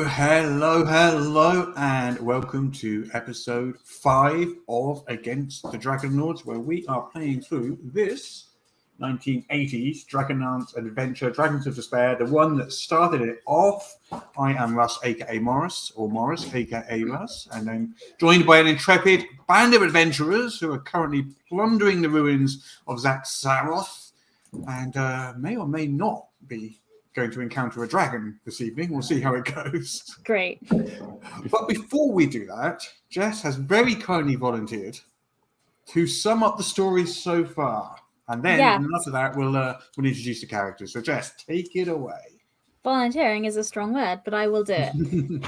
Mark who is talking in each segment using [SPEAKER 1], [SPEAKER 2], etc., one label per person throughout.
[SPEAKER 1] Hello, and welcome to episode 5 of Against the Dragonlords, where we are playing through this 1980s Dragonlance adventure, Dragons of Despair, the one that started it off. I am Russ, aka Morris, or Morris, aka Russ, and I'm joined by an intrepid band of adventurers who are currently plundering the ruins of Zaxaroth, and may or may not be going to encounter a dragon this evening. We'll see how it goes.
[SPEAKER 2] Great.
[SPEAKER 1] But before we do that, Jess has very kindly volunteered to sum up the story so far. And then after that, we'll introduce the characters. So Jess, take it away.
[SPEAKER 2] Volunteering is a strong word, but I will do it.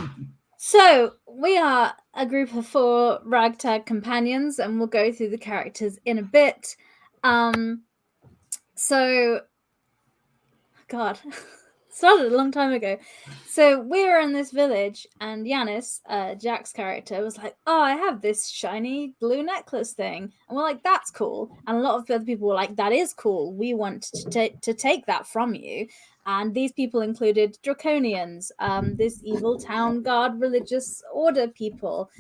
[SPEAKER 2] So we are a group of 4 ragtag companions, and we'll go through the characters in a bit. God, started a long time ago. So we were in this village, and Yanis, Jack's character, was like, "Oh, I have this shiny blue necklace thing," and we're like, "That's cool." And a lot of the other people were like, "That is cool. We want to take that from you." And these people included Draconians, this evil town guard, religious order people,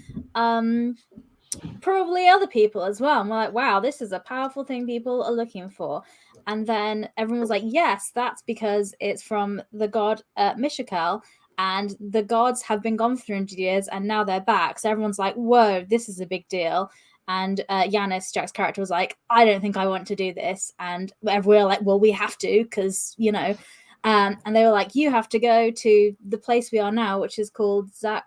[SPEAKER 2] probably other people as well. And we're like, "Wow, this is a powerful thing people are looking for." And then everyone was like, yes, that's because it's from the god Mishakal, and the gods have been gone for 300 years, and now they're back. So everyone's like, whoa, this is a big deal. And Yanis, Jack's character, was like, I don't think I want to do this. And we're like, well, we have to, because, you know. And they were like, you have to go to the place we are now, which is called
[SPEAKER 3] Zaxaroth.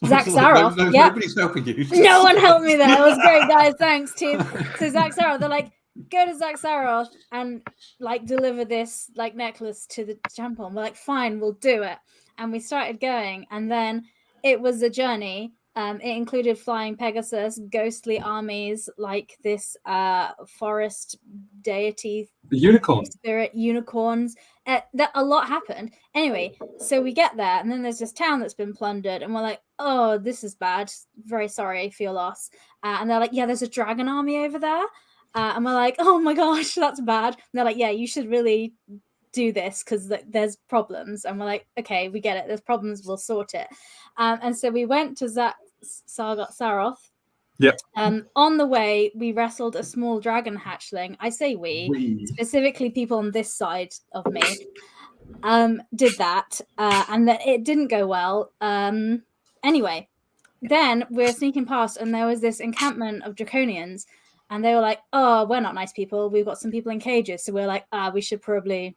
[SPEAKER 2] Zaxaroth.
[SPEAKER 1] Yeah. Nobody's helping you.
[SPEAKER 2] No one helped me there. It was great, guys. Thanks, team. So Zaxaroth, they're like, go to Zaxaroth and like deliver this like necklace to the temple. And we're like, fine, we'll do it. And we started going, and then it was a journey. It included flying Pegasus, ghostly armies, like this forest deity,
[SPEAKER 3] the unicorn
[SPEAKER 2] spirit, unicorns. A lot happened. Anyway, so we get there, and then there's this town that's been plundered, and we're like, oh, this is bad. Very sorry for your loss. And they're like, yeah, there's a dragon army over there. And we're like, oh my gosh, that's bad. And they're like, yeah, you should really do this because there's problems. And we're like, okay, we get it. There's problems. We'll sort it. And so we went to Zaxaroth.
[SPEAKER 3] Yep.
[SPEAKER 2] On the way, we wrestled a small dragon hatchling. I say we. Specifically people on this side of me did that, and it didn't go well. Anyway, then we're sneaking past, and there was this encampment of Draconians, and they were like, oh, we're not nice people. We've got some people in cages. So we're like, we should probably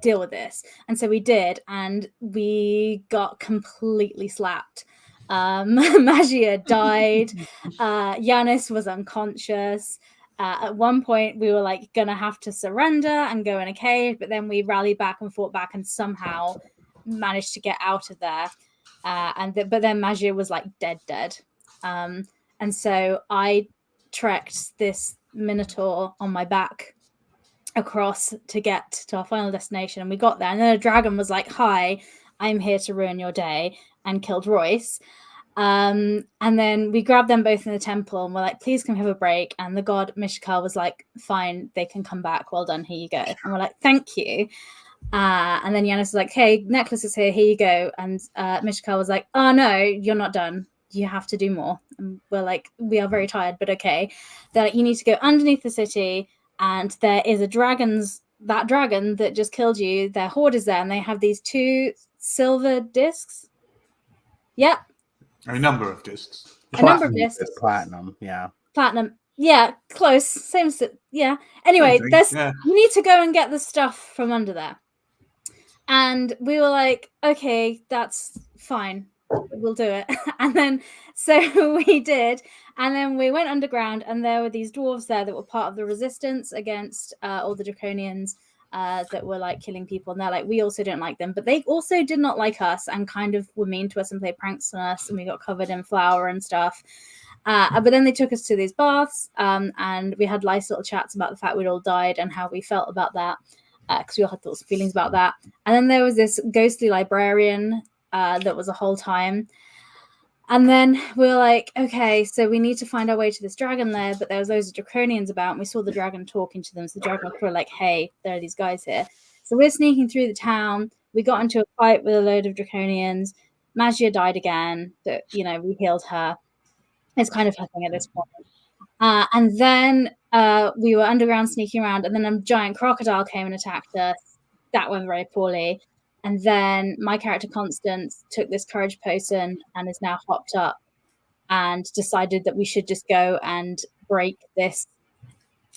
[SPEAKER 2] deal with this. And so we did, and we got completely slapped. Magia died. Yanis was unconscious. At one point, we were like gonna have to surrender and go in a cave, but then we rallied back and fought back and somehow managed to get out of there. But then Magia was like dead. And so I trekked this minotaur on my back across to get to our final destination, and we got there, and then a dragon was like, hi, I'm here to ruin your day, and killed Royce. And then we grabbed them both in the temple, and we're like, please can we have a break? And the god Mishakal was like, fine, they can come back, well done, here you go. And we're like, thank you. And then Yanis was like, hey, necklace is here you go. And Mishakal was like, oh no, you're not done, you have to do more. And we're like, we are very tired, but okay. They're like, you need to go underneath the city, and there is that dragon that just killed you, their horde is there, and they have these 2 silver discs. Yep.
[SPEAKER 1] A number of discs.
[SPEAKER 2] Platinum,
[SPEAKER 3] yeah.
[SPEAKER 2] Platinum. Yeah, close. Same. Yeah. Anyway, you need to go and get the stuff from under there. And we were like, okay, that's fine. We'll do it. And then, so we did. And then we went underground, and there were these dwarves there that were part of the resistance against all the Draconians that were like killing people. And they're like, we also don't like them, but they also did not like us and kind of were mean to us and played pranks on us, and we got covered in flour and stuff. But then they took us to these baths, and we had nice little chats about the fact we'd all died and how we felt about that, because we all had thoughts and feelings about that. And then there was this ghostly librarian that was the whole time. And then we were like, okay, so we need to find our way to this dragon lair, but there was loads of Draconians about, and we saw the dragon talking to them. So the dragon was probably like, hey, there are these guys here. So we're sneaking through the town. We got into a fight with a load of draconians. Magia died again, but we healed her. It's kind of her thing at this point. And then we were underground sneaking around, and then a giant crocodile came and attacked us. That went very poorly. And then my character Constance took this courage potion and is now hopped up and decided that we should just go and break this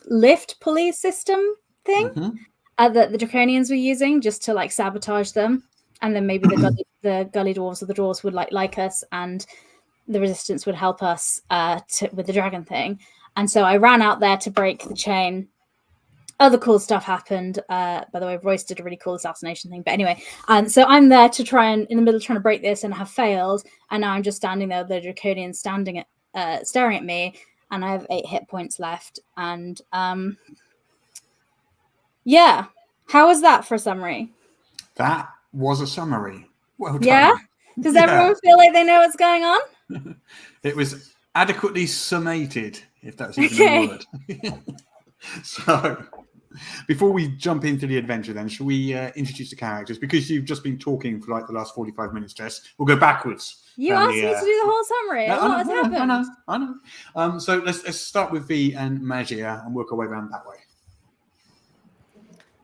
[SPEAKER 2] lift pulley system thing that the draconians were using just to like sabotage them. And then maybe the gully dwarves or the dwarves would like us, and the resistance would help us with the dragon thing. And so I ran out there to break the chain. Other cool stuff happened. By the way, Royce did a really cool assassination thing. But anyway, so I'm there to in the middle trying to break this and have failed. And now I'm just standing there, the draconian staring at me, and I have 8 hit points left. And yeah, how was that for a summary?
[SPEAKER 1] That was a summary. Well done.
[SPEAKER 2] Yeah? Does everyone feel like they know what's going on?
[SPEAKER 1] It was adequately summated, if that's even a word. So, before we jump into the adventure, then, shall we introduce the characters? Because you've just been talking for like the last 45 minutes, Jess. We'll go backwards.
[SPEAKER 2] You asked me to do the whole summary. A lot has happened.
[SPEAKER 1] I know. So let's start with V and Magia and work our way around that way.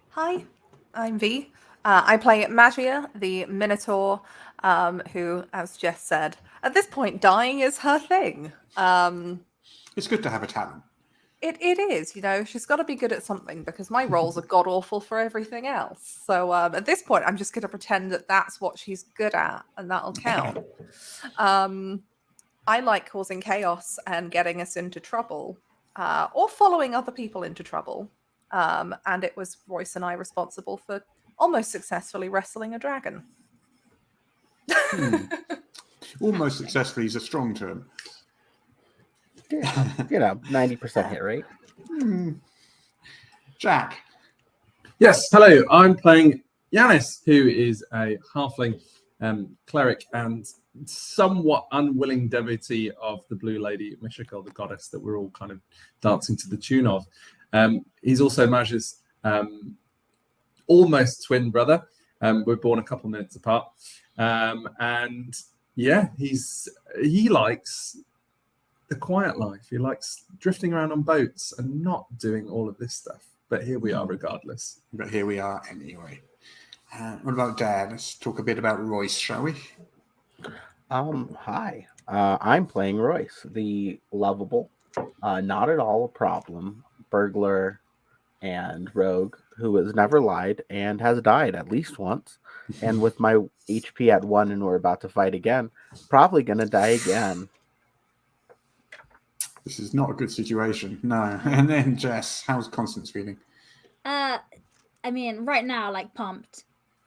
[SPEAKER 4] Hi, I'm V. I play Magia, the Minotaur, who, as Jess said, at this point, dying is her thing.
[SPEAKER 1] It's good to have a talent.
[SPEAKER 4] It is, she's got to be good at something because my roles are god-awful for everything else. So at this point, I'm just going to pretend that that's what she's good at, and that'll count. I like causing chaos and getting us into trouble, or following other people into trouble. And it was Royce and I responsible for almost successfully wrestling a dragon.
[SPEAKER 1] Almost successfully is a strong term.
[SPEAKER 3] 90% hit rate.
[SPEAKER 1] Jack.
[SPEAKER 5] Yes, hello. I'm playing Yanis, who is a halfling cleric and somewhat unwilling devotee of the Blue Lady Mishakal, the goddess that we're all kind of dancing to the tune of. He's also Maj's almost twin brother. We're born a couple minutes apart. And yeah, he likes the quiet life. He likes drifting around on boats and not doing all of this stuff. But here we are regardless.
[SPEAKER 1] But here we are anyway. What about Dad? Let's talk a bit about Royce, shall we?
[SPEAKER 3] Hi. I'm playing Royce, the lovable, not at all a problem burglar and rogue who has never lied and has died at least once. And with my HP at 1 and we're about to fight again, probably going to die again.
[SPEAKER 1] This is not a good situation. No. And then Jess, how's Constance feeling?
[SPEAKER 2] I mean, right now, like pumped.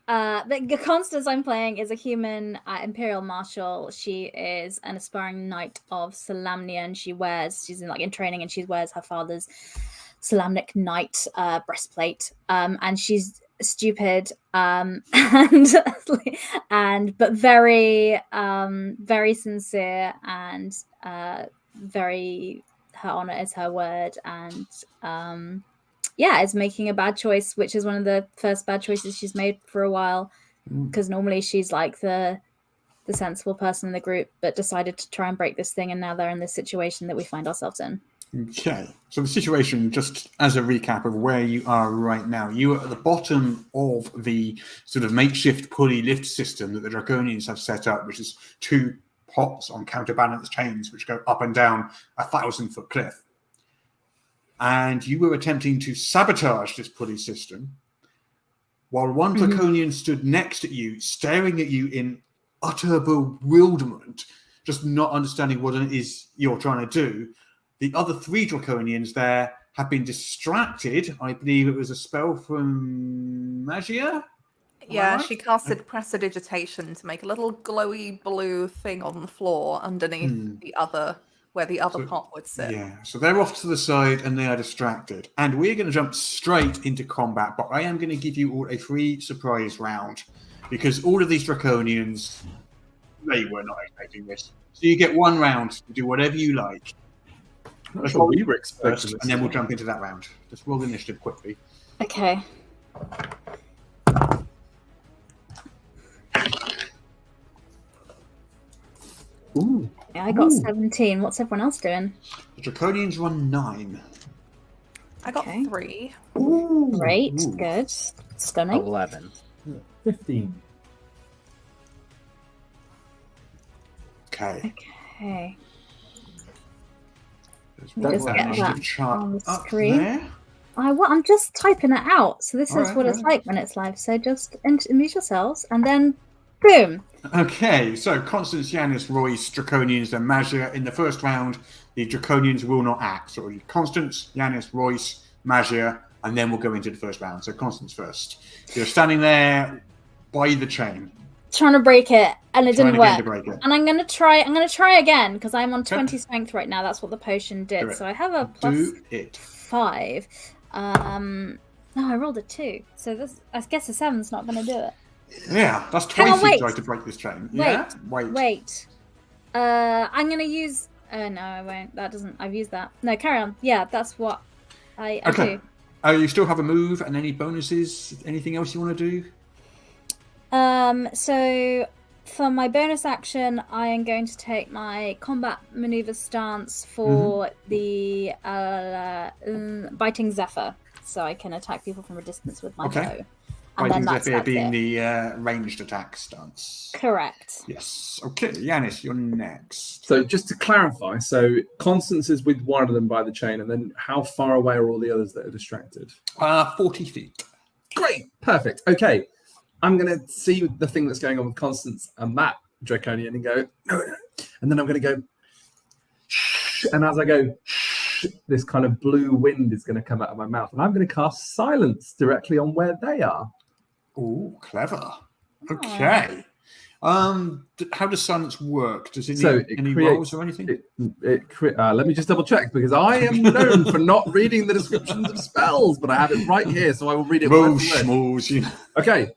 [SPEAKER 2] The Constance I'm playing is a human Imperial Marshal. She is an aspiring knight of Solamnia, and she's in training, and she wears her father's Solamnic knight breastplate. And she's stupid, and but very sincere, and very, her honor is her word, and is making a bad choice, which is one of the first bad choices she's made for a while, because normally she's like the sensible person in the group, but decided to try and break this thing, and now they're in this situation that we find ourselves in.
[SPEAKER 1] Okay, so the situation, just as a recap of where you are right now, you are at the bottom of the sort of makeshift pulley lift system that the Draconians have set up, which is 2 pots on counterbalance chains which go up and down a 1,000-foot cliff. And you were attempting to sabotage this pulley system while one Draconian stood next to you, staring at you in utter bewilderment, just not understanding what it is you're trying to do. The other 3 Draconians there have been distracted. I believe it was a spell from Magia.
[SPEAKER 4] Yeah, she casted Prestidigitation to make a little glowy blue thing on the floor underneath the other, where the other pot would sit.
[SPEAKER 1] Yeah, so they're off to the side and they are distracted. And we're going to jump straight into combat, but I am going to give you all a free surprise round because all of these Draconians, they were not expecting this. So you get 1 round to do whatever you like.
[SPEAKER 5] Let's roll we were expecting
[SPEAKER 1] first, and then we'll jump into that round. Just roll the initiative quickly.
[SPEAKER 2] Okay.
[SPEAKER 5] Ooh.
[SPEAKER 2] Yeah, I got
[SPEAKER 5] Ooh.
[SPEAKER 2] 17. What's everyone else doing?
[SPEAKER 1] The Draconians run 9.
[SPEAKER 4] I got
[SPEAKER 2] Okay.
[SPEAKER 4] 3.
[SPEAKER 5] Ooh.
[SPEAKER 2] Great,
[SPEAKER 1] Ooh.
[SPEAKER 2] good, stunning.
[SPEAKER 3] 11.
[SPEAKER 5] 15.
[SPEAKER 1] Okay.
[SPEAKER 2] Okay.
[SPEAKER 1] Let's
[SPEAKER 2] Let me
[SPEAKER 1] put
[SPEAKER 2] just
[SPEAKER 1] that
[SPEAKER 2] get
[SPEAKER 1] initiative
[SPEAKER 2] that
[SPEAKER 1] chart
[SPEAKER 2] on the
[SPEAKER 1] up
[SPEAKER 2] screen.
[SPEAKER 1] there.
[SPEAKER 2] I'm just typing it out. So this is
[SPEAKER 1] Alright,
[SPEAKER 2] what it's
[SPEAKER 1] alright.
[SPEAKER 2] like when it's live. So just mute yourselves and then boom.
[SPEAKER 1] Okay, so Constance, Yanis, Royce, Draconians, and Magia. In the first round, the Draconians will not act. So it'll be Constance, Yanis, Royce, Magia, and then we'll go into the first round. So Constance first. You're standing there by the chain.
[SPEAKER 2] Trying to break it and it
[SPEAKER 1] Trying
[SPEAKER 2] didn't
[SPEAKER 1] again to
[SPEAKER 2] work.
[SPEAKER 1] break it.
[SPEAKER 2] And I'm gonna try again because I'm on
[SPEAKER 1] Okay.
[SPEAKER 2] 20 strength right now. That's what the potion
[SPEAKER 1] Do
[SPEAKER 2] did.
[SPEAKER 1] it.
[SPEAKER 2] So I have a plus
[SPEAKER 1] Do it.
[SPEAKER 2] 5. No, I rolled a 2. So this, I guess a 7's not gonna do it.
[SPEAKER 1] Yeah, that's
[SPEAKER 2] Hang
[SPEAKER 1] twice
[SPEAKER 2] on,
[SPEAKER 1] you
[SPEAKER 2] wait.
[SPEAKER 1] tried to break this chain.
[SPEAKER 2] Wait,
[SPEAKER 1] Yeah?
[SPEAKER 2] Wait. I'm gonna use. No, I won't. That doesn't. I've used that. No, carry on. Yeah, that's what I
[SPEAKER 1] Okay.
[SPEAKER 2] do.
[SPEAKER 1] You still have a move and any bonuses? Anything else you want to do?
[SPEAKER 2] So for my bonus action, I am going to take my combat maneuver stance for the biting Zephyr, so I can attack people from a distance with my bow. And
[SPEAKER 1] Biting
[SPEAKER 2] then
[SPEAKER 1] Zephyr being
[SPEAKER 2] it.
[SPEAKER 1] the ranged attack stance.
[SPEAKER 2] Correct.
[SPEAKER 1] Yes. Okay, Yanis, you're next.
[SPEAKER 5] So just to clarify, so Constance is with one of them by the chain, and then how far away are all the others that are distracted?
[SPEAKER 1] 40 feet.
[SPEAKER 5] Great, perfect. Okay, I'm going to see the thing that's going on with Constance and that Draconian and go, and then I'm going to go, shh, and as I go, shh, this kind of blue wind is going to come out of my mouth, and I'm going to cast silence directly on where they are.
[SPEAKER 1] Oh, clever. Okay. How does silence work? Does it need any rolls or anything?
[SPEAKER 5] Let me just double check because I am known for not reading the descriptions of spells, but I have it right here, so I will read it. Okay.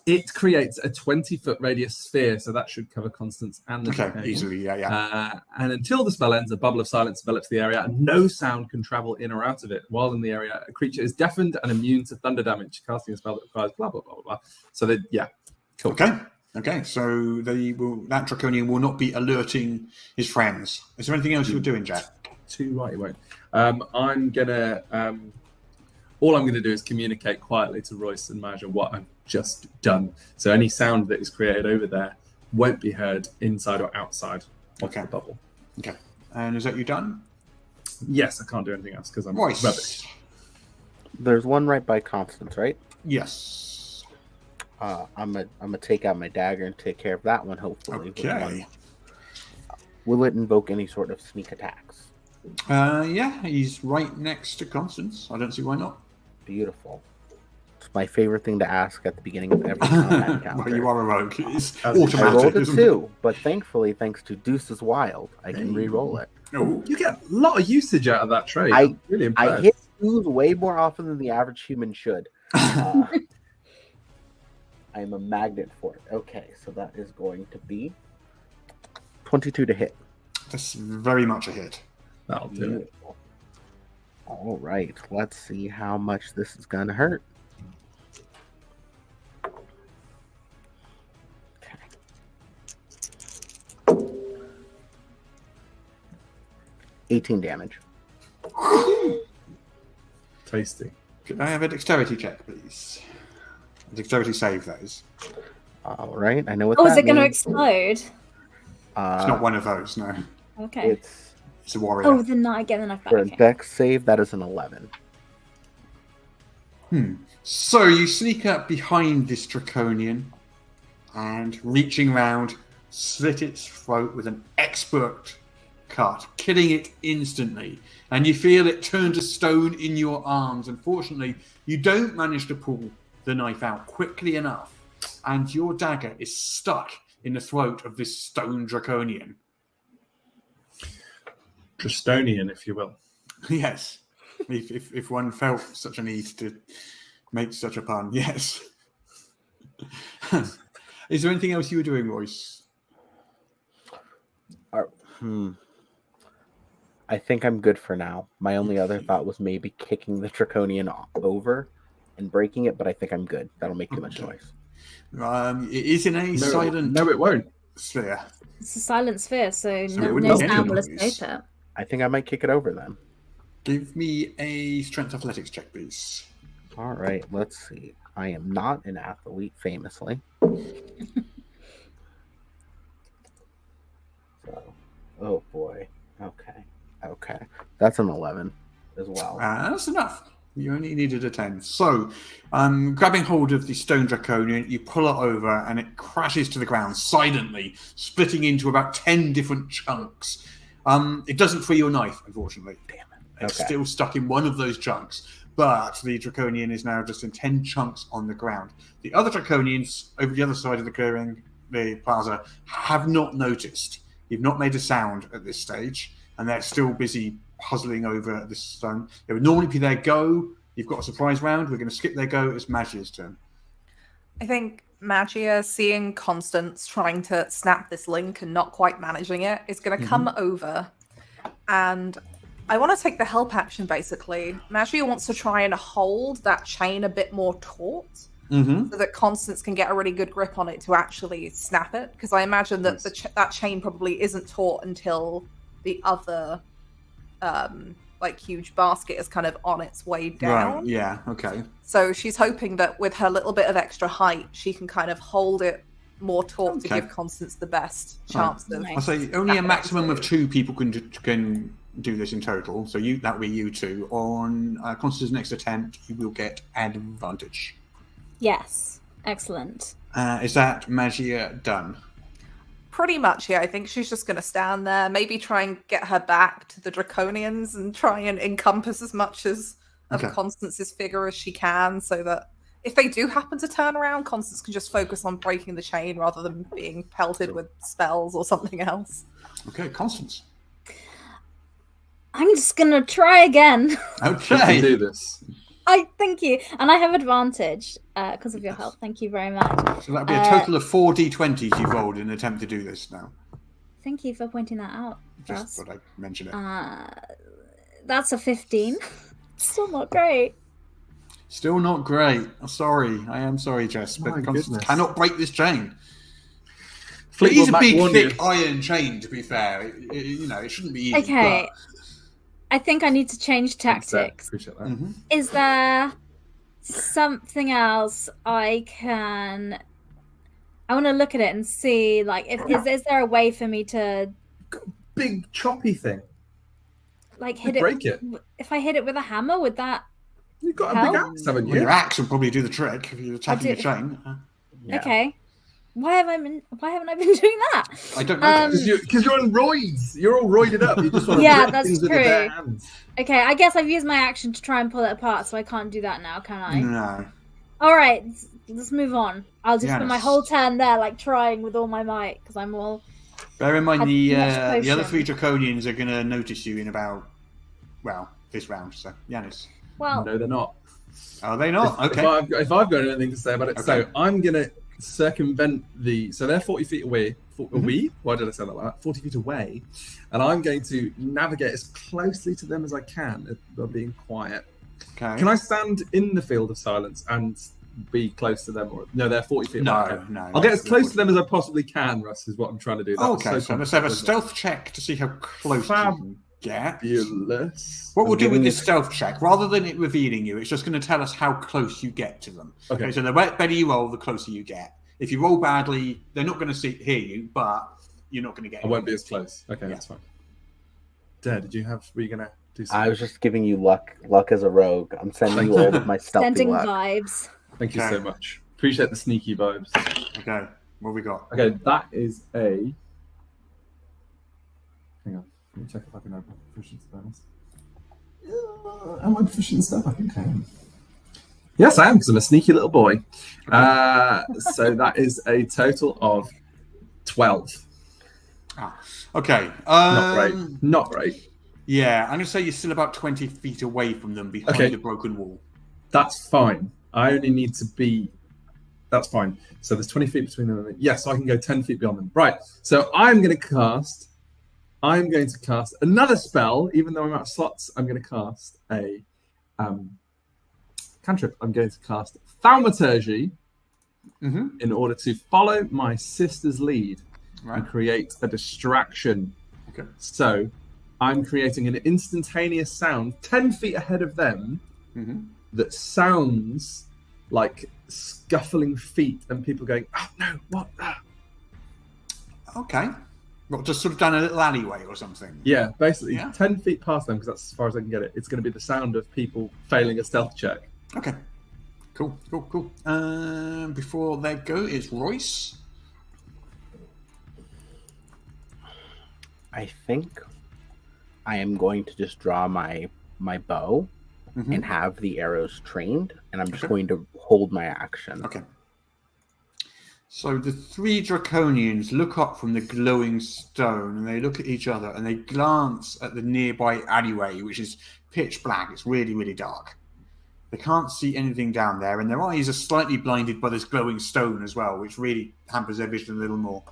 [SPEAKER 5] It creates a 20-foot radius sphere, so that should cover Constance and the Draconian.
[SPEAKER 1] Easily, yeah.
[SPEAKER 5] And until the spell ends, a bubble of silence develops the area, and no sound can travel in or out of it. While in the area, a creature is deafened and immune to thunder damage, casting a spell that requires blah, blah, blah, blah. So, cool.
[SPEAKER 1] Okay, so that Draconian will not be alerting his friends. Is there anything else you're doing, Jack?
[SPEAKER 5] Too right, you won't. I'm going to... all I'm going to do is communicate quietly to Royce and Maja what I've just done. So any sound that is created over there won't be heard inside or outside of the bubble.
[SPEAKER 1] Okay. And is that you done?
[SPEAKER 5] Yes, I can't do anything else because I'm
[SPEAKER 1] Royce.
[SPEAKER 5] rubbish.
[SPEAKER 3] There's one right by Constance, right?
[SPEAKER 1] Yes.
[SPEAKER 3] I'm gonna take out my dagger and take care of that one, hopefully.
[SPEAKER 1] Okay.
[SPEAKER 3] Will it invoke any sort of sneak attacks?
[SPEAKER 1] Yeah, he's right next to Constance. I don't see why not.
[SPEAKER 3] Beautiful. It's my favorite thing to ask at the beginning of every combat encounter.
[SPEAKER 1] Well, you are a rogue. It's
[SPEAKER 3] I
[SPEAKER 1] automatic.
[SPEAKER 3] rolled a 2, but thankfully, thanks to Deuce's Wild, I can re-roll it.
[SPEAKER 1] Oh.
[SPEAKER 5] You get a lot of usage out of that trait.
[SPEAKER 3] I
[SPEAKER 5] really impressed.
[SPEAKER 3] I hit 2s way more often than the average human should. I am a magnet for it. Okay, so that is going to be 22 to hit.
[SPEAKER 1] That's very much a hit.
[SPEAKER 5] That'll do it.
[SPEAKER 3] All right, let's see how much this is going to hurt. Okay. 18 damage.
[SPEAKER 5] Tasty.
[SPEAKER 1] Could I have a dexterity check, please? A dexterity save, that is.
[SPEAKER 3] All right, I know what
[SPEAKER 2] Oh,
[SPEAKER 3] that
[SPEAKER 2] is it going to
[SPEAKER 3] means.
[SPEAKER 2] explode?
[SPEAKER 1] It's not one of those, no.
[SPEAKER 2] Okay.
[SPEAKER 1] It's a warrior.
[SPEAKER 2] Oh, then I get the knife back.
[SPEAKER 3] For a
[SPEAKER 2] Okay.
[SPEAKER 3] dex save, that is an 11.
[SPEAKER 1] So you sneak up behind this Draconian and reaching round, slit its throat with an expert cut, killing it instantly. And you feel it turn to stone in your arms. Unfortunately, you don't manage to pull the knife out quickly enough, and your dagger is stuck in the throat of this stone Draconian.
[SPEAKER 5] Drastonian, if you will.
[SPEAKER 1] Yes. If one felt such a need to make such a pun, yes. Is there anything else you were doing, Royce?
[SPEAKER 3] I think I'm good for now. My only other thought was maybe kicking the Draconian over and breaking it, but I think I'm good. That'll make too much noise.
[SPEAKER 1] It is in a silent...
[SPEAKER 5] No, it won't.
[SPEAKER 1] sphere.
[SPEAKER 2] It's a silent sphere, so
[SPEAKER 1] So
[SPEAKER 2] no,
[SPEAKER 1] it wouldn't
[SPEAKER 2] no
[SPEAKER 1] make any
[SPEAKER 2] sound will
[SPEAKER 1] noise.
[SPEAKER 2] escape it.
[SPEAKER 3] I think I might kick it over then.
[SPEAKER 1] Give me a strength athletics check, please.
[SPEAKER 3] All right, let's see. I am not an athlete, famously. So, oh boy. Okay. That's an 11 as well.
[SPEAKER 1] That's enough. You only needed a 10. So, grabbing hold of the stone draconian, you pull it over and it crashes to the ground silently, splitting into about 10 different chunks. It doesn't free your knife, unfortunately. Damn it. It's still stuck in one of those chunks. But the draconian is now just in 10 chunks on the ground. The other draconians over the other side of the clearing, the plaza, have not noticed. You've not made a sound at this stage, and they're still busy puzzling over this stone. It would normally be their go. You've got a surprise round. We're going to skip their go. It's Magia's turn.
[SPEAKER 4] I think Magia, seeing Constance trying to snap this link and not quite managing it, is going to come over. And I want to take the help action, basically. Magia wants to try and hold that chain a bit more taut so that Constance can get a really good grip on it to actually snap it. Because I imagine that that chain probably isn't taut until the other huge basket is kind of on its way down.
[SPEAKER 1] Right, yeah, okay.
[SPEAKER 4] So she's hoping that with her little bit of extra height, she can kind of hold it more taut to give Constance the best chance of...
[SPEAKER 1] I'll say only a maximum of 2 people can do this in total. So that will be you two. On Constance's next attempt, you will get advantage.
[SPEAKER 2] Yes. Excellent.
[SPEAKER 1] Is that Magia done?
[SPEAKER 4] Pretty much, yeah. I think she's just going to stand there, maybe try and get her back to the Draconians and try and encompass as much of Constance's figure as she can, so that if they do happen to turn around, Constance can just focus on breaking the chain rather than being pelted with spells or something else.
[SPEAKER 1] Okay, Constance.
[SPEAKER 2] I'm just going to try again.
[SPEAKER 1] Okay.
[SPEAKER 5] You can do this.
[SPEAKER 2] Thank you. And I have advantage because of your help. Thank you very much.
[SPEAKER 1] So that'll be a total of 4 d20s you've rolled in an attempt to do this now.
[SPEAKER 2] Thank you for pointing that out.
[SPEAKER 1] Just thought I'd mention it.
[SPEAKER 2] That's a 15. Still not great.
[SPEAKER 1] Still not great. I'm sorry. I am sorry, Jess. But Constance cannot break this chain. It is a big, thick iron chain, to be fair. It shouldn't be easy.
[SPEAKER 2] Okay.
[SPEAKER 1] But...
[SPEAKER 2] I think I need to change tactics.
[SPEAKER 5] Appreciate that.
[SPEAKER 2] Is there something else I want to look at it and see, is there a way for me to...
[SPEAKER 5] Big choppy thing.
[SPEAKER 2] Hit it...
[SPEAKER 5] Break it.
[SPEAKER 2] If I hit it with a hammer, would that...
[SPEAKER 5] You've got a big axe, haven't you?
[SPEAKER 1] Well, your axe will probably do the trick if you're attacking a chain.
[SPEAKER 2] Yeah. Okay. Why haven't I been doing that?
[SPEAKER 1] I don't know.
[SPEAKER 5] Because you're on roids. You're all roided up. You just want to
[SPEAKER 2] yeah,
[SPEAKER 5] rip
[SPEAKER 2] that's
[SPEAKER 5] things with
[SPEAKER 2] true.
[SPEAKER 5] your bare hands.
[SPEAKER 2] Okay, I guess I've used my action to try and pull it apart, so I can't do that now, can I?
[SPEAKER 1] No.
[SPEAKER 2] All right, let's move on. I'll just spend my whole turn there, trying with all my might, because I'm all...
[SPEAKER 1] Bear in mind, the other 3 Draconians are going to notice you in about, this round. So, Yanis.
[SPEAKER 2] Well...
[SPEAKER 5] No, they're not.
[SPEAKER 1] Are they not? Okay.
[SPEAKER 5] If I've got anything to say about it, so I'm going to circumvent so they're 40 feet away. Why did I say that like that? 40 feet away. And I'm going to navigate as closely to them as I can by being quiet.
[SPEAKER 1] Okay.
[SPEAKER 5] Can I stand in the field of silence and be close to them? Or no, they're 40 feet away.
[SPEAKER 1] No.
[SPEAKER 5] I'll get as close to them as I possibly can, Russ, is what I'm trying to do.
[SPEAKER 1] Okay, so let's have a stealth check to see how close you can get.
[SPEAKER 5] Fabulous.
[SPEAKER 1] What we'll do with this stealth check, rather than it revealing you, it's just going to tell us how close you get to them. Okay, so the better you roll, the closer you get. If you roll badly, they're not going to hear you, but you're not going to get.
[SPEAKER 5] I won't be as close. Okay, that's fine. Dad, were you going to do something?
[SPEAKER 3] I was just giving you luck as a rogue. I'm sending you all with my stealthy
[SPEAKER 2] Sending
[SPEAKER 3] luck.
[SPEAKER 2] vibes.
[SPEAKER 5] Thank you so much. Appreciate the sneaky vibes.
[SPEAKER 1] Okay, what have we got?
[SPEAKER 5] Okay, that is a... Hang on. Let me check if I can open proficiency bonus. Am I proficient in stuff? I think I am. Yes, I am, because I'm a sneaky little boy. So that is a total of 12.
[SPEAKER 1] Okay.
[SPEAKER 5] Not great.
[SPEAKER 1] Yeah, I'm going to say you're still about 20 feet away from them behind the broken wall.
[SPEAKER 5] That's fine. I only need to be... That's fine. So there's 20 feet between them and me. Yes, I can go 10 feet beyond them. Right. So I'm going to cast another spell, even though I'm out of slots. I'm going to cast a cantrip. I'm going to cast Thaumaturgy in order to follow my sister's lead. and create a distraction.
[SPEAKER 1] Okay.
[SPEAKER 5] So I'm creating an instantaneous sound 10 feet ahead of them that sounds like scuffling feet and people going, oh no, what?
[SPEAKER 1] Okay. Well, just sort of down a little alleyway or something.
[SPEAKER 5] Yeah, basically
[SPEAKER 1] Yeah.
[SPEAKER 5] 10 feet past them, because that's as far as I can get it. It's going to be the sound of people failing a stealth check.
[SPEAKER 1] Okay. Cool. Before they go, it's Royce.
[SPEAKER 3] I think I am going to just draw my bow and have the arrows trained, and I'm just going to hold my action.
[SPEAKER 1] Okay. So the three draconians look up from the glowing stone, and they look at each other, and they glance at the nearby alleyway, which is pitch black. It's really, really dark. They can't see anything down there, and their eyes are slightly blinded by this glowing stone as well, which really hampers their vision a little more.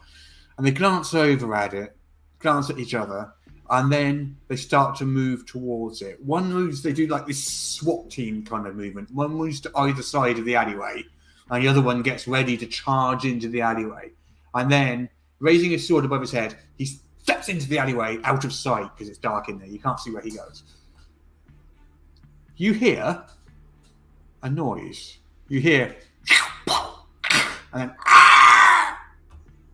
[SPEAKER 1] And they glance over at it, glance at each other, and then they start to move towards it. One moves, they do like this SWAT team kind of movement. One moves to either side of the alleyway, and the other one gets ready to charge into the alleyway. And then, raising his sword above his head, he steps into the alleyway out of sight because it's dark in there. You can't see where he goes. You hear a noise. You hear and then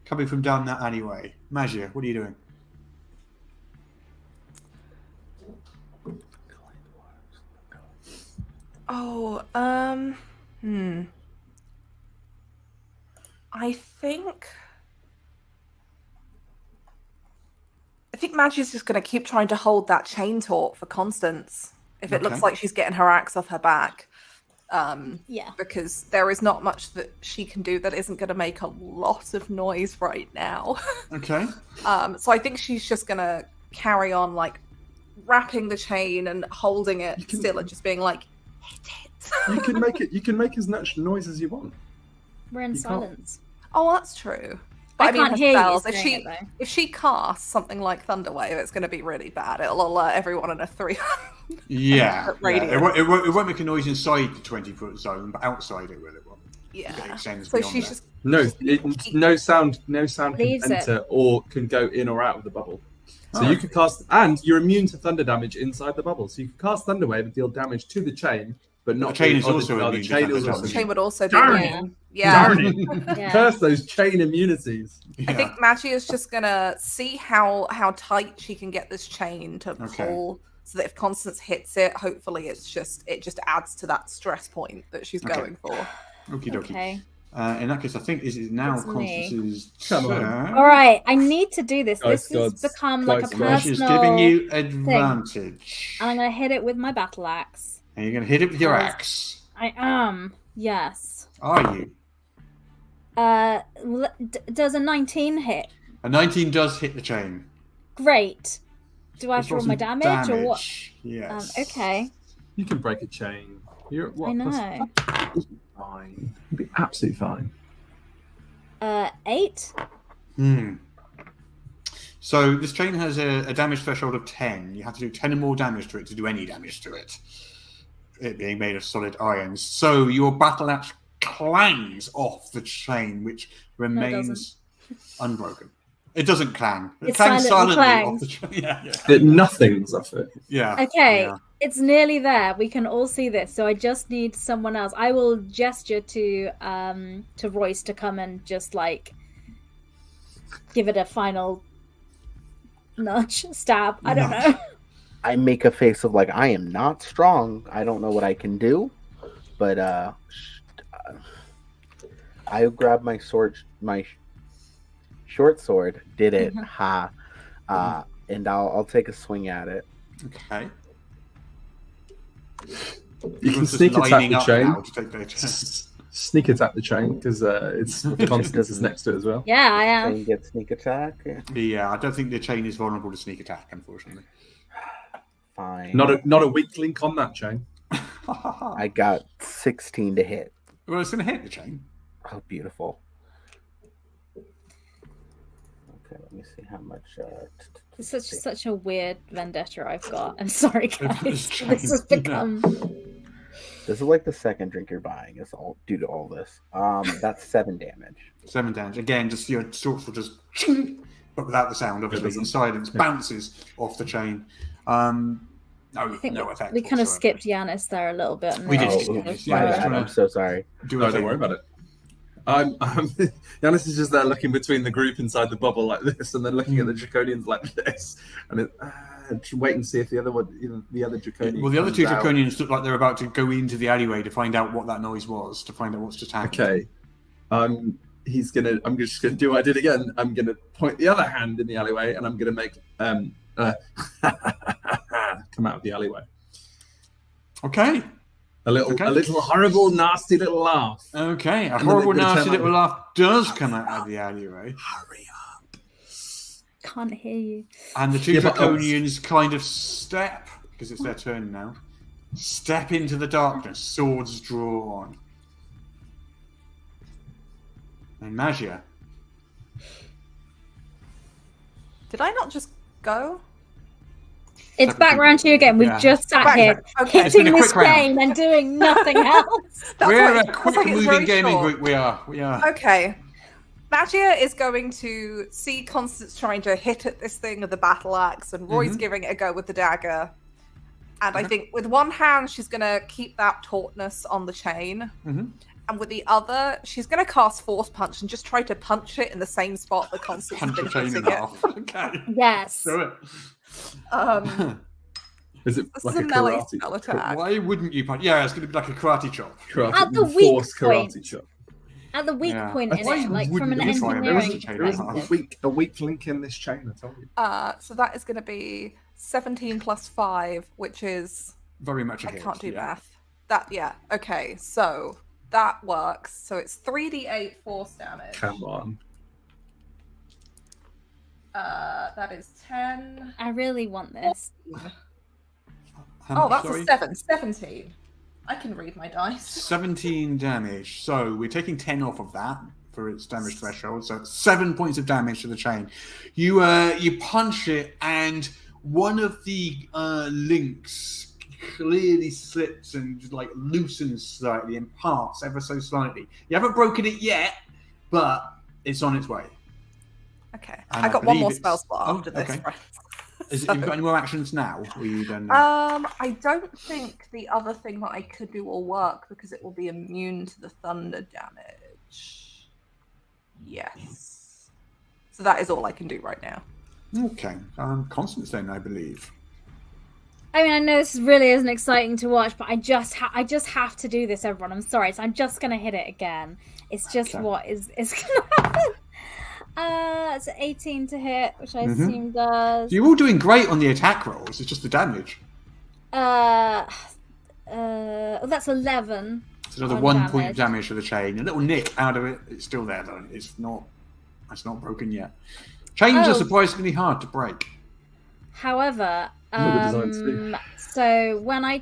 [SPEAKER 1] coming from down that alleyway. Magia, what are you doing?
[SPEAKER 4] Oh, I think Magia's just going to keep trying to hold that chain taut for Constance. If it looks like she's getting her axe off her back. Because there is not much that she can do that isn't going to make a lot of noise right now.
[SPEAKER 1] Okay.
[SPEAKER 4] So I think she's just going to carry on, like, wrapping the chain and holding it still and just being like, hit it.
[SPEAKER 5] You can make as much noise as you want.
[SPEAKER 2] We're in silence.
[SPEAKER 4] Oh, that's true. But
[SPEAKER 2] I can't hear you saying it, though.
[SPEAKER 4] If she casts something like Thunderwave, it's going to be really bad. It'll alert everyone in a 300 radius.
[SPEAKER 1] It won't make a noise inside the 20-foot zone, but outside it will. It will.
[SPEAKER 4] Yeah.
[SPEAKER 1] So
[SPEAKER 4] she's just
[SPEAKER 5] no sound can enter or can go in or out of the bubble. So you could cast, and you're immune to thunder damage inside the bubble. So you can cast Thunderwave and deal damage to the chain, but not
[SPEAKER 1] the chain is
[SPEAKER 5] the
[SPEAKER 1] also immune.
[SPEAKER 4] The chain would also be
[SPEAKER 5] Darn
[SPEAKER 4] immune. Yeah.
[SPEAKER 5] Curse those chain immunities.
[SPEAKER 4] I think Magia is just gonna see how tight she can get this chain to pull, so that if Constance hits it, hopefully it just adds to that stress point that she's going for.
[SPEAKER 1] Okie dokie.
[SPEAKER 2] Okay.
[SPEAKER 1] In that case, I think this is now Constance's
[SPEAKER 5] turn.
[SPEAKER 2] All right, I need to do this.
[SPEAKER 5] Guys,
[SPEAKER 2] This has become like a
[SPEAKER 1] She's
[SPEAKER 2] personal
[SPEAKER 1] giving you advantage.
[SPEAKER 2] And I'm going to hit it with my battle axe.
[SPEAKER 1] And you're going to hit it with your axe.
[SPEAKER 2] I am, yes.
[SPEAKER 1] Are you?
[SPEAKER 2] Does a 19 hit?
[SPEAKER 1] A 19 does hit the chain.
[SPEAKER 2] Great. Do I have to roll my damage or what?
[SPEAKER 1] Yes.
[SPEAKER 2] Okay.
[SPEAKER 5] You can break a chain. You're at what?
[SPEAKER 2] I know.
[SPEAKER 5] Fine. You'll be absolutely fine.
[SPEAKER 2] 8?
[SPEAKER 1] So this chain has a damage threshold of 10. You have to do 10 or more damage to it to do any damage to it. It being made of solid iron. So your battle axe clangs off the chain, which remains unbroken. It doesn't clang. It clangs silently off the chain.
[SPEAKER 5] It nothing's off it.
[SPEAKER 1] Yeah.
[SPEAKER 2] Okay.
[SPEAKER 1] Yeah.
[SPEAKER 2] It's nearly there. We can all see this. So I just need someone else. I will gesture to Royce to come and just like give it a final nudge, stab. I don't know.
[SPEAKER 3] I make a face of like, I am not strong. I don't know what I can do, but I grab my sword, my short sword. Did it? And I'll take a swing at it.
[SPEAKER 1] Okay.
[SPEAKER 5] You can sneak attack the chain. Sneak attack the chain because it's Constance is next to it as well.
[SPEAKER 2] Yeah, I am.
[SPEAKER 3] Chain get sneak attack.
[SPEAKER 1] Yeah, I don't think the chain is vulnerable to sneak attack, unfortunately.
[SPEAKER 3] Fine.
[SPEAKER 5] Not a weak link on that chain.
[SPEAKER 3] I got 16 to hit.
[SPEAKER 1] Well, it's going to hit the chain.
[SPEAKER 3] Oh, beautiful. Okay, let me see how much.
[SPEAKER 2] It's such a weird vendetta I've got. I'm sorry, guys. This has become.
[SPEAKER 3] This is like the second drink you're buying. It's all due to all this. That's 7 damage.
[SPEAKER 1] 7 damage. Again, just your swords will just, but without the sound, obviously. In silence, bounces off the chain. No effect.
[SPEAKER 2] We kind of skipped Yanis there a little bit.
[SPEAKER 1] We did.
[SPEAKER 3] I'm so sorry.
[SPEAKER 5] Don't worry about it. Yanis is just there looking between the group inside the bubble like this, and then looking at the Draconians like this, and wait and see if the other Draconian.
[SPEAKER 1] Well, the other 2 Draconians look like they're about to go into the alleyway to find out what that noise was, to find out what's just happened.
[SPEAKER 5] Okay. I'm just gonna do what I did again. I'm gonna point the other hand in the alleyway, and I'm gonna make come out of the alleyway.
[SPEAKER 1] Okay.
[SPEAKER 5] A little horrible, nasty little laugh.
[SPEAKER 1] Okay, a horrible, nasty little laugh does come out of the alleyway.
[SPEAKER 5] Hurry up.
[SPEAKER 2] Can't hear you.
[SPEAKER 1] And the 2 Draconians kind of step, because it's their turn now, step into the darkness, swords drawn. And Magia.
[SPEAKER 4] Did I not just go?
[SPEAKER 2] It's back round to you again. We've just sat here hitting this game and doing nothing else.
[SPEAKER 1] We're a quick-moving gaming group. We are.
[SPEAKER 4] Okay. Magia is going to see Constance trying to hit at this thing with the battle axe, and Roy's giving it a go with the dagger. And I think with one hand, she's going to keep that tautness on the chain. And with the other, she's going to cast Force Punch and just try to punch it in the same spot that Constance has been hitting it.
[SPEAKER 1] Okay.
[SPEAKER 2] Yes.
[SPEAKER 1] Do it.
[SPEAKER 5] Is it like a
[SPEAKER 4] melee
[SPEAKER 5] karate
[SPEAKER 4] spell attack?
[SPEAKER 1] Why wouldn't you punch? Yeah, it's going to be like a karate chop.
[SPEAKER 2] At the weak point.
[SPEAKER 5] Karate chop.
[SPEAKER 2] At the weak point in
[SPEAKER 1] Why
[SPEAKER 2] it, like from an
[SPEAKER 1] wouldn't you try and
[SPEAKER 2] engineering
[SPEAKER 1] chain
[SPEAKER 2] perspective.
[SPEAKER 5] A weak link in this chain, I tell you.
[SPEAKER 4] So that is going to be 17 plus 5, which is...
[SPEAKER 1] Very much a
[SPEAKER 4] I
[SPEAKER 1] hit.
[SPEAKER 4] can't do math. Okay, so that works. So it's 3d8 force damage.
[SPEAKER 5] Come on.
[SPEAKER 4] That is 10.
[SPEAKER 2] I really want this.
[SPEAKER 4] That's a 7. 17. I can read my dice.
[SPEAKER 1] 17 damage. So we're taking 10 off of that for its damage threshold. So 7 points of damage to the chain. You punch it, and one of the links clearly slips and just like loosens slightly and parts ever so slightly. You haven't broken it yet, but it's on its way.
[SPEAKER 4] Okay.
[SPEAKER 1] And
[SPEAKER 4] I got one more spell slot after this.
[SPEAKER 1] Okay.
[SPEAKER 4] Right?
[SPEAKER 1] You've got any more actions now? Or are you done?
[SPEAKER 4] I don't think the other thing that I could do will work because it will be immune to the thunder damage. Yes. So that is all I can do right now.
[SPEAKER 1] Okay. Constance then, I believe.
[SPEAKER 2] I mean, I know this really isn't exciting to watch, but I just have to do this, everyone. I'm sorry, so I'm just gonna hit it again. It's just what is gonna happen. It's 18 to hit, which I assume does.
[SPEAKER 1] You're all doing great on the attack rolls. It's just the damage.
[SPEAKER 2] That's 11.
[SPEAKER 1] It's another 1 point of damage to the chain. A little nick out of it. It's still there though. It's not broken yet. Chains are surprisingly hard to break.
[SPEAKER 2] However, so when I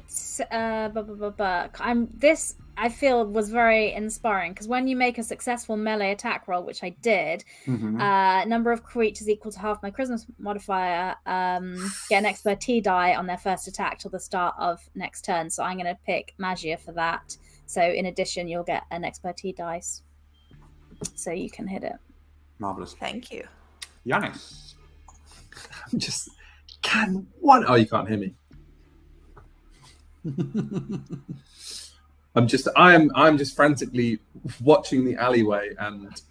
[SPEAKER 2] feel was very inspiring because when you make a successful melee attack roll, which I did, number of creatures equal to half my charisma modifier get an expertise die on their first attack till the start of next turn. So I'm going to pick Magia for that. So in addition, you'll get an expertise dice, so you can hit it.
[SPEAKER 1] Marvelous.
[SPEAKER 4] Thank you,
[SPEAKER 1] Yanis.
[SPEAKER 5] I'm just Oh, you can't hear me. I'm just frantically watching the alleyway, and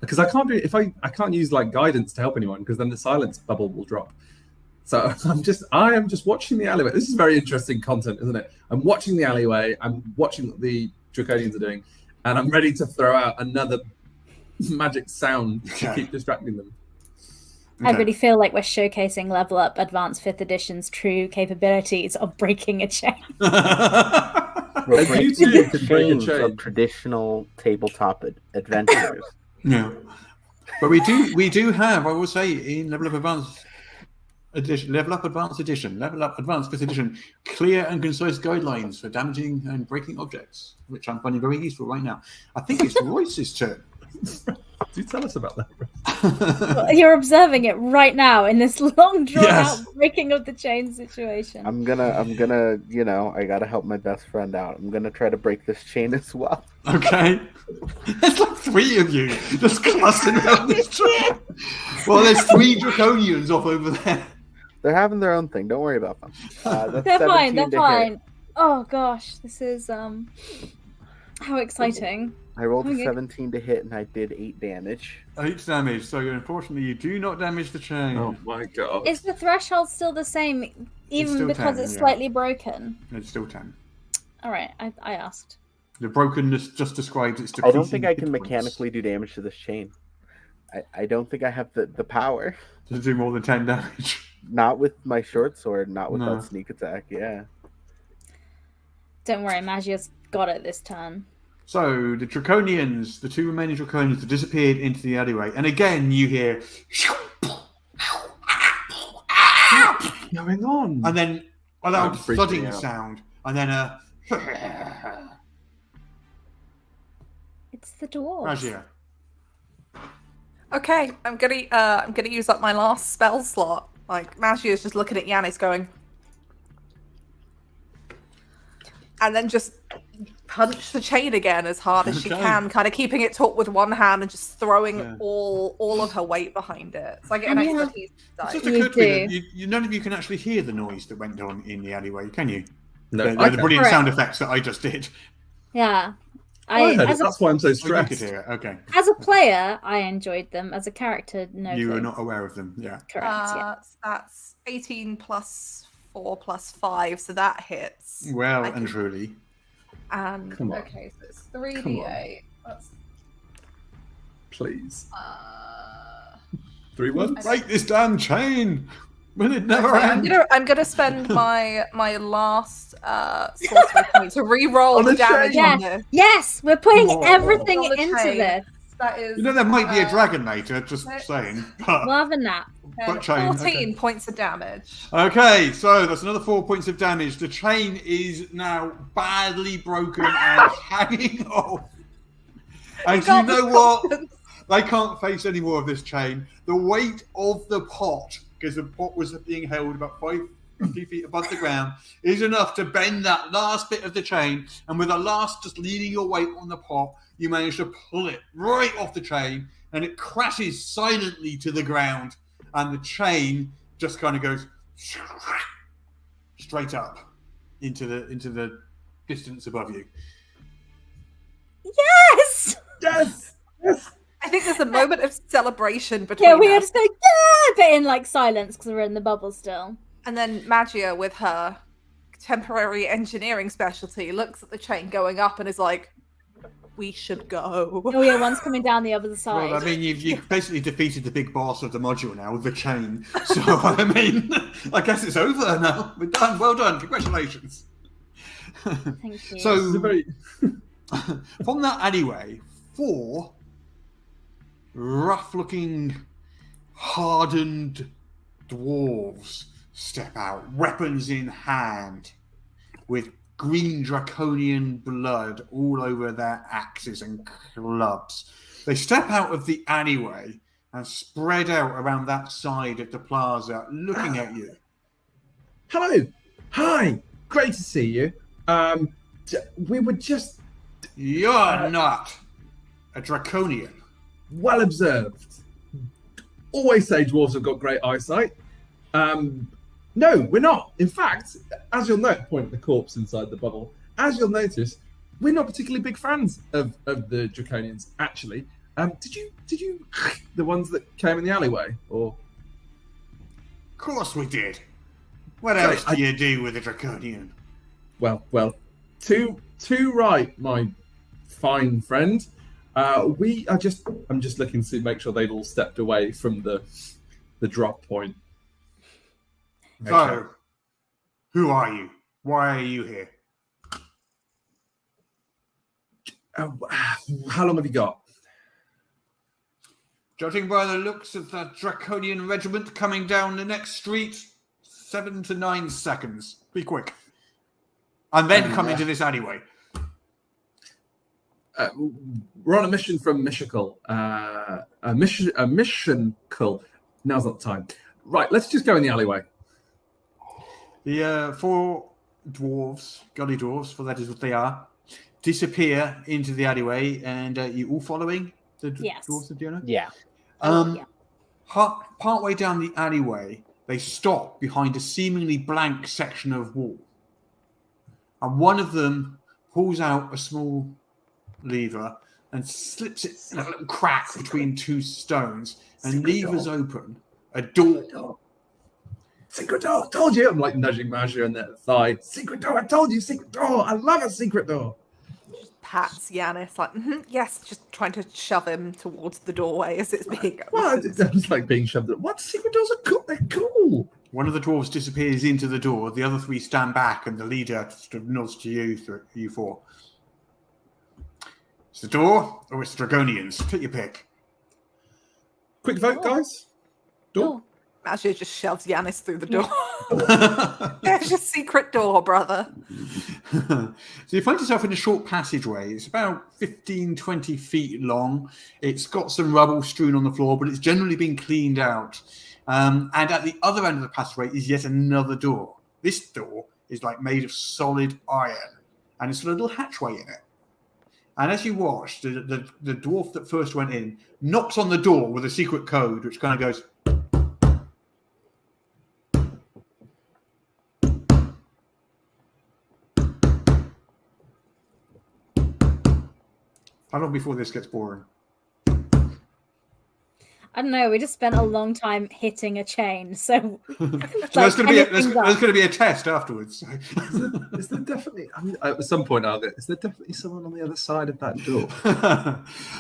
[SPEAKER 5] because I can't use like guidance to help anyone because then the silence bubble will drop. So I am just watching the alleyway. This is very interesting content, isn't it? I'm watching the alleyway. I'm watching what the Draconians are doing, and I'm ready to throw out another magic sound to keep distracting them.
[SPEAKER 2] I really feel like we're showcasing Level Up Advanced 5th Edition's true capabilities of breaking a chain.
[SPEAKER 3] We're breaking the chains of traditional tabletop adventures.
[SPEAKER 1] Yeah, but we do have, I will say, in Level Up Advanced Edition, Level Up Advanced 5th Edition, clear and concise guidelines for damaging and breaking objects, which I'm finding very useful right now. I think it's Royce's turn.
[SPEAKER 5] Do tell us about that.
[SPEAKER 2] You're observing it right now in this long drawn
[SPEAKER 1] Yes.
[SPEAKER 2] out breaking of the chain situation.
[SPEAKER 3] I'm gonna, you know, I gotta help my best friend out. I'm gonna try to break this chain as well.
[SPEAKER 1] Okay. There's like 3 of you just clustering around this chain. Well, there's 3 draconians off over there.
[SPEAKER 3] They're having their own thing. Don't worry about them. That's
[SPEAKER 2] They're fine.
[SPEAKER 3] 17
[SPEAKER 2] They're
[SPEAKER 3] to hit.
[SPEAKER 2] fine. Oh gosh, this is how exciting.
[SPEAKER 3] I rolled a
[SPEAKER 2] Okay.
[SPEAKER 3] 17 to hit, and I did 8 damage.
[SPEAKER 1] 8 damage. So unfortunately, you do not damage the chain.
[SPEAKER 5] Oh my god.
[SPEAKER 2] Is the threshold still the same, even
[SPEAKER 1] still
[SPEAKER 2] because
[SPEAKER 1] 10,
[SPEAKER 2] it's
[SPEAKER 1] yeah.
[SPEAKER 2] slightly broken?
[SPEAKER 1] It's still 10.
[SPEAKER 2] All right, I asked.
[SPEAKER 1] The brokenness just describes its
[SPEAKER 3] I
[SPEAKER 1] depleting
[SPEAKER 3] don't think I can
[SPEAKER 1] hit points.
[SPEAKER 3] mechanically do damage to this chain. I don't think I have the power.
[SPEAKER 1] To do more than 10 damage.
[SPEAKER 3] Not with my short sword, not with
[SPEAKER 1] No.
[SPEAKER 3] that sneak attack, yeah.
[SPEAKER 2] Don't worry, Magia's got it this turn.
[SPEAKER 1] So the Draconians, the 2 remaining Draconians, have disappeared into the alleyway. And again, you hear...
[SPEAKER 5] What's going on?
[SPEAKER 1] And then a loud
[SPEAKER 5] I'm freaking
[SPEAKER 1] thudding
[SPEAKER 5] out.
[SPEAKER 1] sound. And then a...
[SPEAKER 2] It's the dwarves.
[SPEAKER 1] Magia.
[SPEAKER 4] Okay, I'm gonna use up my last spell slot. Like Magia is just looking at Yanis going, and then just punch the chain again as hard as she
[SPEAKER 1] Okay.
[SPEAKER 4] can, kind of keeping it taut with one hand and just throwing
[SPEAKER 1] Yeah.
[SPEAKER 4] all of her weight behind it. So I get an
[SPEAKER 2] And you
[SPEAKER 4] extra
[SPEAKER 2] have-
[SPEAKER 4] piece
[SPEAKER 1] It's
[SPEAKER 4] die.
[SPEAKER 1] just
[SPEAKER 2] You
[SPEAKER 1] occurred to me
[SPEAKER 2] do.
[SPEAKER 1] that none of you can actually hear the noise that went on in the alleyway, can you?
[SPEAKER 5] No,
[SPEAKER 1] The
[SPEAKER 5] I
[SPEAKER 1] the
[SPEAKER 5] can.
[SPEAKER 1] brilliant
[SPEAKER 2] Correct.
[SPEAKER 1] sound effects that I just did.
[SPEAKER 2] Yeah.
[SPEAKER 5] I heard it.
[SPEAKER 2] As
[SPEAKER 5] That's why I'm so
[SPEAKER 1] Oh, you
[SPEAKER 5] stressed.
[SPEAKER 1] could hear it. Okay.
[SPEAKER 2] a player, I enjoyed them. As a character, no.
[SPEAKER 1] You were
[SPEAKER 2] clue.
[SPEAKER 1] not aware of them. Yeah.
[SPEAKER 2] Correct. Yeah.
[SPEAKER 4] That's 18 plus 4 plus 5, so that hits.
[SPEAKER 1] Well
[SPEAKER 4] I
[SPEAKER 1] and
[SPEAKER 4] can-
[SPEAKER 1] truly.
[SPEAKER 4] And
[SPEAKER 5] Come on.
[SPEAKER 4] okay, so it's 3d8. That's
[SPEAKER 5] Please. 3
[SPEAKER 4] I-
[SPEAKER 5] words?
[SPEAKER 1] Break this damn chain! Will it never
[SPEAKER 4] Okay,
[SPEAKER 1] end?
[SPEAKER 4] I'm gonna spend my last sorcery point to re-roll
[SPEAKER 5] On
[SPEAKER 4] the
[SPEAKER 5] the
[SPEAKER 4] damage
[SPEAKER 5] chain.
[SPEAKER 4] on this.
[SPEAKER 2] Yes, we're putting
[SPEAKER 1] Oh.
[SPEAKER 2] everything
[SPEAKER 4] On the
[SPEAKER 2] into
[SPEAKER 4] chain.
[SPEAKER 2] this.
[SPEAKER 4] That is.
[SPEAKER 1] You know, there might be a
[SPEAKER 4] uh,
[SPEAKER 1] dragon later, just
[SPEAKER 4] six.
[SPEAKER 1] saying. But,
[SPEAKER 2] We'll have a nap.
[SPEAKER 1] chain.
[SPEAKER 4] 14 points of damage.
[SPEAKER 1] Okay, so that's another 4 points of damage. The chain is now badly broken and hanging off. And you
[SPEAKER 4] Can't
[SPEAKER 1] know
[SPEAKER 4] be
[SPEAKER 1] what?
[SPEAKER 4] confident.
[SPEAKER 1] They can't face any more of this chain. The weight of the pot, because the pot was being held about 50 feet above the ground, is enough to bend that last bit of the chain. And with the last just leaning your weight on the pot, you manage to pull it right off the chain, and it crashes silently to the ground. And the chain just kind of goes straight up into the distance above you.
[SPEAKER 2] Yes.
[SPEAKER 5] Yes! Yes!
[SPEAKER 4] I think there's a moment of celebration between
[SPEAKER 2] Yeah, we had
[SPEAKER 4] us.
[SPEAKER 2] to say yeah, but in like silence because we're in the bubble still.
[SPEAKER 4] And then Magia, with her temporary engineering specialty, looks at the chain going up and is like, "We should go."
[SPEAKER 2] Oh yeah, one's coming down the other side.
[SPEAKER 1] Well, I mean, you've basically defeated the big boss of the module now, the chain. So, I mean, I guess it's over now. We're done. Well done. Congratulations.
[SPEAKER 2] Thank you.
[SPEAKER 1] So,
[SPEAKER 5] It's a very...
[SPEAKER 1] from that alleyway, 4 rough-looking, hardened dwarves step out, weapons in hand, with green draconian blood all over their axes and clubs. They step out of the alleyway and spread out around that side of the plaza, looking at you.
[SPEAKER 5] Hello! Hi! Great to see you. We were just
[SPEAKER 1] You're not a draconian.
[SPEAKER 5] well observed. Always say dwarves have got great eyesight. No, we're not. In fact, as you'll note, point at the corpse inside the bubble. As you'll notice, we're not particularly big fans of the Draconians. Actually, did you the ones that came in the alleyway, or?
[SPEAKER 1] Of course we did. What
[SPEAKER 5] Sorry,
[SPEAKER 1] else do you do with a draconian?
[SPEAKER 5] Well, too right, my fine friend. I'm just looking to make sure they've all stepped away from the drop point.
[SPEAKER 1] So,
[SPEAKER 5] Okay.
[SPEAKER 1] who are you? Why are you here?
[SPEAKER 5] How long have you got?
[SPEAKER 1] Judging by the looks of that draconian regiment coming down the next street, 7 to 9 seconds. Be quick. And then come into this alleyway.
[SPEAKER 5] We're on a mission from Mishakal, mission call. Now's not the time. Right, let's just go in the alleyway.
[SPEAKER 1] The 4 dwarves, gully dwarves, for that is what they are, disappear into the alleyway, and you all following the dwarves of Diona?
[SPEAKER 3] Yeah.
[SPEAKER 1] Partway down the alleyway, they stop behind a seemingly blank section of wall. And one of them pulls out a small lever and slips it in a little crack between 2 stones and levers open a door.
[SPEAKER 5] Secret door, told you. I'm like nudging Magia in the thigh. Secret door, I told you, secret door. I love a secret door.
[SPEAKER 4] Pats Yanis like, yes, just trying to shove him towards the doorway as it's being opened.
[SPEAKER 5] Well, it sounds like being shoved. What? Secret doors are cool. They're cool.
[SPEAKER 1] One of the dwarves disappears into the door. The other 3 stand back, and the leader sort of nods to you 4. It's the door, or it's the Dragonians. Take your pick.
[SPEAKER 5] Quick vote, guys. Door.
[SPEAKER 4] Magia just shoves Yanis through the door. There's your secret door, brother.
[SPEAKER 1] So you find yourself in a short passageway. It's about 15, 20 feet long. It's got some rubble strewn on the floor, but it's generally been cleaned out. And at the other end of the passageway is yet another door. This door is like made of solid iron, and it's got a little hatchway in it. And as you watch, the dwarf that first went in knocks on the door with a secret code, which kind of goes... How long before this gets boring?
[SPEAKER 2] I don't know. We just spent a long time hitting a chain, so
[SPEAKER 1] there's going to be a test afterwards.
[SPEAKER 5] Is there definitely? I mean, at some point, is there definitely someone on the other side of that door?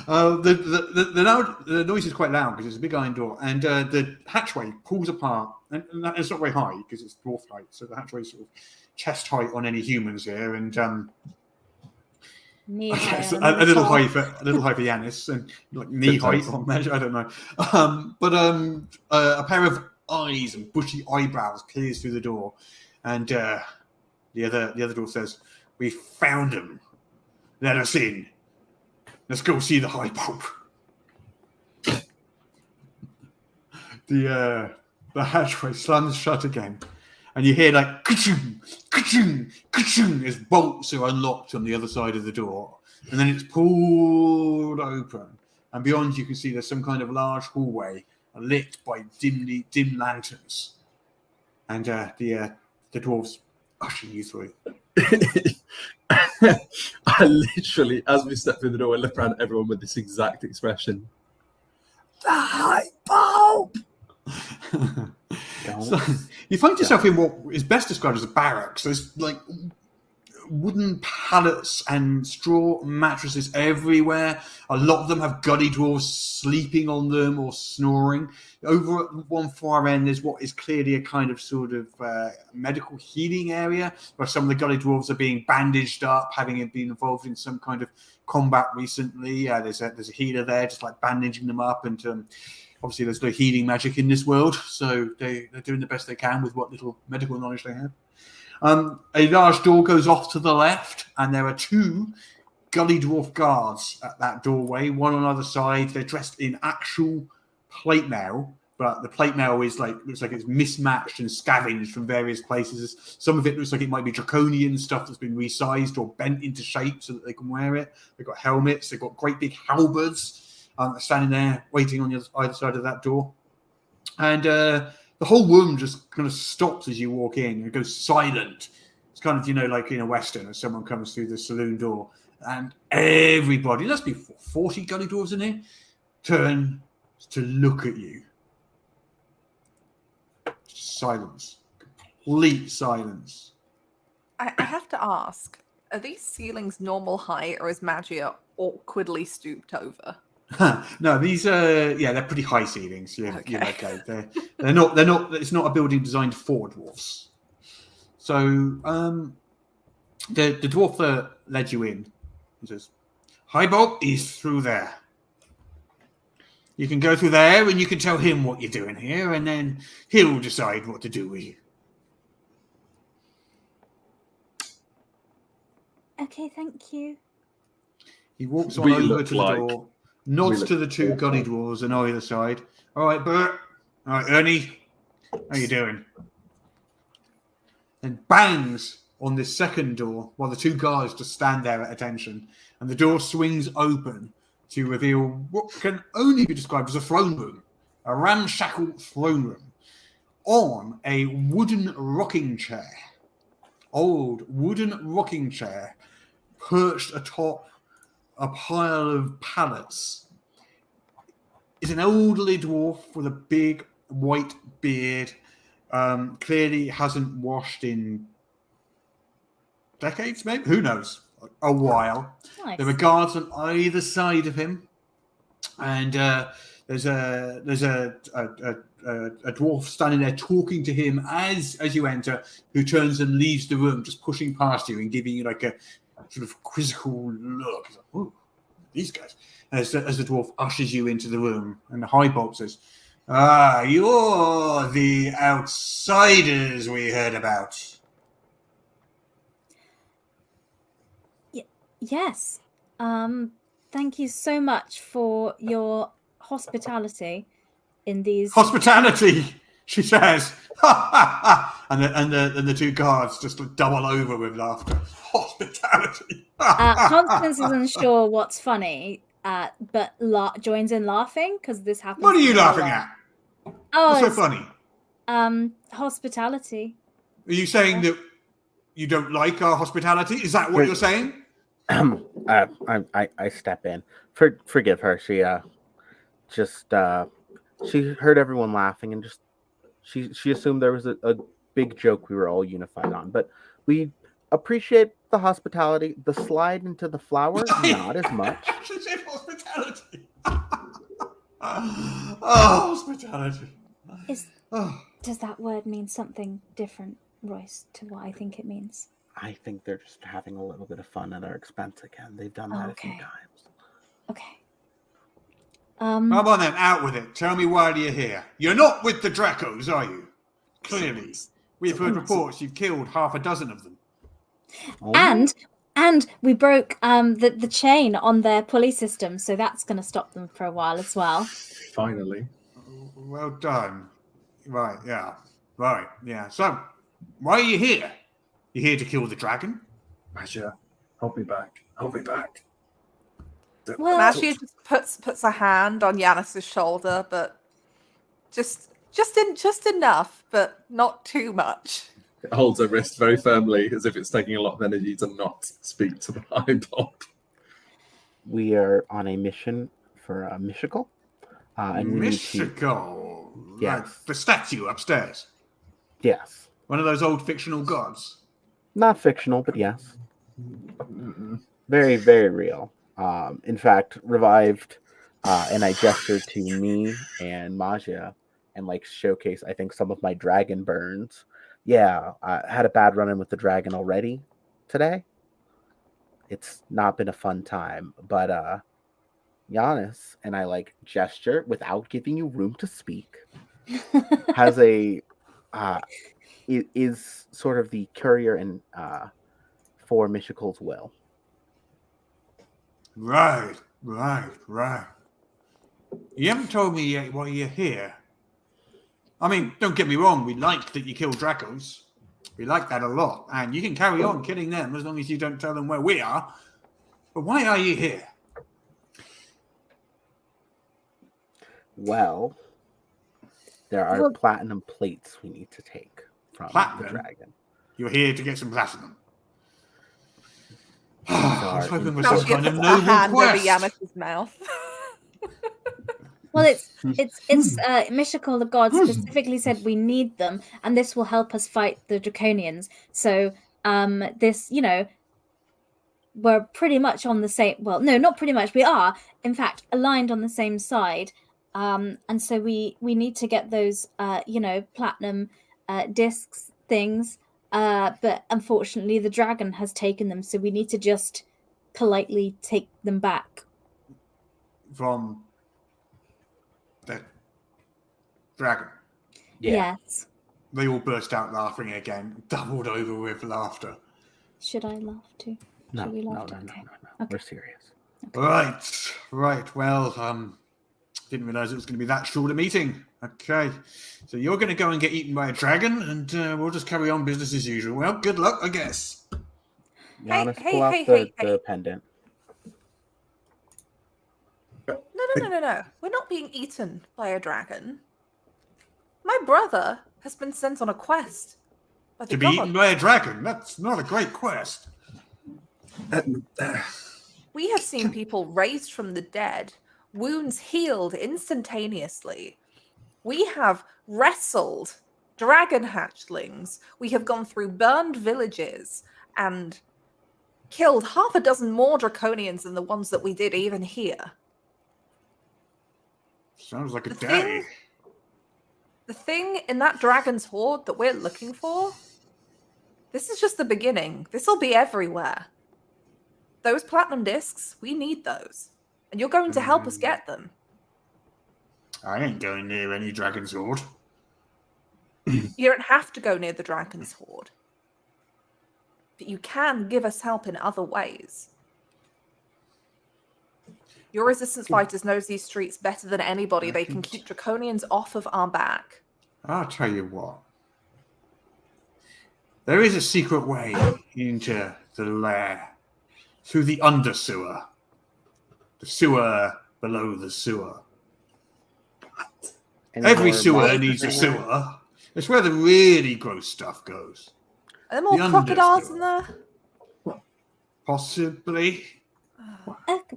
[SPEAKER 1] The noise is quite loud because it's a big iron door, and the hatchway pulls apart, and it's not very high because it's dwarf height, so the hatchway is sort of chest height on any humans here, and a little high for Yanis, and like knee height on measure. I don't know, but a pair of eyes and bushy eyebrows peers through the door, and the other door says, "We found him. Let us in. Let's go see the High Pope." The hatchway slams shut again. And you hear like ka-chung, ka-chung, ka-chung as bolts are unlocked on the other side of the door. And then it's pulled open. And beyond you can see there's some kind of large hallway lit by dim lanterns. And the dwarves usher you through.
[SPEAKER 5] I literally, as we step through the door, I look around at everyone with this exact expression. The High Pope!
[SPEAKER 1] So you find yourself in what is best described as a barracks. There's like wooden pallets and straw mattresses everywhere. A lot of them have gully dwarves sleeping on them or snoring. Over at one far end, there's what is clearly a kind of sort of medical healing area where some of the gully dwarves are being bandaged up, having been involved in some kind of combat recently. There's a healer there just like bandaging them up, and obviously there's no healing magic in this world, so they're doing the best they can with what little medical knowledge they have. A large door goes off to the left, and there are 2 gully dwarf guards at that doorway, one on either side. They're dressed in actual plate mail, but the plate mail is looks like it's mismatched and scavenged from various places. Some of it looks like it might be draconian stuff that's been resized or bent into shape so that they can wear it. They've got helmets, they've got great big halberds standing there waiting on either side of that door. And the whole room just kind of stops as you walk in, and it goes silent. It's kind of, like in a Western, as someone comes through the saloon door, and everybody, there's be 40 gully dwarves in here, turn to look at you. Silence. Complete silence.
[SPEAKER 4] I have to ask, are these ceilings normal height, or is Magia awkwardly stooped over?
[SPEAKER 1] No, these are they're pretty high ceilings. You're okay. They're not. It's not a building designed for dwarfs. So the dwarf that led you in says, "High Pope is through there. You can go through there, and you can tell him what you're doing here, and then he'll decide what to do with you."
[SPEAKER 2] Okay, thank you.
[SPEAKER 1] He walks on over to the door nods to the two gully dwarves on either side. All right, Bert. All right, Ernie. How you doing? And bangs on this second door while the two guards just stand there at attention. And the door swings open to reveal what can only be described as a throne room. A ramshackle throne room. On a wooden rocking chair. Old wooden rocking chair perched atop a pile of pallets. Is an elderly dwarf with a big white beard. Clearly hasn't washed in decades, maybe? Who knows? A while.
[SPEAKER 2] Nice.
[SPEAKER 1] There are guards on either side of him. And there's a dwarf standing there talking to him as you enter, who turns and leaves the room, just pushing past you and giving you like a sort of quizzical look. He's like, "Ooh, these guys." As the dwarf ushers you into the room, and the high bolt says, you're the outsiders we heard about.
[SPEAKER 2] Yes. Thank you so much for your hospitality in these.
[SPEAKER 1] Hospitality, she says. and the two guards just double over with laughter. Hospitality.
[SPEAKER 2] Constance isn't sure what's funny, but joins in laughing because this happens.
[SPEAKER 1] What are you laughing at?
[SPEAKER 2] Oh,
[SPEAKER 1] what's so funny?
[SPEAKER 2] Hospitality.
[SPEAKER 1] Are you saying that you don't like our hospitality? Is that what you're saying?
[SPEAKER 3] I step in. Forgive her. She she heard everyone laughing and just she assumed there was a big joke we were all unified on. But we appreciate the hospitality. The slide into the flower, not as much.
[SPEAKER 1] She said hospitality. Hospitality.
[SPEAKER 2] Does that word mean something different, Royce, to what I think it means?
[SPEAKER 3] I think they're just having a little bit of fun at our expense again. They've done that a few times.
[SPEAKER 2] Okay.
[SPEAKER 1] Come on then, out with it. Tell me why you're here. You're not with the Dracos, are you? Clearly. We've heard reports you've killed half a dozen of them.
[SPEAKER 2] And we broke the chain on their pulley system, so that's going to stop them for a while as well.
[SPEAKER 5] Finally.
[SPEAKER 1] Well done. Right, yeah. Right, yeah. So, why are you here? You here to kill the dragon?
[SPEAKER 5] Masha, hold me back. Hold me back.
[SPEAKER 2] Well,
[SPEAKER 4] Masha just puts a hand on Yanis's shoulder, but just enough, but not too much.
[SPEAKER 5] It holds her wrist very firmly, as if it's taking a lot of energy to not speak to the high pop.
[SPEAKER 3] We are on a mission for a Mystical.
[SPEAKER 1] Mystical?
[SPEAKER 3] Yes.
[SPEAKER 1] Like the statue upstairs?
[SPEAKER 3] Yes.
[SPEAKER 1] One of those old fictional gods?
[SPEAKER 3] Not fictional, but yes. Very, very real. In fact, revived, and I gestured to me and Magia and showcase, I think, some of my dragon burns. Yeah, I had a bad run-in with the dragon already today. It's not been a fun time, but Giannis, and I gesture without giving you room to speak, has is sort of the courier and for Mythical's will.
[SPEAKER 1] Right. You haven't told me yet why you're here. I mean, don't get me wrong, we like that you kill Dracos. We like that a lot. And you can carry on killing them as long as you don't tell them where we are. But why are you here?
[SPEAKER 3] Well, there are platinum plates we need to take from the dragon.
[SPEAKER 1] You're here to get some platinum.
[SPEAKER 3] I was
[SPEAKER 1] hoping
[SPEAKER 4] Now she puts a hand over Yanis's mouth.
[SPEAKER 2] Well, it's Mystical, the god, specifically said we need them, and this will help us fight the Draconians. So, this, we're pretty much on the same. Well, no, not pretty much. We are, in fact, aligned on the same side. And so we need to get those, platinum discs things. But unfortunately, the dragon has taken them, so we need to just politely take them back.
[SPEAKER 1] From the dragon.
[SPEAKER 3] Yeah.
[SPEAKER 2] Yes.
[SPEAKER 1] They all burst out laughing again, doubled over with laughter.
[SPEAKER 2] Should I laugh too?
[SPEAKER 3] No,
[SPEAKER 2] Should we
[SPEAKER 3] no,
[SPEAKER 2] laugh
[SPEAKER 3] no,
[SPEAKER 2] too?
[SPEAKER 3] no,
[SPEAKER 2] Okay.
[SPEAKER 3] no. We're serious.
[SPEAKER 1] Right. Well, didn't realize it was going to be that short a meeting. Okay, so you're going to go and get eaten by a dragon, and we'll just carry on business as usual. Well, good luck, I guess.
[SPEAKER 3] Giannis,
[SPEAKER 4] Hey,
[SPEAKER 3] pull out
[SPEAKER 4] hey.
[SPEAKER 3] the pendant.
[SPEAKER 4] No. We're not being eaten by a dragon. My brother has been sent on a quest by the
[SPEAKER 1] To be eaten by a dragon? That's not a great quest.
[SPEAKER 4] We have seen people raised from the dead, wounds healed instantaneously. We have wrestled dragon hatchlings. We have gone through burned villages and killed half a dozen more draconians than the ones that we did even here.
[SPEAKER 1] Sounds like a day.
[SPEAKER 4] The thing in that dragon's hoard that we're looking for, this is just the beginning. This will be everywhere. Those platinum discs, we need those. And you're going to help us get them.
[SPEAKER 1] I ain't going near any dragon's hoard.
[SPEAKER 4] You don't have to go near the dragon's hoard. But you can give us help in other ways. Your resistance fighters knows these streets better than anybody. They can keep draconians off of our back.
[SPEAKER 1] I'll tell you what. There is a secret way into the lair. Through the under sewer. The sewer below the sewer. Every sewer needs a sewer. It's where the really gross stuff goes.
[SPEAKER 4] Are there more crocodiles in there?
[SPEAKER 1] Possibly.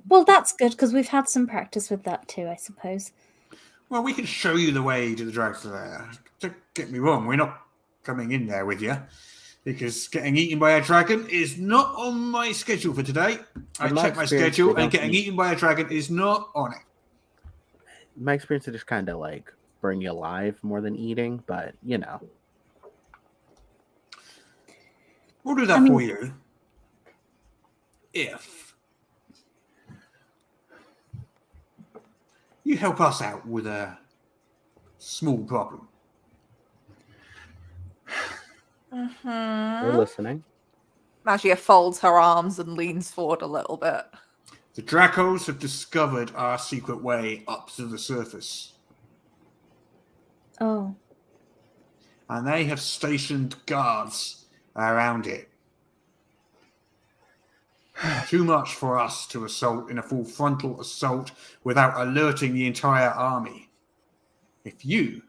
[SPEAKER 2] Well, that's good because we've had some practice with that too, I suppose.
[SPEAKER 1] Well, we can show you the way to the dragon's lair. Don't get me wrong, we're not coming in there with you. Because getting eaten by a dragon is not on my schedule for today. I checked my schedule and getting eaten by a dragon is not on it.
[SPEAKER 3] My experience, it just kind of like burn you alive more than eating, but you know.
[SPEAKER 1] We'll do that for you. If you help us out with a small problem.
[SPEAKER 3] We're listening.
[SPEAKER 4] Magia folds her arms and leans forward a little bit.
[SPEAKER 1] The Dracos have discovered our secret way up to the surface.
[SPEAKER 2] Oh.
[SPEAKER 1] And they have stationed guards around it. Too much for us to assault in a full frontal assault without alerting the entire army. If you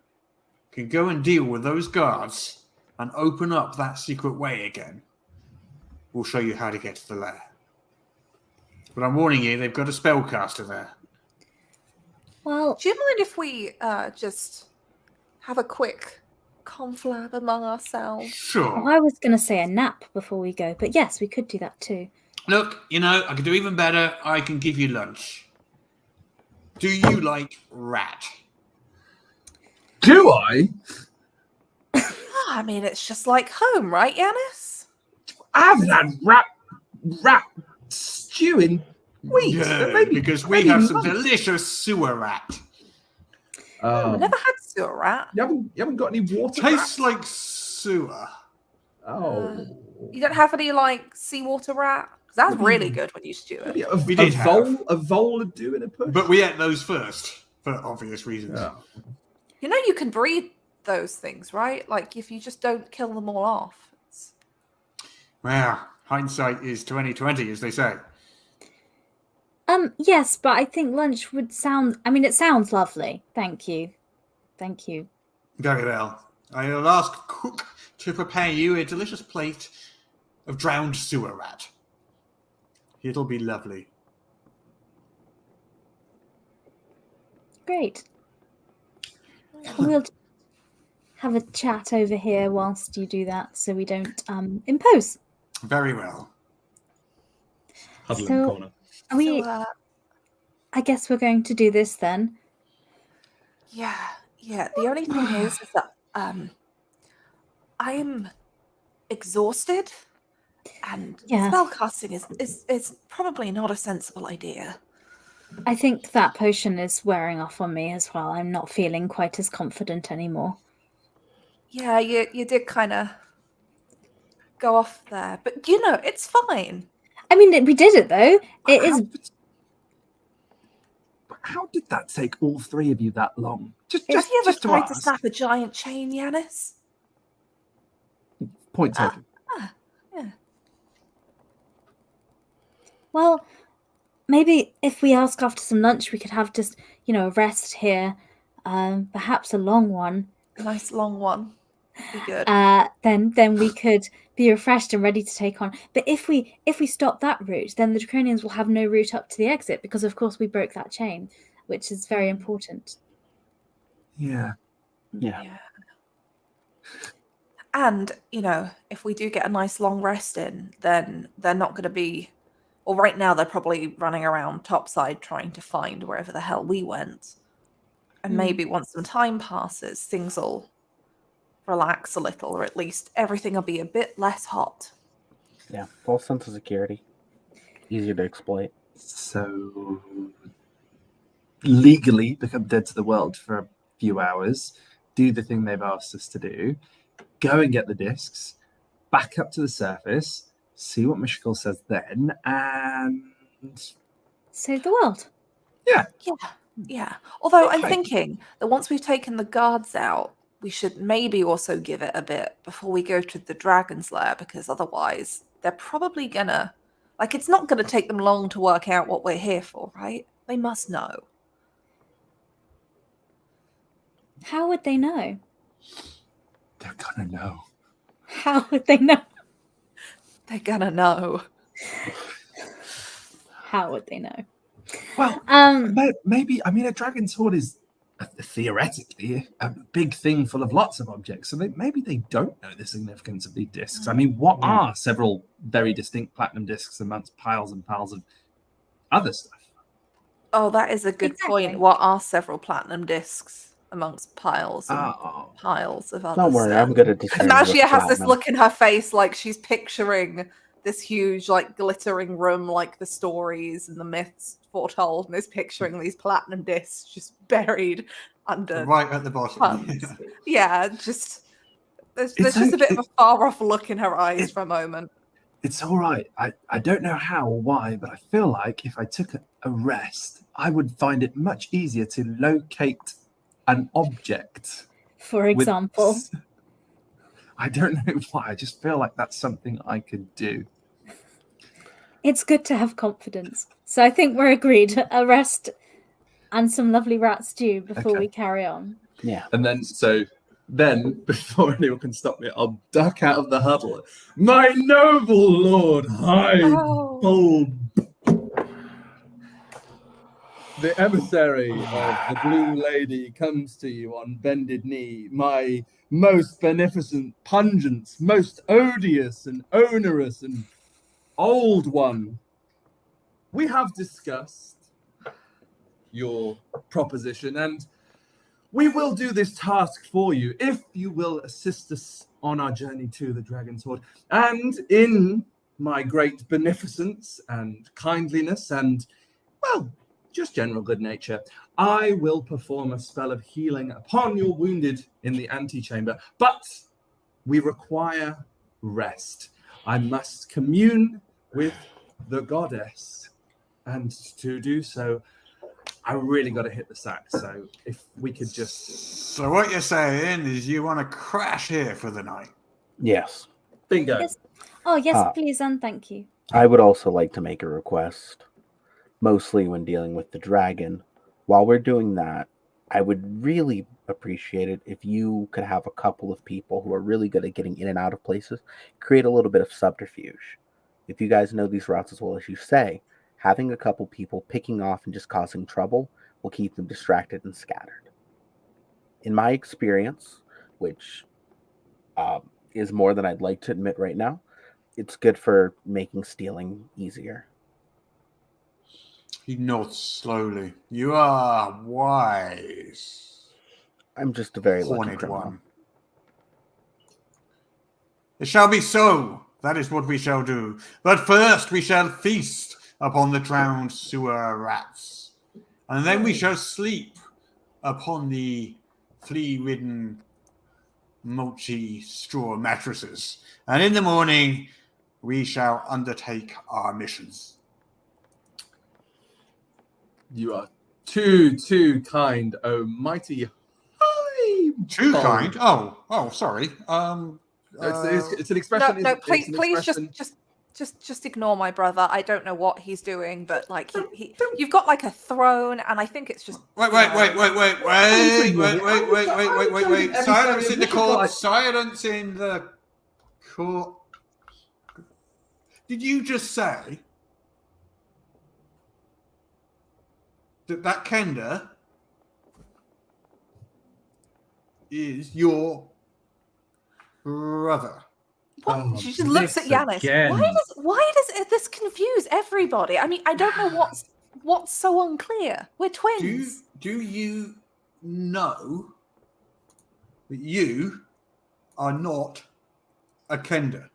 [SPEAKER 1] can go and deal with those guards and open up that secret way again, we'll show you how to get to the lair. But I'm warning you, they've got a spellcaster there.
[SPEAKER 2] Well,
[SPEAKER 4] do you mind if we just have a quick conflab among ourselves?
[SPEAKER 1] Sure.
[SPEAKER 2] I was going to say a nap before we go, but yes, we could do that too.
[SPEAKER 1] Look, I can do even better. I can give you lunch. Do you like rat?
[SPEAKER 5] Do I?
[SPEAKER 4] I mean, it's just like home, right, Yanis?
[SPEAKER 5] I haven't had rat stew in weeks.
[SPEAKER 1] Yeah, because we have some delicious sewer rat.
[SPEAKER 4] I've never had sewer rat.
[SPEAKER 5] You haven't got any water.
[SPEAKER 1] Tastes like sewer.
[SPEAKER 5] Oh.
[SPEAKER 4] You don't have any like seawater rat? That's really good when you stew it.
[SPEAKER 5] A vole would do in a push.
[SPEAKER 1] But we ate those first for obvious reasons.
[SPEAKER 5] Yeah.
[SPEAKER 4] You know you can breed those things, right? Like if you just don't kill them all off.
[SPEAKER 1] Well, hindsight is 20/20, as they say.
[SPEAKER 2] Yes, but I think lunch would sound. I mean, it sounds lovely. Thank you.
[SPEAKER 1] Very well. I'll ask cook to prepare you a delicious plate of drowned sewer rat. It'll be lovely.
[SPEAKER 2] Great. We'll have a chat over here whilst you do that, so we don't impose.
[SPEAKER 1] Very well.
[SPEAKER 5] Huddle in the corner.
[SPEAKER 2] Are we? I guess we're going to do this then.
[SPEAKER 4] Yeah. The only thing is that I'm exhausted, and spellcasting is probably not a sensible idea.
[SPEAKER 2] I think that potion is wearing off on me as well. I'm not feeling quite as confident anymore.
[SPEAKER 4] Yeah, you did kind of go off there, but it's fine.
[SPEAKER 2] I mean, we did it though. It is
[SPEAKER 5] How did that take all three of you that long?
[SPEAKER 4] Have you ever
[SPEAKER 5] just to
[SPEAKER 4] tried to
[SPEAKER 5] ask.
[SPEAKER 4] snap a giant chain, Yanis?
[SPEAKER 5] Point taken.
[SPEAKER 4] Yeah.
[SPEAKER 2] Well, maybe if we ask after some lunch, we could have just, a rest here. Perhaps a long one.
[SPEAKER 4] A nice long one. Be good.
[SPEAKER 2] Then we could be refreshed and ready to take on. But if we stop that route, then the Draconians will have no route up to the exit because, of course, we broke that chain, which is very important.
[SPEAKER 5] Yeah.
[SPEAKER 4] And, if we do get a nice long rest in, then they're not going to be... Well, right now they're probably running around topside trying to find wherever the hell we went. And maybe once some time passes, things will relax a little, or at least everything will be a bit less hot.
[SPEAKER 3] Yeah, false sense of security. Easier to exploit.
[SPEAKER 5] So, legally become dead to the world for a few hours, do the thing they've asked us to do, go and get the discs, back up to the surface, see what Mishkal says then, and...
[SPEAKER 2] Save the world.
[SPEAKER 4] Yeah. Although
[SPEAKER 5] Okay.
[SPEAKER 4] I'm thinking that once we've taken the guards out, we should maybe also give it a bit before we go to the dragon's lair, because otherwise they're probably gonna... it's not gonna take them long to work out what we're here for, right? They must know.
[SPEAKER 2] How would they know?
[SPEAKER 5] They're gonna know.
[SPEAKER 2] How would they know?
[SPEAKER 4] They're gonna know.
[SPEAKER 2] How would they know?
[SPEAKER 5] Well, maybe, a dragon's hoard is theoretically a big thing full of lots of objects, so maybe they don't know the significance of these discs. What are several very distinct platinum discs amongst piles and piles of other stuff?
[SPEAKER 4] Oh, that is a good point. What are several platinum discs amongst piles and piles of other
[SPEAKER 3] Don't worry,
[SPEAKER 4] stuff?
[SPEAKER 3] I'm good at discerning.
[SPEAKER 4] Magia has this
[SPEAKER 3] platinum.
[SPEAKER 4] look in her face like she's picturing this huge, glittering room like the stories and the myths foretold, and is picturing these platinum discs just buried under
[SPEAKER 1] right at the bottom.
[SPEAKER 4] tons. Yeah, just there's just a bit of a far-off look in her eyes for a moment.
[SPEAKER 5] It's all right. I don't know how or why, but I feel like if I took a rest, I would find it much easier to locate an object.
[SPEAKER 2] For example.
[SPEAKER 5] I don't know why. I just feel like that's something I could do.
[SPEAKER 2] It's good to have confidence. So I think we're agreed. A rest and some lovely rat stew before we carry on.
[SPEAKER 3] Yeah.
[SPEAKER 5] And then, before anyone can stop me, I'll duck out of the huddle. My noble lord, bold. The emissary of the Blue Lady comes to you on bended knee. My most beneficent, pungent, most odious and onerous and old one. We have discussed your proposition, and we will do this task for you if you will assist us on our journey to the Dragon's Hoard. And in my great beneficence and kindliness and, just general good nature, I will perform a spell of healing upon your wounded in the antechamber. But we require rest. I must commune with the goddess. And to do so, I really got to hit the sack. So if we could just...
[SPEAKER 1] So what you're saying is you want to crash here for the night?
[SPEAKER 3] Yes.
[SPEAKER 5] Bingo.
[SPEAKER 2] Yes. Oh, yes, please, and thank you.
[SPEAKER 3] I would also like to make a request, mostly when dealing with the dragon. While we're doing that, I would really appreciate it if you could have a couple of people who are really good at getting in and out of places, create a little bit of subterfuge. If you guys know these routes as well as you say, having a couple people picking off and just causing trouble will keep them distracted and scattered. In my experience, which is more than I'd like to admit right now, it's good for making stealing easier.
[SPEAKER 1] He nods slowly. You are wise.
[SPEAKER 3] I'm just a very lucky
[SPEAKER 1] Horned
[SPEAKER 3] criminal.
[SPEAKER 1] one. It shall be so. That is what we shall do. But first we shall feast upon the drowned sewer rats. And then we shall sleep upon the flea-ridden mochi straw mattresses. And in the morning we shall undertake our missions.
[SPEAKER 5] You are Too kind, oh mighty high.
[SPEAKER 1] Too
[SPEAKER 5] bold.
[SPEAKER 1] kind. Oh, sorry.
[SPEAKER 5] It's an expression.
[SPEAKER 4] No,
[SPEAKER 5] it's an
[SPEAKER 4] please,
[SPEAKER 5] expression.
[SPEAKER 4] just ignore my brother. I don't know what he's doing, but like
[SPEAKER 5] Don't-
[SPEAKER 4] you've got like a throne, and I think it's just
[SPEAKER 1] Wait. Silence in the court. Silence in the court. Did you just say that Kenda is your brother?
[SPEAKER 4] What?
[SPEAKER 5] Oh,
[SPEAKER 4] She just looks at
[SPEAKER 5] this
[SPEAKER 4] Yanis.
[SPEAKER 5] again.
[SPEAKER 4] Why does this confuse everybody? I mean, I don't know what's so unclear. We're twins.
[SPEAKER 1] Do you know that you are not a Kenda?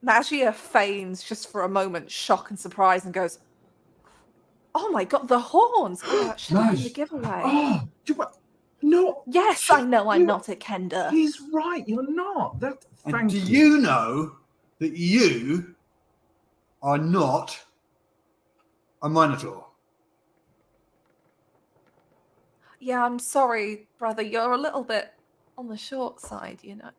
[SPEAKER 4] Magia feigns just for a moment shock and surprise and goes, "Oh my god, the horns! Oh, that should have been the
[SPEAKER 5] Maj.
[SPEAKER 4] giveaway."
[SPEAKER 5] Oh, no.
[SPEAKER 4] Yes, I know I'm not a Kenda.
[SPEAKER 5] He's right. You're not.
[SPEAKER 1] And
[SPEAKER 5] Thank
[SPEAKER 1] do
[SPEAKER 5] you.
[SPEAKER 1] you know that you are not a Minotaur?
[SPEAKER 4] Yeah, I'm sorry, brother. You're a little bit on the short side, you know.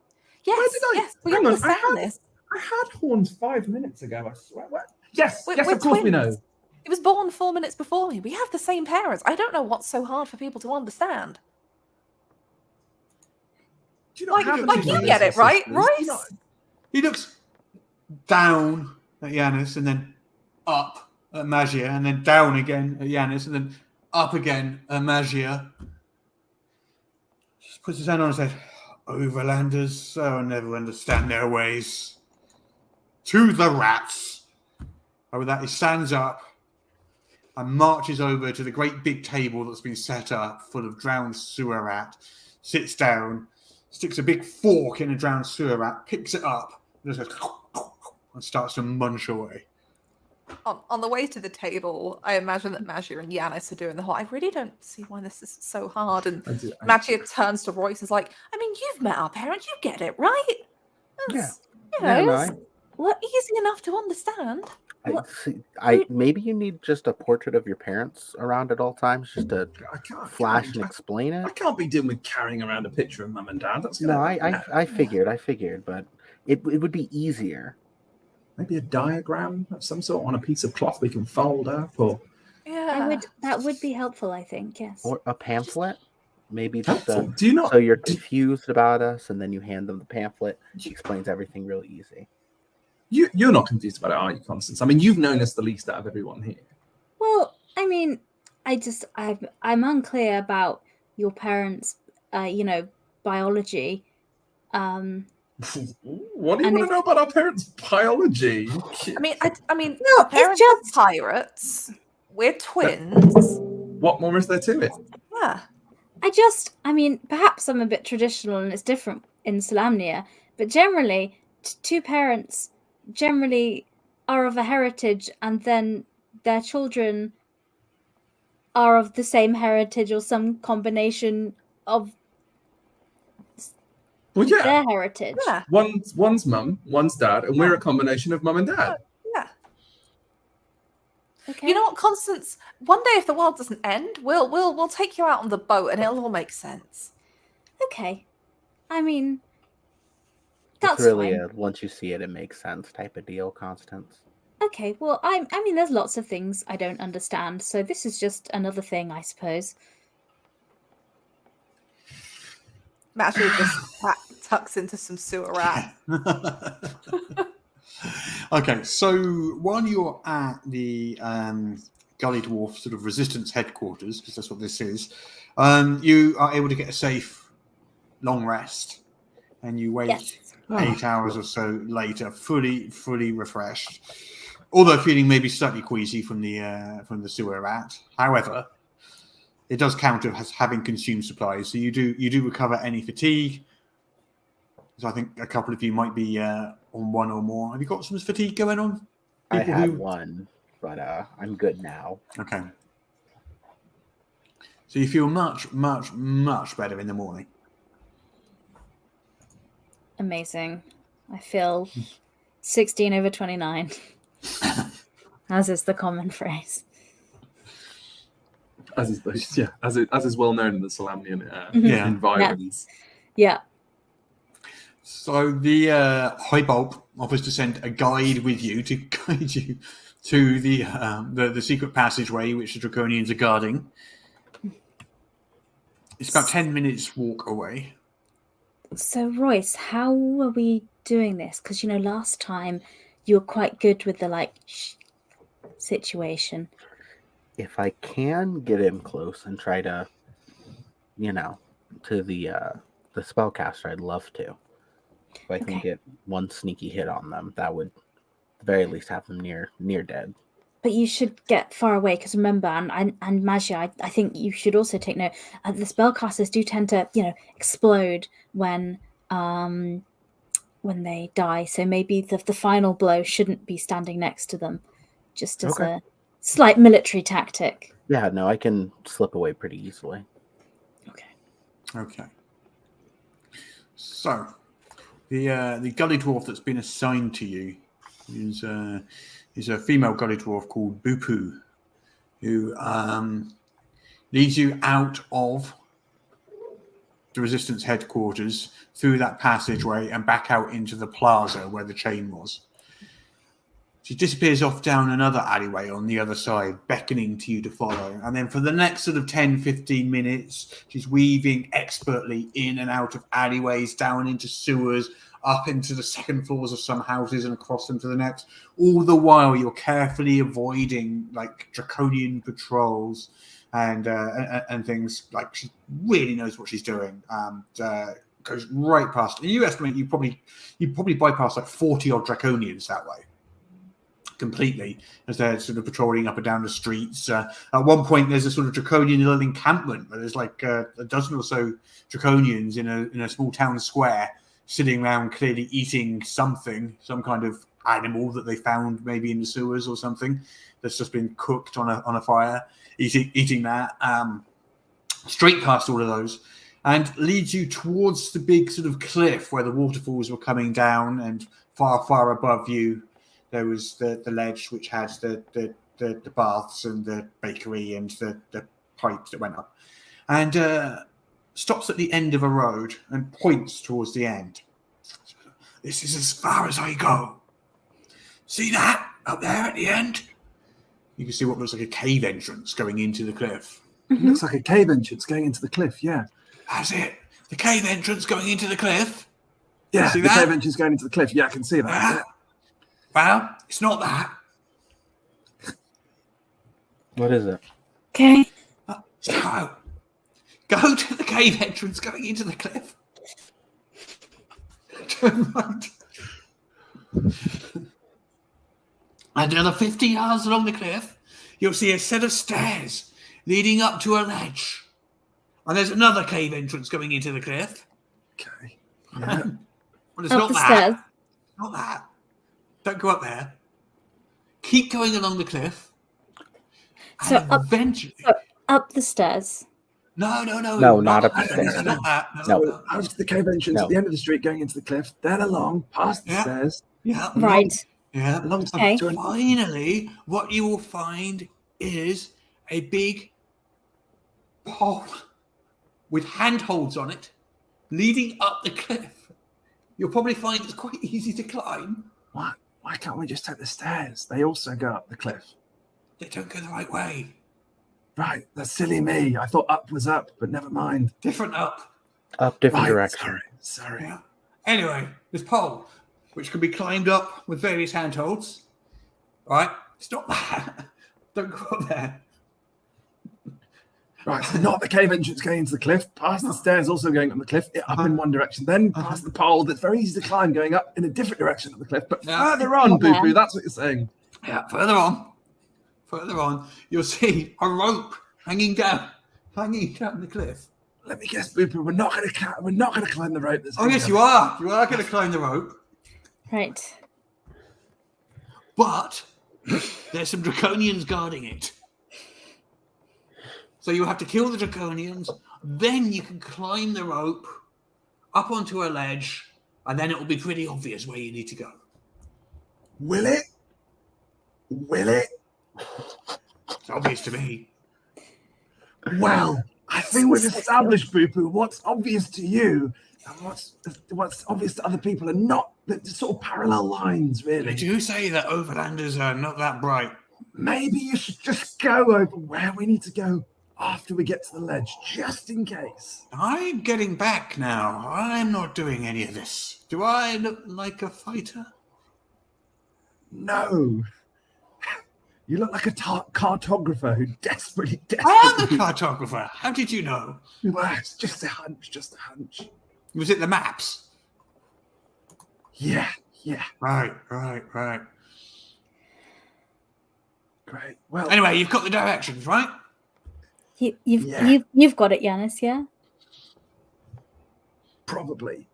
[SPEAKER 4] Yes,
[SPEAKER 5] did I-
[SPEAKER 4] yes, we
[SPEAKER 5] hang on,
[SPEAKER 4] understand this.
[SPEAKER 5] I had horns 5 minutes ago. I swear. What? Yes,
[SPEAKER 4] We're
[SPEAKER 5] of course we know.
[SPEAKER 4] twins. It was born 4 minutes before me. We have the same parents. I don't know what's so hard for people to understand.
[SPEAKER 5] Do you not have any
[SPEAKER 4] Like you
[SPEAKER 5] brothers
[SPEAKER 4] get
[SPEAKER 5] or
[SPEAKER 4] it, right?
[SPEAKER 5] sisters? Do you not-
[SPEAKER 4] Royce?
[SPEAKER 1] He looks down at Yanis and then up at Magia and then down again at Yanis and then up again at Magia. Just puts his hand on his head. Overlanders, I'll never understand their ways. To the rats. And with that, he stands up and marches over to the great big table that's been set up full of drowned sewer rat, sits down, sticks a big fork in a drowned sewer rat, picks it up, and just goes and starts to munch away.
[SPEAKER 4] On the way to the table, I imagine that Magia and Yanis are doing the whole. I really don't see why this is so hard. And Magia turns to Royce and is like, I mean, you've met our parents, you get it, right? That's, you know,
[SPEAKER 3] Yeah,
[SPEAKER 4] it's easy enough to understand.
[SPEAKER 3] Maybe you need just a portrait of your parents around at all times, just to flash and explain it.
[SPEAKER 5] I can't be dealing with carrying around a picture of mum and dad. That's
[SPEAKER 3] No, I figured, but it would be easier.
[SPEAKER 5] Maybe a diagram of some sort on a piece of cloth we can fold up, or
[SPEAKER 4] Yeah.
[SPEAKER 2] That would be helpful, I think. Yes.
[SPEAKER 3] Or a pamphlet, maybe just
[SPEAKER 5] helpful. Do you not?
[SPEAKER 3] so you're confused about us, and then you hand them the pamphlet. She explains everything real easy.
[SPEAKER 5] You're not confused about it, are you, Constance? I mean, you've known us the least out of everyone here.
[SPEAKER 2] Well, I mean, I'm unclear about your parents' biology.
[SPEAKER 5] What do you want to know about our parents' biology?
[SPEAKER 4] I mean,
[SPEAKER 2] No,
[SPEAKER 4] our parents are
[SPEAKER 2] just-
[SPEAKER 4] pirates. We're twins.
[SPEAKER 5] What more is there to it?
[SPEAKER 4] Yeah.
[SPEAKER 2] Perhaps I'm a bit traditional and it's different in Salamnia, but generally, two parents generally are of a heritage and then their children are of the same heritage or some combination of
[SPEAKER 5] Well, yeah.
[SPEAKER 2] their heritage.
[SPEAKER 4] Yeah.
[SPEAKER 5] One's mum, one's dad, and we're a combination of mum and dad.
[SPEAKER 4] Yeah.
[SPEAKER 2] Okay.
[SPEAKER 4] You know what, Constance? One day, if the world doesn't end, we'll take you out on the boat, and it'll all make sense.
[SPEAKER 2] Okay. I mean, that's
[SPEAKER 3] It's really
[SPEAKER 2] fine.
[SPEAKER 3] once you see it, it makes sense type of deal, Constance.
[SPEAKER 2] Okay, well, I mean, there's lots of things I don't understand, so this is just another thing, I suppose.
[SPEAKER 4] Magia just tucks into some sewer rat.
[SPEAKER 1] Okay, so while you're at the Gully Dwarf sort of resistance headquarters, because that's what this is, you are able to get a safe long rest, and you wake
[SPEAKER 2] Yes.
[SPEAKER 1] 8 hours or so later, fully refreshed. Although feeling maybe slightly queasy from the sewer rat. However, it does count as having consumed supplies, so you do recover any fatigue. So I think a couple of you might be on one or more. Have you got some fatigue going on?
[SPEAKER 3] I
[SPEAKER 1] People
[SPEAKER 3] had
[SPEAKER 1] who-
[SPEAKER 3] one, but I'm good now.
[SPEAKER 1] Okay. So you feel much better in the morning.
[SPEAKER 2] Amazing. I feel 16/29, as is the common phrase.
[SPEAKER 5] As is well known in the Salamnian
[SPEAKER 1] Yeah.
[SPEAKER 5] environs.
[SPEAKER 2] Yeah.
[SPEAKER 1] So the High Bulb offers to send a guide with you to guide you to the secret passageway which the Draconians are guarding. It's about 10 minutes walk away.
[SPEAKER 2] So, Royce, how are we doing this? Because, last time you were quite good with the, situation.
[SPEAKER 3] If I can get in close and try to, to the spellcaster, I'd love to. If I can get one sneaky hit on them, that would at the very least have them near dead.
[SPEAKER 2] But you should get far away, because remember, and Magia, I think you should also take note. The spellcasters do tend to, explode when they die. So maybe the final blow shouldn't be standing next to them, just as a slight military tactic.
[SPEAKER 3] Yeah, no, I can slip away pretty easily.
[SPEAKER 1] Okay. So the gully dwarf that's been assigned to you is a female gully dwarf called Bupu, who leads you out of the Resistance headquarters through that passageway and back out into the plaza where the chain was. She disappears off down another alleyway on the other side, beckoning to you to follow. And then for the next sort of 10, 15 minutes, she's weaving expertly in and out of alleyways, down into sewers, up into the second floors of some houses and across them to the next. All the while, you're carefully avoiding draconian patrols and things. She really knows what she's doing. Goes right past. You estimate you probably bypass 40 odd draconians that way. Completely, as they're sort of patrolling up and down the streets. At one point, there's a sort of draconian little encampment where there's a dozen or so draconians in a small town square, sitting around clearly eating something, some kind of animal that they found maybe in the sewers or something that's just been cooked on a fire. Eating that straight past all of those, and leads you towards the big sort of cliff where the waterfalls were coming down, and far above you. There was the ledge which had the baths and the bakery and the pipes that went up. And stops at the end of a road and points towards the end. This is as far as I go. See that up there at the end? You can see what looks like a cave entrance going into the cliff.
[SPEAKER 5] It looks like a cave entrance going into the cliff, yeah.
[SPEAKER 1] That's it. The cave entrance going into the cliff.
[SPEAKER 5] Yeah,
[SPEAKER 1] see
[SPEAKER 5] the
[SPEAKER 1] that?
[SPEAKER 5] cave entrance going into the cliff. Yeah, I can see that.
[SPEAKER 1] Yeah. Well, it's not that.
[SPEAKER 3] What is it?
[SPEAKER 2] Okay.
[SPEAKER 1] So, go to the cave entrance going into the cliff. Turn right. Another 50 yards along the cliff, you'll see a set of stairs leading up to a ledge. And there's another cave entrance going into the cliff.
[SPEAKER 5] Okay. Yeah.
[SPEAKER 1] Well, it's
[SPEAKER 2] Up
[SPEAKER 1] not
[SPEAKER 2] the
[SPEAKER 1] that.
[SPEAKER 2] stairs.
[SPEAKER 1] Not that. Don't go up there. Keep going along the cliff.
[SPEAKER 2] So
[SPEAKER 1] And eventually...
[SPEAKER 2] up the stairs.
[SPEAKER 1] No,
[SPEAKER 3] not up the stairs.
[SPEAKER 1] Not that.
[SPEAKER 5] So out to the cave entrance
[SPEAKER 3] No.
[SPEAKER 5] at the end of the street going into the cliff, then along, past the stairs.
[SPEAKER 1] Yeah.
[SPEAKER 2] Right.
[SPEAKER 1] Yeah.
[SPEAKER 5] Along
[SPEAKER 2] Okay.
[SPEAKER 5] to
[SPEAKER 1] Finally, what you will find is a big pole with handholds on it leading up the cliff. You'll probably find it's quite easy to climb.
[SPEAKER 5] What? Why can't we just take the stairs? They also go up the cliff.
[SPEAKER 1] They don't go the right way.
[SPEAKER 5] Right, that's silly me. I thought up was up, but never mind.
[SPEAKER 1] Different up.
[SPEAKER 3] Up different
[SPEAKER 5] Right,
[SPEAKER 3] direction.
[SPEAKER 5] Sorry.
[SPEAKER 1] Yeah. Anyway, this pole, which can be climbed up with various handholds. Right? It's not that. Don't go up there.
[SPEAKER 5] Right, so not the cave entrance going into the cliff, past the stairs also going up the cliff, up in one direction, then past the pole that's very easy to climb going up in a different direction of the cliff, but further on,
[SPEAKER 2] Okay.
[SPEAKER 5] Boo-Boo, that's what you're saying.
[SPEAKER 1] Yeah, further on, you'll see a rope hanging down the cliff.
[SPEAKER 5] Let me guess, Boo-Boo, we're not going to climb the rope.
[SPEAKER 1] Oh yes, you are. You are going to climb the rope,
[SPEAKER 2] Right.
[SPEAKER 1] but there's some draconians guarding it. So you have to kill the draconians, then you can climb the rope up onto a ledge, and then it will be pretty obvious where you need to go.
[SPEAKER 5] Will it?
[SPEAKER 1] It's obvious to me.
[SPEAKER 5] Well, I think we've established, Boo-Boo, what's obvious to you and what's obvious to other people are not the sort of parallel lines, really.
[SPEAKER 1] Did you say that overlanders are not that bright?
[SPEAKER 5] Maybe you should just go over where we need to go after we get to the ledge, just in case.
[SPEAKER 1] I'm getting back now. I'm not doing any of this. Do I look like a fighter?
[SPEAKER 5] No. You look like a cartographer who desperately...
[SPEAKER 1] I am the cartographer. How did you know?
[SPEAKER 5] Well, it's just a hunch,
[SPEAKER 1] Was it the maps?
[SPEAKER 5] Yeah.
[SPEAKER 1] Right.
[SPEAKER 5] Great. Well,
[SPEAKER 1] Anyway, you've got the directions, right?
[SPEAKER 2] You've got it, Yanis, yeah?
[SPEAKER 5] probably.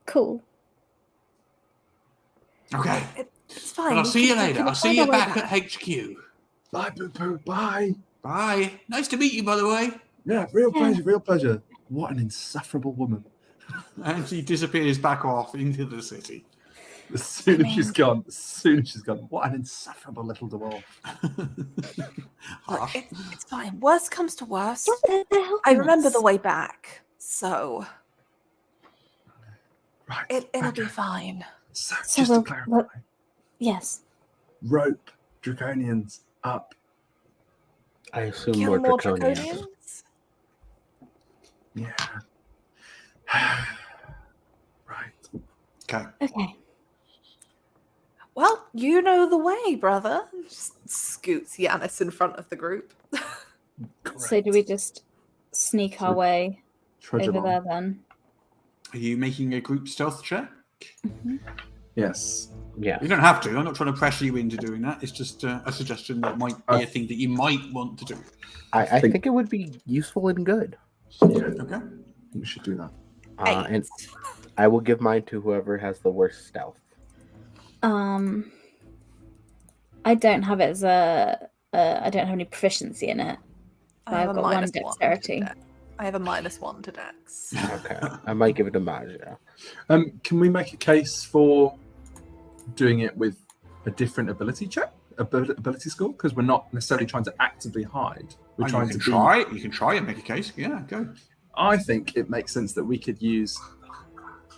[SPEAKER 2] Cool.
[SPEAKER 1] Okay.
[SPEAKER 4] It's fine.
[SPEAKER 1] Well, I'll see you
[SPEAKER 4] We
[SPEAKER 1] later.
[SPEAKER 4] can
[SPEAKER 1] I'll see
[SPEAKER 4] find
[SPEAKER 1] you
[SPEAKER 4] our way
[SPEAKER 1] back at HQ.
[SPEAKER 5] Bye, Boo-Boo. Bye.
[SPEAKER 1] Bye. Nice to meet you, by the way.
[SPEAKER 5] Yeah, real pleasure. What an insufferable woman.
[SPEAKER 1] And she disappears back off into the city.
[SPEAKER 5] As soon as she's gone, what an insufferable little dwarf.
[SPEAKER 4] Look, it's fine. Worst comes to worst.
[SPEAKER 2] They're helping
[SPEAKER 4] I remember
[SPEAKER 2] us.
[SPEAKER 4] the way back, so
[SPEAKER 5] Right.
[SPEAKER 4] it'll be
[SPEAKER 5] okay.
[SPEAKER 4] fine.
[SPEAKER 5] So,
[SPEAKER 2] So
[SPEAKER 5] just to clarify,
[SPEAKER 2] Yes.
[SPEAKER 5] rope, draconians up.
[SPEAKER 3] I assume
[SPEAKER 4] Kill
[SPEAKER 3] more
[SPEAKER 4] more
[SPEAKER 3] draconians.
[SPEAKER 4] draconians.
[SPEAKER 5] Yeah. Right.
[SPEAKER 1] Okay.
[SPEAKER 2] Okay.
[SPEAKER 4] Well, you know the way, brother. Just scoots Yanis in front of the group.
[SPEAKER 2] So do we just sneak our way
[SPEAKER 5] Trudge
[SPEAKER 2] over
[SPEAKER 5] along.
[SPEAKER 2] there then?
[SPEAKER 1] Are you making a group stealth check?
[SPEAKER 5] Yes.
[SPEAKER 3] Yeah.
[SPEAKER 1] You don't have to. I'm not trying to pressure you into doing that. It's just a suggestion that might be a thing that you might want to do.
[SPEAKER 3] I think it would be useful and good.
[SPEAKER 5] Yeah,
[SPEAKER 1] Okay.
[SPEAKER 5] we should do that.
[SPEAKER 3] And I will give mine to whoever has the worst stealth.
[SPEAKER 2] I don't have it as a. I don't have any proficiency in it. But
[SPEAKER 4] I have
[SPEAKER 2] I've
[SPEAKER 4] a
[SPEAKER 2] got one
[SPEAKER 4] -1 to
[SPEAKER 2] dexterity.
[SPEAKER 4] dex. I have a -1 to dex.
[SPEAKER 3] Okay. I might give it to Magia.
[SPEAKER 5] Can we make a case for doing it with a different ability check, ability score? Because we're not necessarily trying to actively hide. We're trying to
[SPEAKER 1] try. You can try and make a case. Yeah, go.
[SPEAKER 5] I think it makes sense that we could use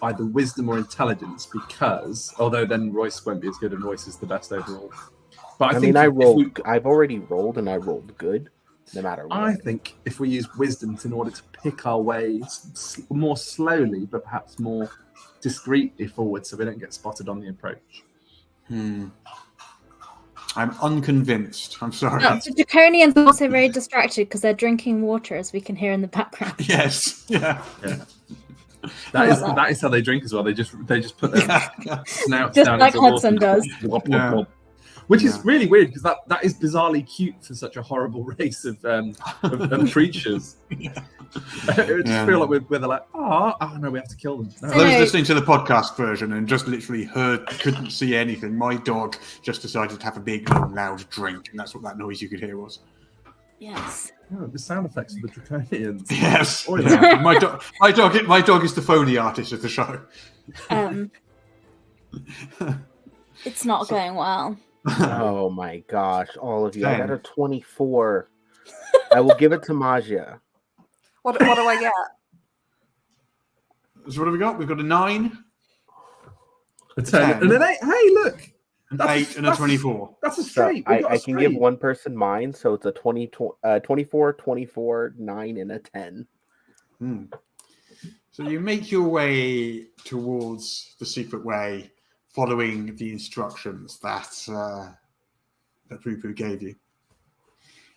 [SPEAKER 5] either wisdom or intelligence, because although then Royce won't be as good, and Royce is the best overall. But
[SPEAKER 3] I
[SPEAKER 5] think
[SPEAKER 3] mean, I
[SPEAKER 5] if we-
[SPEAKER 3] rolled. I've already rolled, and I rolled good, no matter what.
[SPEAKER 5] I think if we use wisdom in order to pick our way more slowly, but perhaps more discreetly forward, so we don't get spotted on the approach.
[SPEAKER 1] I'm unconvinced. I'm sorry.
[SPEAKER 2] No, the Draconians are also very distracted because they're drinking water, as we can hear in the background.
[SPEAKER 1] Yes. Yeah.
[SPEAKER 5] That is how they drink as well. They just put their snouts
[SPEAKER 2] Just
[SPEAKER 5] down
[SPEAKER 2] like
[SPEAKER 5] into the
[SPEAKER 2] Hudson
[SPEAKER 5] water.
[SPEAKER 2] does.
[SPEAKER 5] Wop, wop,
[SPEAKER 1] Yeah.
[SPEAKER 5] wop. Which is really weird, because that is bizarrely cute for such a horrible race of creatures. It just feel like we're like, oh no, we have to kill them. No.
[SPEAKER 1] For those listening to the podcast version and just literally couldn't see anything, my dog just decided to have a big, long, loud drink, and that's what that noise you could hear was.
[SPEAKER 2] Yes.
[SPEAKER 5] Oh, the sound effects of the draconians.
[SPEAKER 1] Yes.
[SPEAKER 5] Oh,
[SPEAKER 1] Yeah. My dog is the Foley artist of the show.
[SPEAKER 2] It's not going well.
[SPEAKER 3] Oh my gosh, all of you! I got
[SPEAKER 1] 10.
[SPEAKER 3] a 24. I will give it to Magia.
[SPEAKER 4] What do I get?
[SPEAKER 1] So what have we got? We've got a 9,
[SPEAKER 5] A 10 and an 8. Hey, look!
[SPEAKER 1] an 8, and a 24.
[SPEAKER 5] That's a
[SPEAKER 3] So
[SPEAKER 5] straight. We got a
[SPEAKER 3] I can give
[SPEAKER 5] straight.
[SPEAKER 3] one person mine, so it's a 24, 24, 9, and a 10.
[SPEAKER 1] So you make your way towards the secret way, following the instructions that Poo-Poo gave you.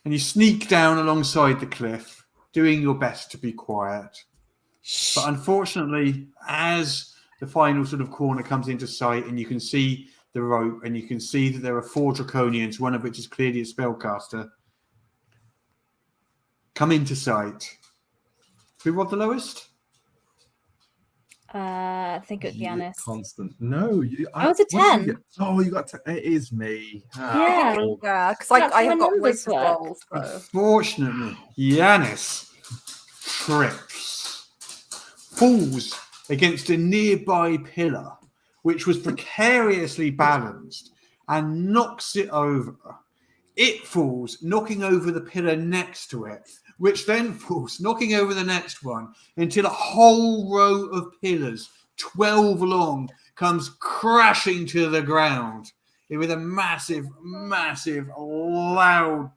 [SPEAKER 1] And you sneak down alongside the cliff, doing your best to be quiet. But unfortunately, as the final sort of corner comes into sight and you can see the rope and you can see that there are 4 draconians, one of which is clearly a spellcaster, come into sight. Who rolled the lowest?
[SPEAKER 2] I think it was Yanis.
[SPEAKER 5] Constant. No,
[SPEAKER 2] I was a
[SPEAKER 5] what did you
[SPEAKER 2] 10.
[SPEAKER 5] get? Oh, you got 10. It is me.
[SPEAKER 2] Yeah.
[SPEAKER 4] Yeah, because
[SPEAKER 2] That's
[SPEAKER 4] I
[SPEAKER 2] how
[SPEAKER 4] have got
[SPEAKER 2] numbers
[SPEAKER 4] wisdom
[SPEAKER 2] work.
[SPEAKER 4] rolls. So.
[SPEAKER 1] Unfortunately, Yanis trips, falls against a nearby pillar, which was precariously balanced, and knocks it over. It falls, knocking over the pillar next to it, which then falls, knocking over the next one until a whole row of pillars, 12 long, comes crashing to the ground with a massive, massive, loud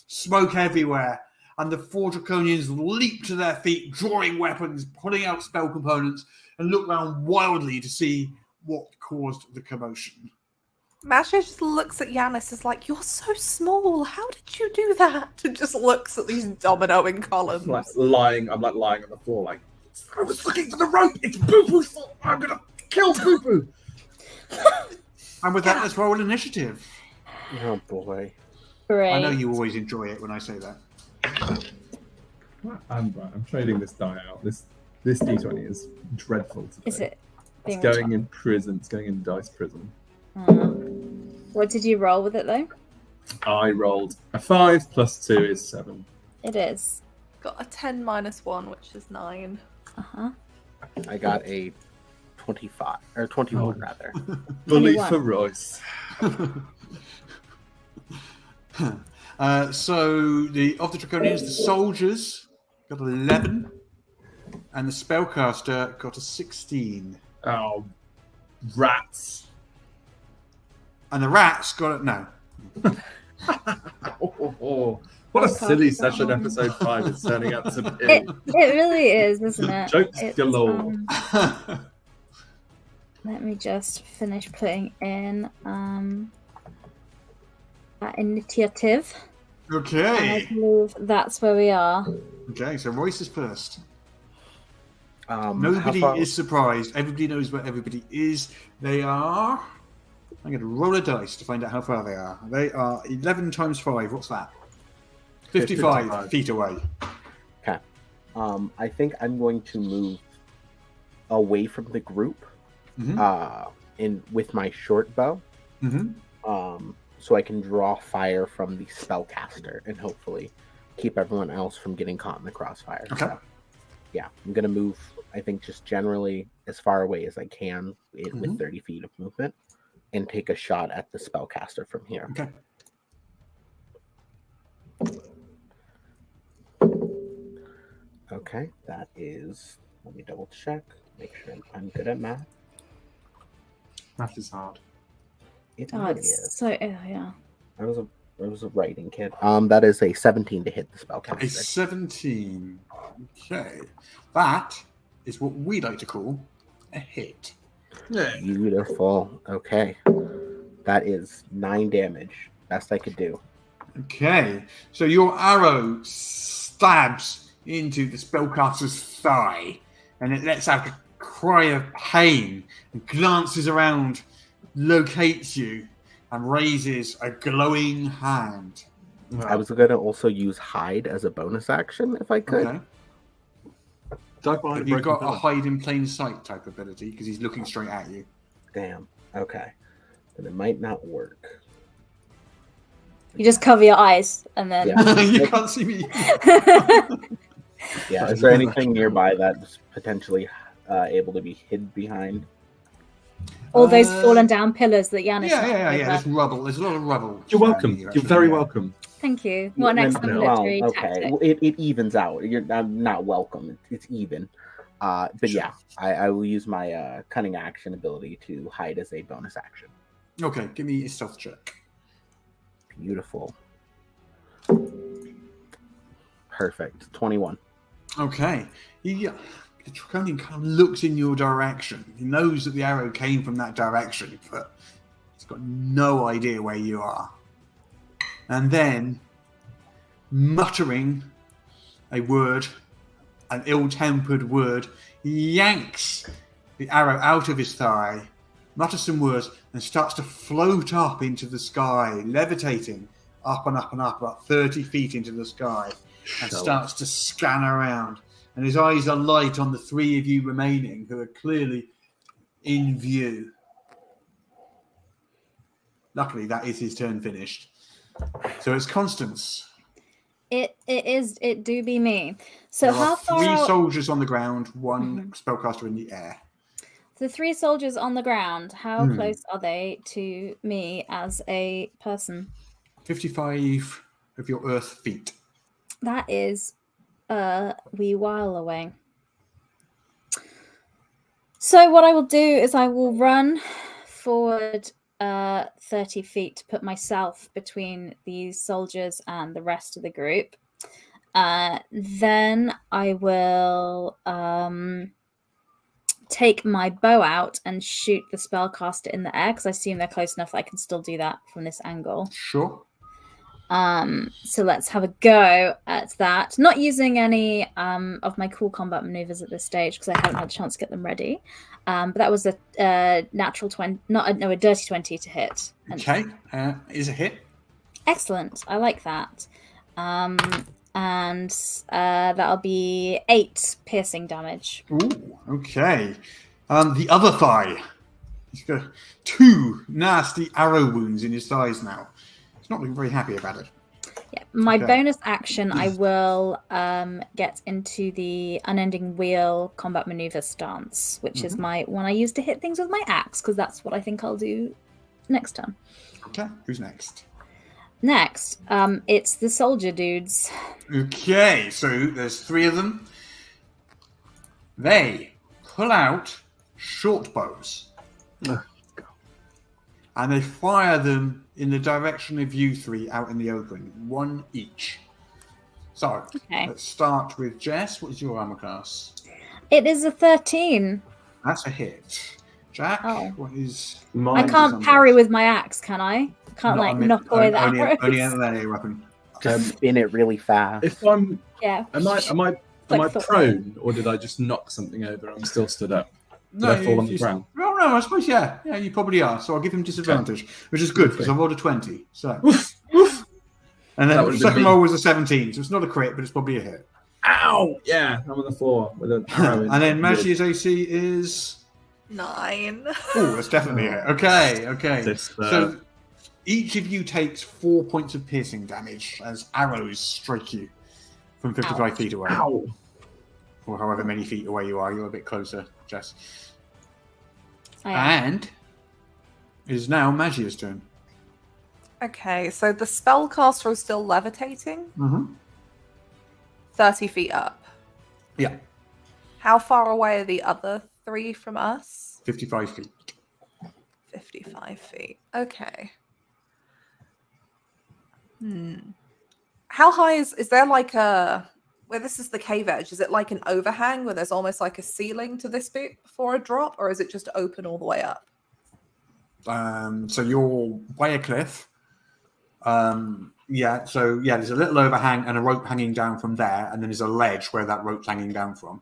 [SPEAKER 1] smoke everywhere. And the 4 Draconians leap to their feet, drawing weapons, pulling out spell components, and look around wildly to see what caused the commotion.
[SPEAKER 4] Masha just looks at Yanis as like, you're so small. How did you do that? And just looks at these dominoing columns.
[SPEAKER 5] I'm lying on the floor, like, I was looking for the rope. It's Boo Boo's fault. I'm gonna kill Boo Boo.
[SPEAKER 1] And with that, let's roll initiative.
[SPEAKER 3] Oh boy.
[SPEAKER 2] Great.
[SPEAKER 1] I know you always enjoy it when I say that.
[SPEAKER 5] I'm trading this die out. This D20 is dreadful today.
[SPEAKER 2] Is it?
[SPEAKER 5] It's going in prison. It's going in dice prison.
[SPEAKER 2] What did you roll with it though?
[SPEAKER 5] I rolled a 5 plus 2 is 7.
[SPEAKER 2] It is.
[SPEAKER 4] Got a 10 minus 1, which is 9.
[SPEAKER 3] I got a 25 or 21 rather.
[SPEAKER 5] Bully
[SPEAKER 2] 21.
[SPEAKER 5] for Royce.
[SPEAKER 1] So the Draconians, the soldiers got 11, and the spellcaster got a 16.
[SPEAKER 5] Oh, rats!
[SPEAKER 1] And the rats got it. No.
[SPEAKER 5] What a silly session episode 5 is turning out to be.
[SPEAKER 2] It really is, isn't it?
[SPEAKER 5] Jokes
[SPEAKER 2] It's,
[SPEAKER 5] galore.
[SPEAKER 2] Let me just finish putting in that initiative. And I
[SPEAKER 1] Okay.
[SPEAKER 2] believe that's where we are.
[SPEAKER 1] Okay. So Royce is first.
[SPEAKER 3] How
[SPEAKER 1] Nobody
[SPEAKER 3] far-
[SPEAKER 1] is surprised. Everybody knows where everybody is. They are. I'm going to roll a dice to find out how far they are. They are 11 times 5. What's that? 55 feet away.
[SPEAKER 3] Okay. I think I'm going to move away from the group in with my short bow. So I can draw fire from the spellcaster and hopefully keep everyone else from getting caught in the crossfire.
[SPEAKER 1] Okay.
[SPEAKER 3] So, yeah, I'm gonna move. I think just generally as far away as I can with 30 feet of movement, and take a shot at the spellcaster from here.
[SPEAKER 1] Okay.
[SPEAKER 3] Okay, that is. Let me double check. Make sure I'm good at math.
[SPEAKER 5] Math is hard.
[SPEAKER 3] It
[SPEAKER 2] Oh,
[SPEAKER 3] really
[SPEAKER 2] it's
[SPEAKER 3] is.
[SPEAKER 2] so yeah.
[SPEAKER 3] I was a writing kid. That is a 17 to hit the
[SPEAKER 1] A
[SPEAKER 3] spellcaster.
[SPEAKER 1] 17. Okay. That is what we like to call a hit.
[SPEAKER 5] Yeah.
[SPEAKER 3] Beautiful. Okay, that is 9 damage. Best I could do.
[SPEAKER 1] Okay. So your arrow stabs into the spellcaster's thigh, and it lets out a cry of pain and glances around, locates you, and raises a glowing hand.
[SPEAKER 3] I was going to also use hide as a bonus action if I could.
[SPEAKER 1] Okay.
[SPEAKER 5] Dive behind
[SPEAKER 1] Have
[SPEAKER 5] a
[SPEAKER 1] you
[SPEAKER 5] broken
[SPEAKER 1] got a
[SPEAKER 5] pillar.
[SPEAKER 1] hide in plain sight type ability? Because he's looking straight at you.
[SPEAKER 3] Damn. Okay. Then it might not work.
[SPEAKER 2] You just cover your eyes and then.
[SPEAKER 3] Yeah.
[SPEAKER 1] You can't see me.
[SPEAKER 3] Yeah. Is there anything nearby that's potentially able to be hid behind?
[SPEAKER 2] All those fallen down pillars that Yanis.
[SPEAKER 1] Yeah. There's rubble. There's a lot of rubble.
[SPEAKER 5] You're welcome.
[SPEAKER 1] Here,
[SPEAKER 5] You're
[SPEAKER 1] actually,
[SPEAKER 5] very
[SPEAKER 1] yeah.
[SPEAKER 5] welcome.
[SPEAKER 2] Thank you. What an excellent military
[SPEAKER 3] okay.
[SPEAKER 2] tactic.
[SPEAKER 3] Well, it evens out. I'm not welcome. It's even. But
[SPEAKER 1] Sure.
[SPEAKER 3] yeah, I will use my cunning action ability to hide as a bonus action.
[SPEAKER 1] Okay, give me a stealth check.
[SPEAKER 3] Beautiful. Perfect. 21.
[SPEAKER 1] Okay. The Draconian kind of looks in your direction. He knows that the arrow came from that direction, but he's got no idea where you are. And then, muttering a word, an ill-tempered word, he yanks the arrow out of his thigh, mutters some words, and starts to float up into the sky, levitating up and up and up, about 30 feet into the sky, and starts to scan around. And his eyes are light on the 3 of you remaining, who are clearly in view. Luckily, that is his turn finished. So it's Constance.
[SPEAKER 2] It do be me. So
[SPEAKER 1] There
[SPEAKER 2] how
[SPEAKER 1] are
[SPEAKER 2] far
[SPEAKER 1] 3
[SPEAKER 2] out?
[SPEAKER 1] soldiers on the ground, 1 spellcaster in the air.
[SPEAKER 2] The 3 soldiers on the ground, how
[SPEAKER 1] Hmm.
[SPEAKER 2] close are they to me as a person?
[SPEAKER 1] 55 of your earth feet.
[SPEAKER 2] That is a wee while away. So what I will do is I will run forward 30 feet to put myself between these soldiers and the rest of the group. Then I will take my bow out and shoot the spellcaster in the air, because I assume they're close enough that I can still do that from this angle.
[SPEAKER 1] Sure.
[SPEAKER 2] So let's have a go at that. Not using any of my cool combat maneuvers at this stage because I haven't had a chance to get them ready. But that was a natural 20, a dirty 20 to hit.
[SPEAKER 1] Okay, is a hit.
[SPEAKER 2] Excellent. I like that. And that'll be 8 piercing damage.
[SPEAKER 1] Ooh, okay. The other thigh. He's got 2 nasty arrow wounds in his thighs now. He's not looking very happy about it.
[SPEAKER 2] Yeah, my bonus action, I will get into the unending wheel combat maneuver stance, which is my one I use to hit things with my axe, because that's what I think I'll do next turn.
[SPEAKER 1] Okay, who's next?
[SPEAKER 2] Next, it's the soldier dudes.
[SPEAKER 1] Okay, so there's 3 of them. They pull out short bows. And they fire them in the direction of you 3 out in the open, 1 each. So, Let's start with Jess. What is your armor class?
[SPEAKER 2] It is a 13.
[SPEAKER 1] That's a hit. Jack, what is...
[SPEAKER 2] I can't parry with my axe, can I? Can't knock away the arrows.
[SPEAKER 1] Only a weapon.
[SPEAKER 3] Just spin it really fast.
[SPEAKER 5] If I'm...
[SPEAKER 2] Yeah.
[SPEAKER 5] Am I prone, or did I just knock something over? I'm still stood up. Did I fall on the ground?
[SPEAKER 1] No, I suppose, yeah. Yeah, you probably are. So I'll give him disadvantage, which is good, because I rolled a 20. So. And then the second roll was a 17, so it's not a crit, but it's probably a hit.
[SPEAKER 5] Ow! Yeah, I'm on the floor with an arrow.
[SPEAKER 1] And then Magia's AC is...
[SPEAKER 4] 9.
[SPEAKER 1] Oh, that's definitely a hit. Okay. So each of you takes 4 points of piercing damage as arrows strike you from 55 feet away.
[SPEAKER 5] Ow!
[SPEAKER 1] Or however many feet away you are. You're a bit closer, Jess.
[SPEAKER 2] And
[SPEAKER 1] it is now Magia's turn.
[SPEAKER 4] Okay, so the spellcaster is still levitating? 30 feet up.
[SPEAKER 1] Yeah.
[SPEAKER 4] How far away are the other 3 from us?
[SPEAKER 1] 55 feet.
[SPEAKER 4] 55 feet. Okay. How high is there like a... Where this is the cave edge, is it like an overhang where there's almost like a ceiling to this bit before a drop, or is it just open all the way up?
[SPEAKER 1] So you're by a cliff. There's a little overhang and a rope hanging down from there, and then there's a ledge where that rope's hanging down from.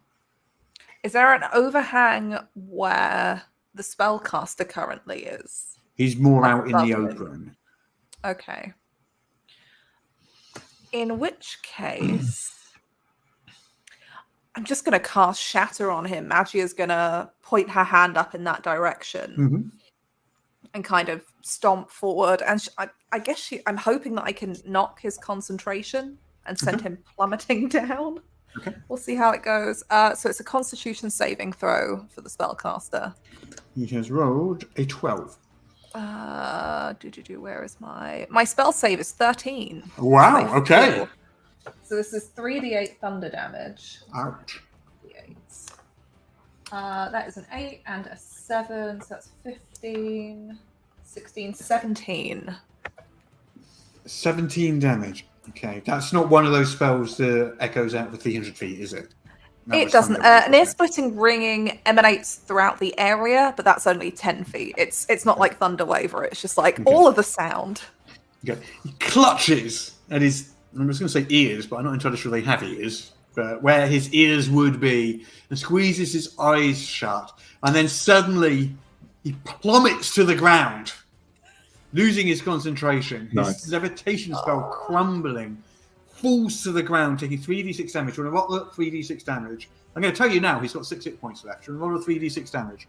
[SPEAKER 4] Is there an overhang where the spellcaster currently is?
[SPEAKER 1] He's more out in the open.
[SPEAKER 4] Okay. In which case... I'm just going to cast Shatter on him. Magia's going to point her hand up in that direction and kind of stomp forward. And I guess I'm hoping that I can knock his concentration and send him plummeting down.
[SPEAKER 1] Okay.
[SPEAKER 4] We'll see how it goes. So it's a Constitution saving throw for the spellcaster.
[SPEAKER 1] He has rolled a 12.
[SPEAKER 4] Where is my spell save is 13.
[SPEAKER 1] Wow. Okay.
[SPEAKER 4] So this is 3d8 thunder damage.
[SPEAKER 1] Ouch.
[SPEAKER 4] D8. That is an 8 and a 7, so that's 15, 16, 17.
[SPEAKER 1] 17 damage. Okay, that's not one of those spells that echoes out for 300 feet, is it?
[SPEAKER 4] It doesn't. An ear-splitting ringing emanates throughout the area, but that's only 10 feet. It's not like Thunder Waver. It's just like all of the sound.
[SPEAKER 1] Okay. He clutches at his... I was going to say ears, but I'm not entirely sure they have ears. But where his ears would be, and squeezes his eyes shut, and then suddenly he plummets to the ground, losing his concentration. His levitation spell crumbling, falls to the ground, taking 3d6 damage. You want to roll 3d6 damage? I'm going to tell you now, he's got 6 hit points left. You want to roll 3d6 damage?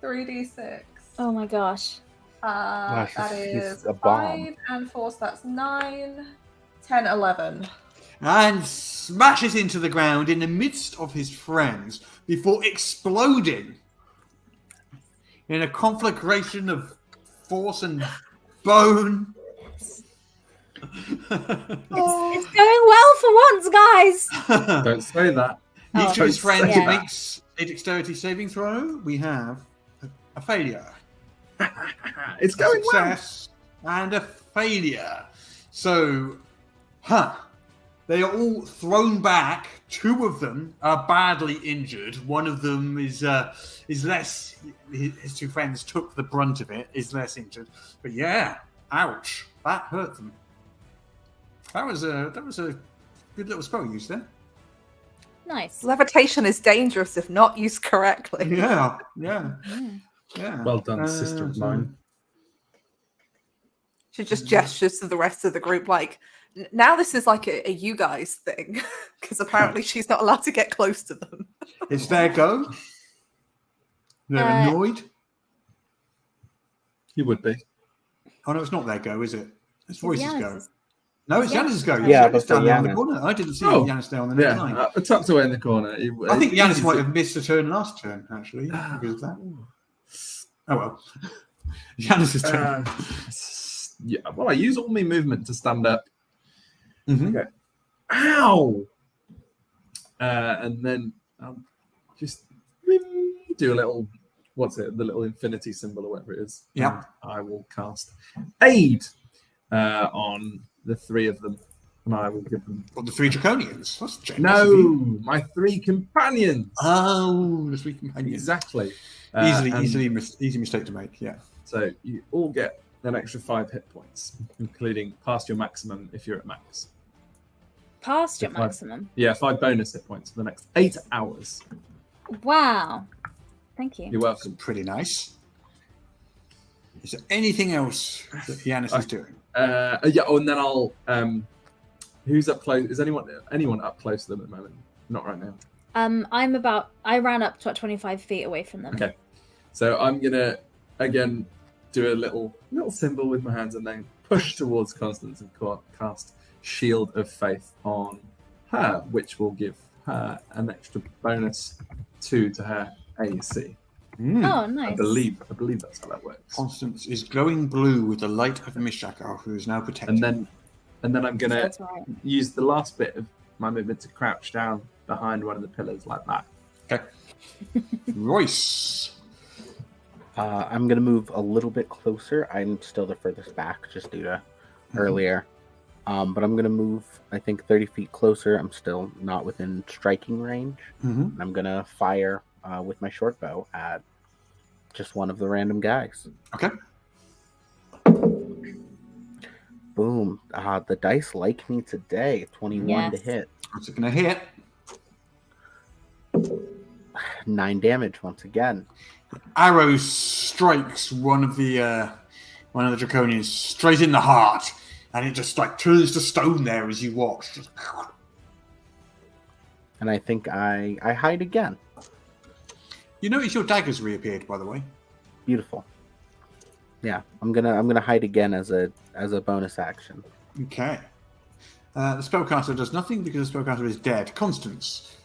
[SPEAKER 4] 3d6.
[SPEAKER 2] Oh my gosh.
[SPEAKER 4] That is
[SPEAKER 3] a bomb.
[SPEAKER 4] 5 and 4, so that's 9, 10, 11.
[SPEAKER 1] And smashes into the ground in the midst of his friends before exploding in a conflagration of force and bone.
[SPEAKER 2] It's going well for once, guys.
[SPEAKER 5] Don't say that.
[SPEAKER 1] Each of his friends
[SPEAKER 2] yeah.
[SPEAKER 1] makes a dexterity saving throw. We have a failure,
[SPEAKER 5] It's
[SPEAKER 1] a
[SPEAKER 5] going well.
[SPEAKER 1] success, and a failure. So, they are all thrown back. Two of them are badly injured. One of them is less. His two friends took the brunt of it. Is less injured. But yeah, ouch! That hurt them. That was a good little spell used there.
[SPEAKER 2] Nice.
[SPEAKER 4] Levitation is dangerous if not used correctly.
[SPEAKER 1] Yeah.
[SPEAKER 5] Well done, sister of mine.
[SPEAKER 4] She just gestures to the rest of the group like, now this is like a you guys thing, because apparently she's not allowed to get close to them.
[SPEAKER 1] It's their go. They're annoyed.
[SPEAKER 5] You would be.
[SPEAKER 1] Oh no, it's not their go, is it? It's Royce's go.
[SPEAKER 2] Yanis's.
[SPEAKER 1] No, it's Yanis's go.
[SPEAKER 3] Yeah,
[SPEAKER 1] Yanis
[SPEAKER 3] but
[SPEAKER 1] down there on the
[SPEAKER 3] Yanis.
[SPEAKER 1] corner. I didn't see
[SPEAKER 5] Oh,
[SPEAKER 1] Yanis there on the next line.
[SPEAKER 5] tucked away in the corner.
[SPEAKER 1] I think Yanis might have missed a turn last turn, actually, because of that. Oh well. Yanis's turn.
[SPEAKER 5] Yeah, well, I use all my movement to stand up.
[SPEAKER 1] Mhm.
[SPEAKER 5] Okay. Ow! And then I'll just do a little, what's it, the little infinity symbol or whatever it is.
[SPEAKER 1] Yeah.
[SPEAKER 5] And I will cast Aid on the three of them. And I will give them...
[SPEAKER 1] What, the three Draconians? That's generous of you.
[SPEAKER 5] No! My three companions!
[SPEAKER 1] Oh, the three companions.
[SPEAKER 5] Exactly.
[SPEAKER 1] Easy mistake to make, yeah.
[SPEAKER 5] So you all get an extra 5 hit points, including past your maximum if you're at max.
[SPEAKER 2] Past your
[SPEAKER 5] Five.
[SPEAKER 2] maximum.
[SPEAKER 5] Yeah, 5 bonus hit points for the next 8 hours.
[SPEAKER 2] Wow. Thank you.
[SPEAKER 5] You're welcome.
[SPEAKER 1] Pretty nice. Is there anything else that Yanis is doing?
[SPEAKER 5] Yeah, and then I'll... who's up close? Is anyone up close to them at the moment? Not right now.
[SPEAKER 2] I ran up to 25 feet away from them.
[SPEAKER 5] Okay. So I'm going to, again, do a little symbol with my hands and then push towards Constance and cast Shield of Faith on her, which will give her an extra bonus 2 to her AC.
[SPEAKER 2] Oh, nice.
[SPEAKER 5] I believe that's how that works.
[SPEAKER 1] Constance is glowing blue with the light of Mishakar, who is now protected.
[SPEAKER 5] And then I'm going to
[SPEAKER 2] That's right.
[SPEAKER 5] use the last bit of my movement to crouch down behind one of the pillars like that.
[SPEAKER 1] Okay. Royce.
[SPEAKER 3] I'm going to move a little bit closer. I'm still the furthest back just due to earlier. But I'm going to move, I think, 30 feet closer. I'm still not within striking range.
[SPEAKER 1] Mm-hmm.
[SPEAKER 3] I'm going to fire with my short bow at just one of the random guys.
[SPEAKER 1] Okay.
[SPEAKER 3] Boom. The dice like me today. 21 to
[SPEAKER 2] Yes.
[SPEAKER 3] hit.
[SPEAKER 1] What's it going to hit?
[SPEAKER 3] 9 damage once again.
[SPEAKER 1] Arrow strikes one of the Draconians straight in the heart, and it just like turns to stone there as you watch. Just...
[SPEAKER 3] And I think I hide again.
[SPEAKER 1] You notice your daggers reappeared, by the way.
[SPEAKER 3] Beautiful. Yeah, I'm gonna hide again as a bonus action.
[SPEAKER 1] Okay. The spellcaster does nothing because the spellcaster is dead. Constance.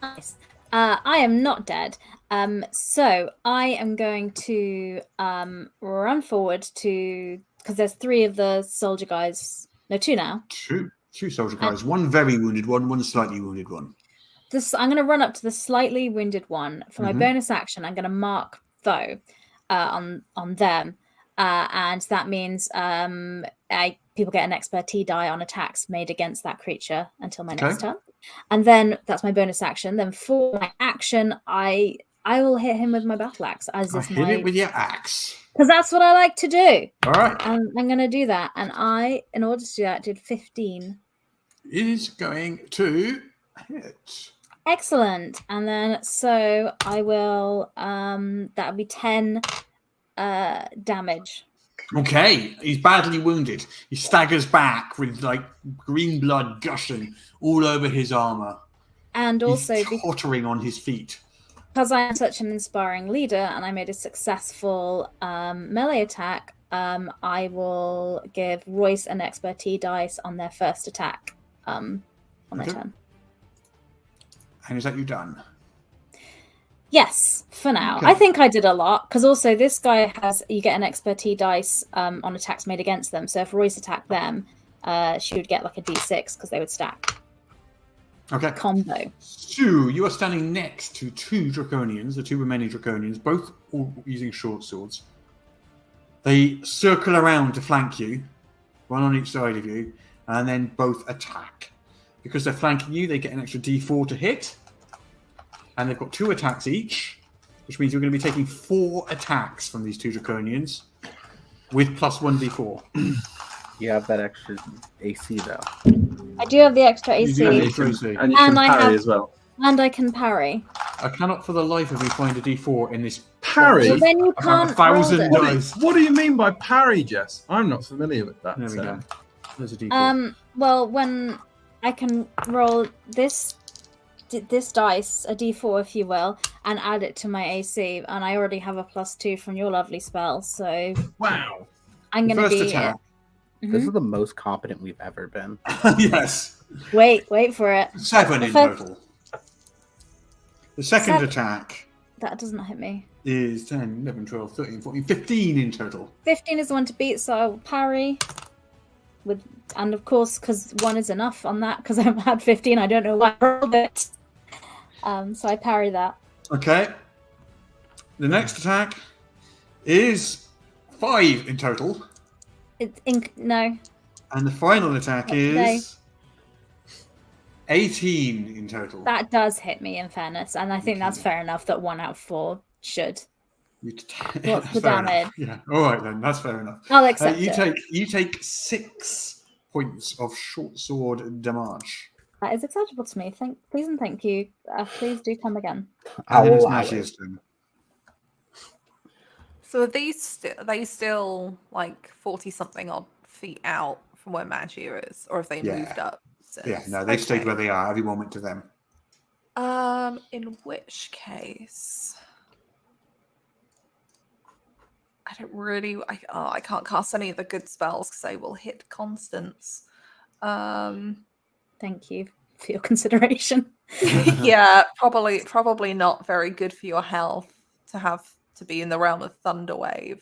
[SPEAKER 2] Nice. I am not dead. So I am going to run forward to, because there's 3 of the soldier guys. No, 2 now.
[SPEAKER 1] Two soldier guys. One very wounded one slightly wounded one.
[SPEAKER 2] I'm going to run up to the slightly wounded one. For my bonus action, I'm going to mark foe on them. And that means people get an expertise die on attacks made against that creature until my next turn. And then that's my bonus action. Then for my action, I will hit him with my battle axe.
[SPEAKER 1] Hit it with your axe.
[SPEAKER 2] Because that's what I like to do.
[SPEAKER 1] All right.
[SPEAKER 2] And I'm going to do that. And in order to do that, did 15.
[SPEAKER 1] It is going to hit.
[SPEAKER 2] Excellent. And then so I will that would be 10 damage.
[SPEAKER 1] Okay, he's badly wounded. He staggers back with like green blood gushing all over his armor.
[SPEAKER 2] And also
[SPEAKER 1] he's tottering on his feet.
[SPEAKER 2] Because I am such an inspiring leader and I made a successful melee attack, I will give Royce an expertise dice on their first attack on their turn.
[SPEAKER 1] And is that you done?
[SPEAKER 2] Yes, for now.
[SPEAKER 1] Okay.
[SPEAKER 2] I think I did a lot, because also this guy you get an expertise dice on attacks made against them. So if Royce attacked them, she would get like a d6 because they would stack.
[SPEAKER 1] Okay.
[SPEAKER 2] Combo.
[SPEAKER 1] Sue, you are standing next to two draconians, the two remaining draconians, both all using short swords. They circle around to flank you, one on each side of you, and then both attack. Because they're flanking you, they get an extra d4 to hit, and they've got 2 attacks each, which means you're going to be taking 4 attacks from these two draconians with plus 1 d4.
[SPEAKER 3] You have that extra AC though.
[SPEAKER 2] I do have the extra AC.
[SPEAKER 1] You do have the extra AC.
[SPEAKER 5] And you can
[SPEAKER 2] And I
[SPEAKER 5] parry
[SPEAKER 2] have-
[SPEAKER 5] as well.
[SPEAKER 2] And I can parry.
[SPEAKER 1] I cannot for the life of me find a d4 in this.
[SPEAKER 5] Parry?
[SPEAKER 2] Well, then you
[SPEAKER 1] I found
[SPEAKER 2] can't
[SPEAKER 1] 1,000
[SPEAKER 2] roll it.
[SPEAKER 1] dice.
[SPEAKER 5] What do you mean by parry, Jess? I'm not familiar with that.
[SPEAKER 1] There we go. There's a d4.
[SPEAKER 2] Well, when I can roll this dice, a d4 if you will, and add it to my AC, and I already have a +2 from your lovely spell, so
[SPEAKER 5] Wow.
[SPEAKER 2] I'm going to
[SPEAKER 1] First
[SPEAKER 2] be...
[SPEAKER 1] attack.
[SPEAKER 3] This is the most competent we've ever been.
[SPEAKER 1] Yes.
[SPEAKER 2] Wait for it.
[SPEAKER 1] 7 in
[SPEAKER 2] First-
[SPEAKER 1] total. The second
[SPEAKER 2] 7.
[SPEAKER 1] attack
[SPEAKER 2] That doesn't hit me.
[SPEAKER 1] is 10, 11, 12, 13, 14, 15 in total.
[SPEAKER 2] 15 is the one to beat, so I will parry. And of course, because 1 is enough on that, because I've had 15, I don't know why I rolled it. So I parry that.
[SPEAKER 1] Okay. The next attack is 5 in total.
[SPEAKER 2] No.
[SPEAKER 1] And the final attack is 18 in total.
[SPEAKER 2] That does hit me, in fairness, and I think that's fair enough that 1 out of 4 should.
[SPEAKER 1] What's
[SPEAKER 2] What's the damage?
[SPEAKER 1] Yeah, all right then, that's fair enough.
[SPEAKER 2] I'll accept it.
[SPEAKER 1] You take 6 points of short sword damage.
[SPEAKER 2] That is acceptable to me. Please and thank you. Please do come again.
[SPEAKER 3] I'll
[SPEAKER 1] And it's
[SPEAKER 3] allow
[SPEAKER 1] Magia's
[SPEAKER 3] it.
[SPEAKER 1] turn.
[SPEAKER 4] So are they still like 40-something odd feet out from where Magia is? Or have they
[SPEAKER 1] Yeah.
[SPEAKER 4] moved up since?
[SPEAKER 1] Yeah, no, they've stayed where they are. Everyone went to them.
[SPEAKER 4] In which case... I don't really... I can't cast any of the good spells because they will hit constants.
[SPEAKER 2] Thank you for your consideration.
[SPEAKER 4] Yeah, probably not very good for your health to have to be in the realm of Thunderwave.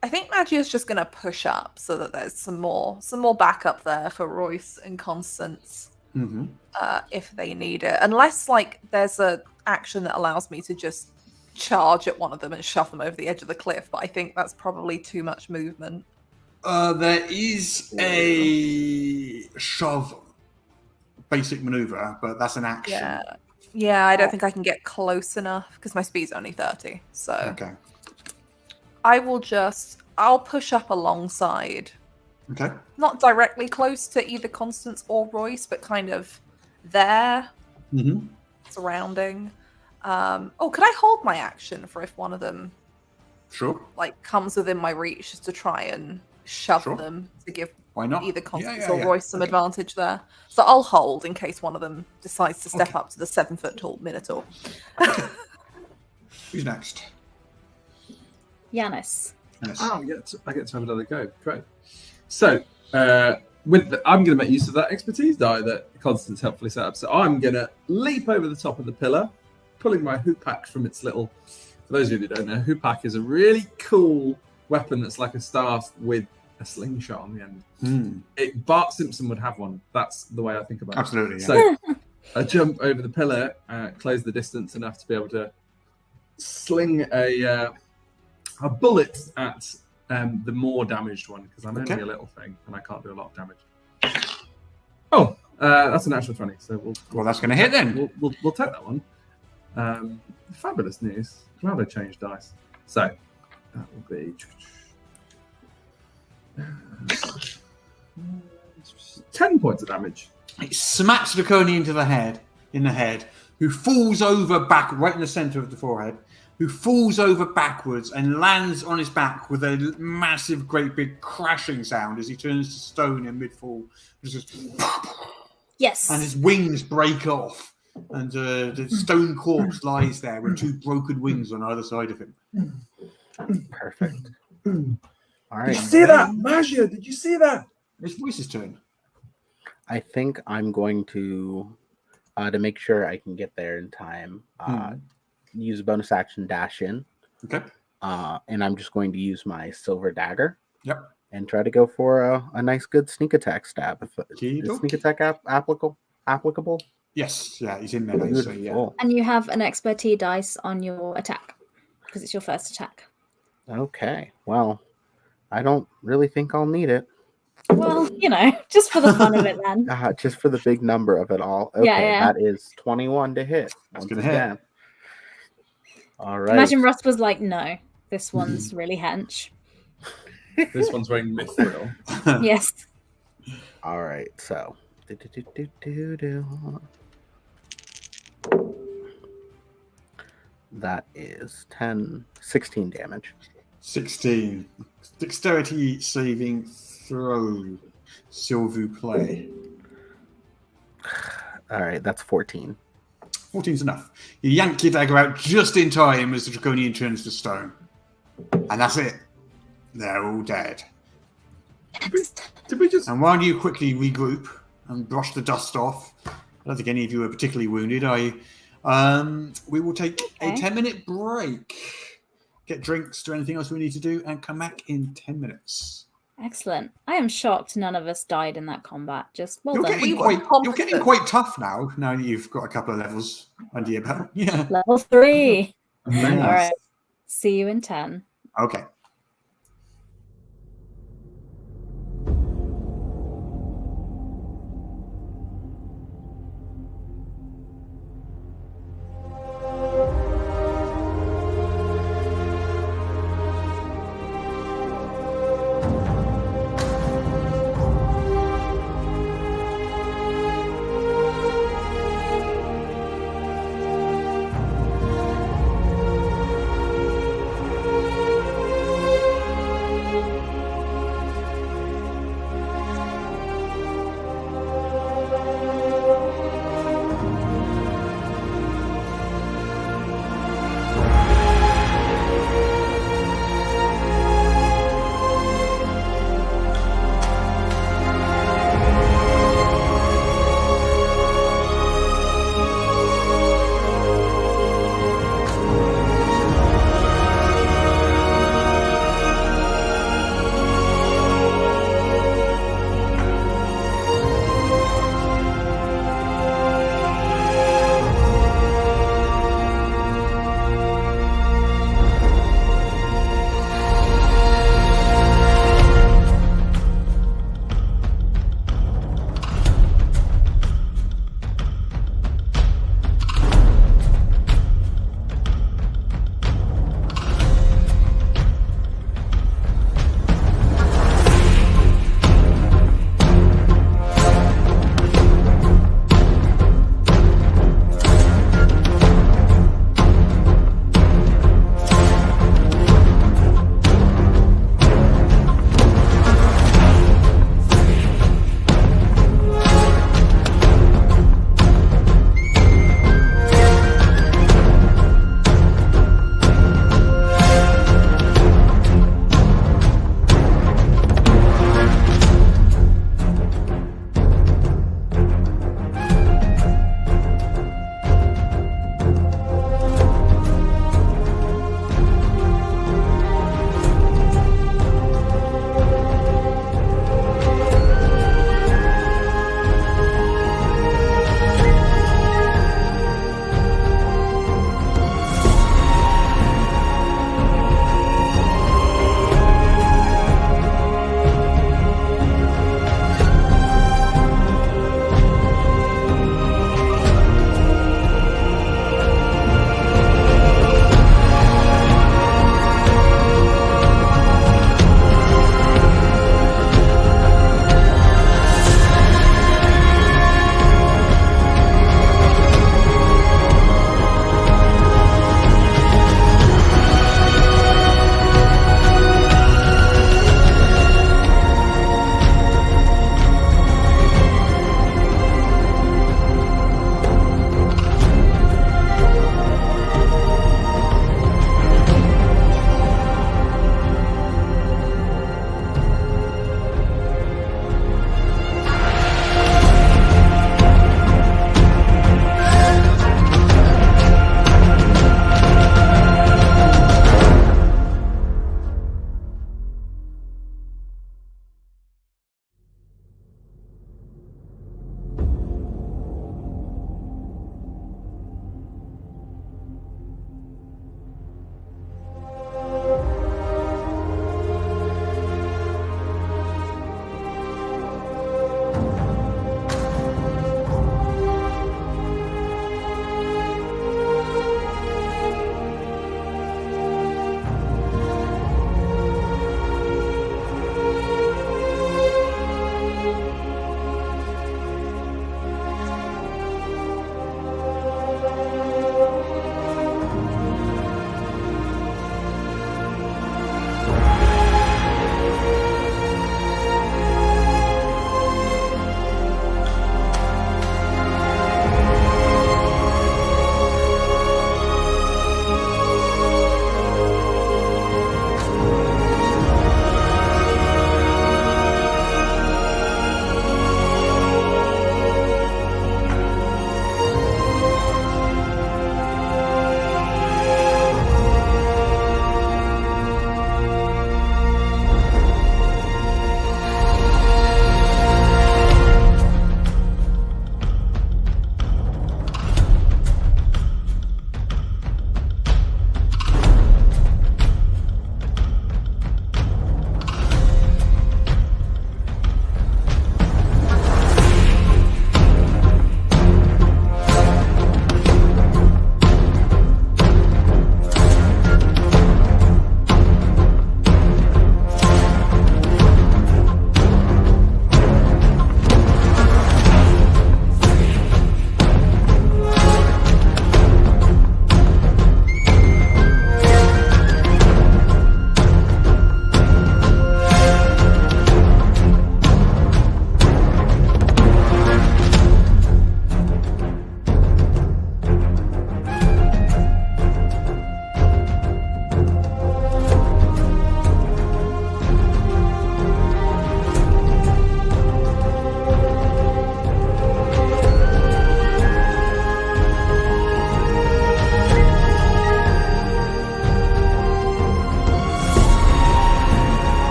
[SPEAKER 4] I think Magia's just going to push up so that there's some more backup there for Royce and Constance if they need it. Unless like there's a action that allows me to just charge at one of them and shove them over the edge of the cliff, but I think that's probably too much movement.
[SPEAKER 1] There is a shove basic maneuver, but that's an action.
[SPEAKER 4] Yeah, I don't think I can get close enough because my speed's only 30. So
[SPEAKER 1] Okay.
[SPEAKER 4] I'll push up alongside.
[SPEAKER 1] Okay.
[SPEAKER 4] Not directly close to either Constance or Royce, but kind of there, surrounding. Could I hold my action for if one of them
[SPEAKER 1] Sure.
[SPEAKER 4] like comes within my reach just to try and shove
[SPEAKER 1] Sure.
[SPEAKER 4] them to give
[SPEAKER 1] Why not?
[SPEAKER 4] either Constance
[SPEAKER 1] Yeah,
[SPEAKER 4] or
[SPEAKER 1] yeah.
[SPEAKER 4] Royce some
[SPEAKER 1] Okay.
[SPEAKER 4] advantage there? So I'll hold in case one of them decides to step up to the 7-foot tall Minotaur.
[SPEAKER 1] Who's next?
[SPEAKER 2] Yanis.
[SPEAKER 1] Yes.
[SPEAKER 5] Oh, I get to have another go. Great. So, I'm going to make use of that expertise die that Constance helpfully set up. So I'm going to leap over the top of the pillar, pulling my hoopak from its little... For those of you who don't know, hoopak is a really cool weapon that's like a staff with a slingshot on the end. Bart Simpson would have one. That's the way I think about it.
[SPEAKER 1] Absolutely. Yeah.
[SPEAKER 5] So I jump over the pillar, close the distance enough to be able to sling a bullet at the more damaged one, because I'm only a little thing and I can't do a lot of damage. Oh, that's an natural 20. So
[SPEAKER 1] well, that's going to hit then.
[SPEAKER 5] We'll take that one. Fabulous news. Glad I changed dice. So that will be 10 points of damage.
[SPEAKER 1] It smacks Draconian in the head, who falls over back right in the center of the forehead, who falls over backwards and lands on his back with a massive, great big crashing sound as he turns to stone in mid-fall.
[SPEAKER 2] Yes.
[SPEAKER 1] And his wings break off, and the stone corpse lies there with 2 broken wings on either side of him.
[SPEAKER 3] Perfect. All right.
[SPEAKER 5] Did you see that? Magia, did you see that?
[SPEAKER 1] It's Royce's turn.
[SPEAKER 3] I think I'm going to make sure I can get there in time, use a bonus action dash in.
[SPEAKER 1] Okay.
[SPEAKER 3] And I'm just going to use my silver dagger.
[SPEAKER 1] Yep.
[SPEAKER 3] And try to go for a nice good sneak attack stab. Is sneak attack applicable?
[SPEAKER 1] Yes. Yeah, he's in melee. So yeah.
[SPEAKER 2] And you have an expertise dice on your attack because it's your first attack.
[SPEAKER 3] Okay. Well, I don't really think I'll need it.
[SPEAKER 2] Well, just for the fun of it then.
[SPEAKER 3] Just for the big number of it all. Okay,
[SPEAKER 2] Yeah.
[SPEAKER 3] that is 21 to hit.
[SPEAKER 1] That's going to hit.
[SPEAKER 3] All right.
[SPEAKER 2] Imagine Russ was like, no, this one's really hench.
[SPEAKER 5] This one's very mithril.
[SPEAKER 2] Yes.
[SPEAKER 3] All right, so. That is 16 damage.
[SPEAKER 1] 16. Dexterity saving throw. S'il play.
[SPEAKER 3] All right, that's 14.
[SPEAKER 1] 14's enough. You yank your dagger out just in time as the Draconian turns to stone. And that's it. They're all dead.
[SPEAKER 5] Did we just...
[SPEAKER 1] And while you quickly regroup and brush the dust off, I don't think any of you are particularly wounded. We will take a 10-minute break. Get drinks, do anything else we need to do, and come back in 10 minutes.
[SPEAKER 2] Excellent. I am shocked none of us died in that combat. Just well done.
[SPEAKER 1] You're getting quite tough now that you've got a couple of levels under your belt. Yeah.
[SPEAKER 2] Level 3.
[SPEAKER 1] Nice.
[SPEAKER 2] All right. See you in 10.
[SPEAKER 1] Okay.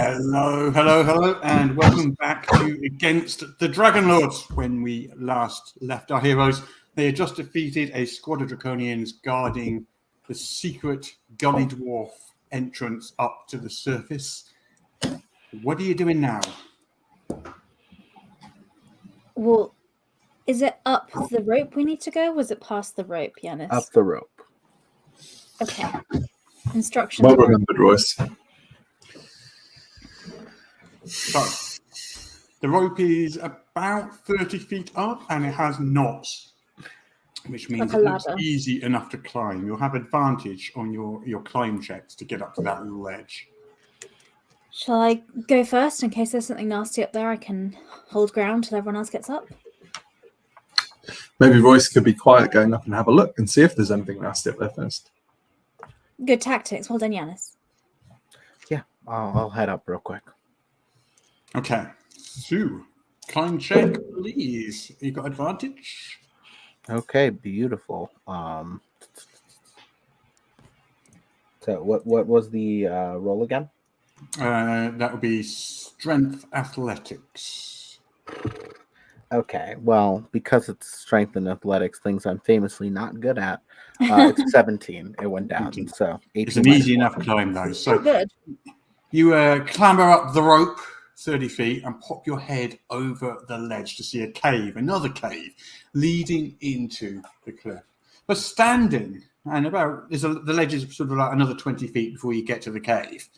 [SPEAKER 1] Hello, and welcome back to Against the Dragonlords. When we last left our heroes, they had just defeated a squad of Draconians guarding the secret gully dwarf entrance up to the surface. What are you doing now?
[SPEAKER 2] Well, is it up the rope we need to go? Or was it past the rope, Yanis?
[SPEAKER 3] Up the rope.
[SPEAKER 2] Okay. Instructions.
[SPEAKER 5] Well remembered, Royce.
[SPEAKER 1] So, the rope is about 30 feet up and it has knots, which means
[SPEAKER 2] Like a
[SPEAKER 1] it looks
[SPEAKER 2] ladder.
[SPEAKER 1] easy enough to climb. You'll have advantage on your climb checks to get up to that ledge.
[SPEAKER 2] Shall I go first in case there's something nasty up there? I can hold ground till everyone else gets up.
[SPEAKER 5] Maybe Royce could be quiet going up and have a look and see if there's anything nasty up there first.
[SPEAKER 2] Good tactics. Well done, Yanis.
[SPEAKER 3] Yeah, I'll head up real quick.
[SPEAKER 1] Okay, Sue, climb check, please. You got advantage?
[SPEAKER 3] Okay, beautiful. So what was the roll again?
[SPEAKER 1] That would be strength athletics.
[SPEAKER 3] Okay, well, because it's strength and athletics, things I'm famously not good at, it's 17. It went down, so 18.
[SPEAKER 1] It's an easy enough climb, though. So
[SPEAKER 2] Good.
[SPEAKER 1] you clamber up the rope 30 feet and pop your head over the ledge to see a cave, another cave, leading into the cliff. But standing, and the ledge is sort of like another 20 feet before you get to the cave.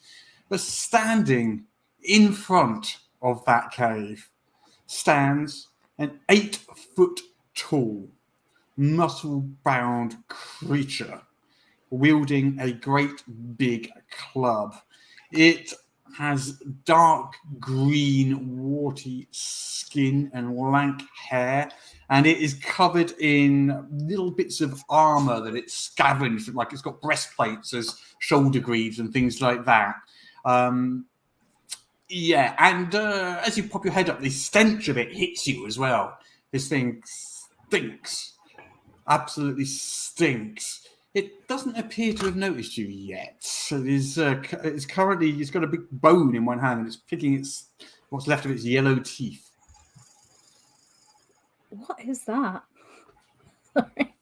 [SPEAKER 1] But standing in front of that cave stands an 8-foot-tall, muscle-bound creature wielding a great big club. It has dark green, warty skin and lank hair, and it is covered in little bits of armor that it's scavenged, like it's got breastplates as shoulder greaves and things like that. And as you pop your head up, the stench of it hits you as well. This thing stinks, absolutely stinks. It doesn't appear to have noticed you yet. So it's got a big bone in one hand and it's picking what's left of its yellow teeth.
[SPEAKER 2] What is that? Sorry.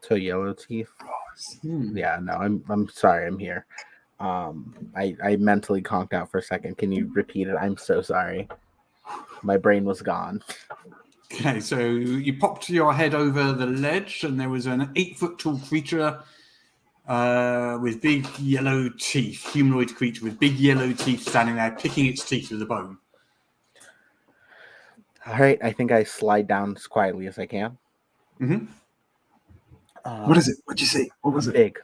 [SPEAKER 3] So yellow teeth. Yeah, no, I'm sorry, I'm here. I mentally conked out for a second. Can you repeat it? I'm so sorry. My brain was gone.
[SPEAKER 1] Okay, so you popped your head over the ledge, and there was an 8-foot-tall creature with big yellow teeth, humanoid creature with big yellow teeth standing there, picking its teeth with a bone.
[SPEAKER 3] All right, I think I slide down as quietly as I can.
[SPEAKER 1] Mm-hmm.
[SPEAKER 5] What is it? What'd you see? What was it?
[SPEAKER 3] Big.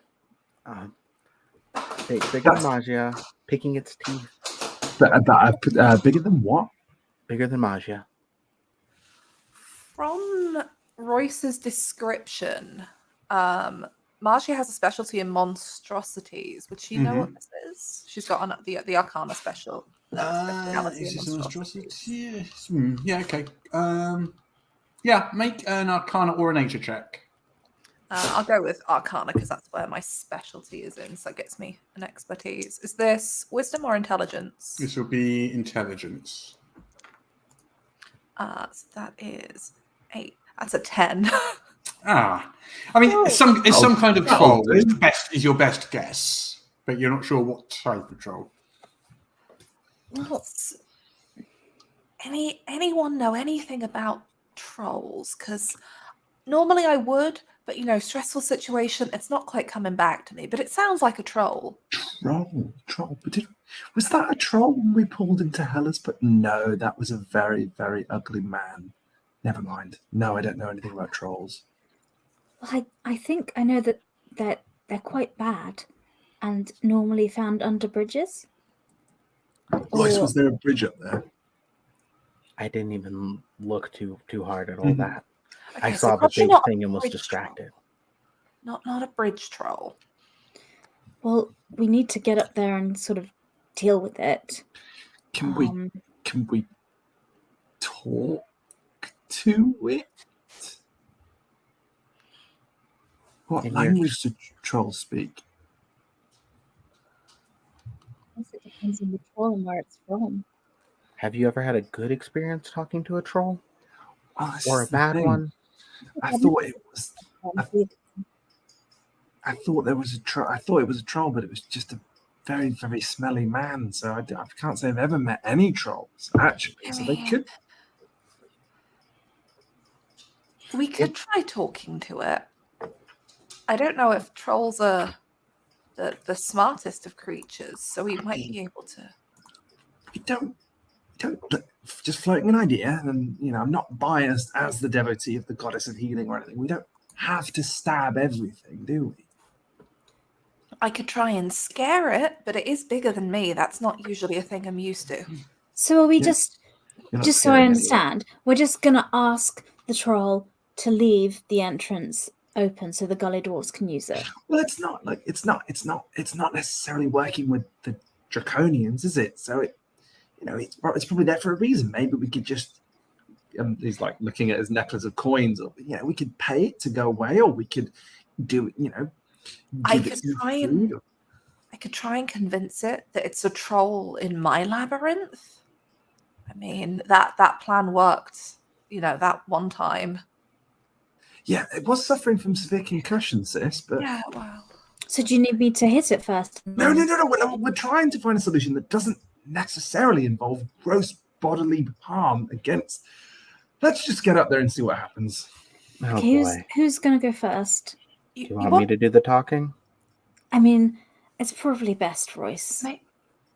[SPEAKER 3] Bigger than Magia, picking its teeth.
[SPEAKER 5] Bigger than what?
[SPEAKER 3] Bigger than Magia.
[SPEAKER 4] From Royce's description, Marcia has a specialty in monstrosities. Would she know what this is? She's got the Arcana special. Speciality in monstrosities.
[SPEAKER 1] Yes. Yeah, okay. Make an Arcana or a Nature check.
[SPEAKER 4] I'll go with Arcana because that's where my specialty is in, so it gets me an expertise. Is this Wisdom or Intelligence?
[SPEAKER 1] This will be Intelligence.
[SPEAKER 4] So that is 8. That's a 10.
[SPEAKER 1] I mean, it's some kind of troll. Is your best guess, but you're not sure what type of troll.
[SPEAKER 4] Well, anyone know anything about trolls? Because normally I would, but stressful situation, it's not quite coming back to me. But it sounds like a troll.
[SPEAKER 5] Troll. But was that a troll when we pulled into Hellas? But no, that was a very, very ugly man. Never mind. No, I don't know anything about trolls.
[SPEAKER 2] Well, I think I know that they're quite bad and normally found under bridges.
[SPEAKER 5] Royce, was there a bridge up there?
[SPEAKER 3] I didn't even look too hard at all that.
[SPEAKER 4] Okay,
[SPEAKER 3] I saw the big thing and was distracted.
[SPEAKER 4] Not a bridge troll.
[SPEAKER 2] Well, we need to get up there and sort of deal with it.
[SPEAKER 5] Can we talk to it? What
[SPEAKER 3] And
[SPEAKER 5] language do trolls speak?
[SPEAKER 2] It depends on the troll and where it's from.
[SPEAKER 3] Have you ever had a good experience talking to a troll?
[SPEAKER 5] Well, this
[SPEAKER 3] Or
[SPEAKER 5] is
[SPEAKER 3] a
[SPEAKER 5] the
[SPEAKER 3] bad
[SPEAKER 5] thing.
[SPEAKER 3] one?
[SPEAKER 5] I thought it was. I thought there was a troll. I thought it was a troll, but it was just a very, very smelly man. So I can't say I've ever met any trolls actually. So they could.
[SPEAKER 4] We could try talking to it. I don't know if trolls are the smartest of creatures, so we might be able to.
[SPEAKER 5] We don't just floating an idea, and I'm not biased as the devotee of the goddess of healing or anything. We don't have to stab everything, do we?
[SPEAKER 4] I could try and scare it, but it is bigger than me. That's not usually a thing I'm used to.
[SPEAKER 2] So are we
[SPEAKER 5] Yeah.
[SPEAKER 2] just
[SPEAKER 5] You're not
[SPEAKER 2] so I
[SPEAKER 5] scaring anyone.
[SPEAKER 2] understand, we're just gonna ask the troll to leave the entrance open so the gully dwarves can use it.
[SPEAKER 5] Well, it's not necessarily working with the draconians, is it? So it's probably there for a reason. Maybe we could just. He's like looking at his necklace of coins, or we could pay it to go away, or we could do it.
[SPEAKER 4] I
[SPEAKER 5] give it
[SPEAKER 4] could
[SPEAKER 5] some
[SPEAKER 4] try
[SPEAKER 5] food,
[SPEAKER 4] and I could try and convince it that it's a troll in my labyrinth. I mean, that plan worked, that one time.
[SPEAKER 5] Yeah, it was suffering from severe concussion, sis. But
[SPEAKER 4] Yeah, well.
[SPEAKER 2] So do you need me to hit it first?
[SPEAKER 5] no. We're trying to find a solution that doesn't necessarily involve gross bodily harm against. Let's just get up there and see what happens.
[SPEAKER 3] Oh
[SPEAKER 2] Okay,
[SPEAKER 3] boy.
[SPEAKER 2] who's gonna go first?
[SPEAKER 3] Do you want me to do the talking?
[SPEAKER 2] I mean, it's probably best Royce.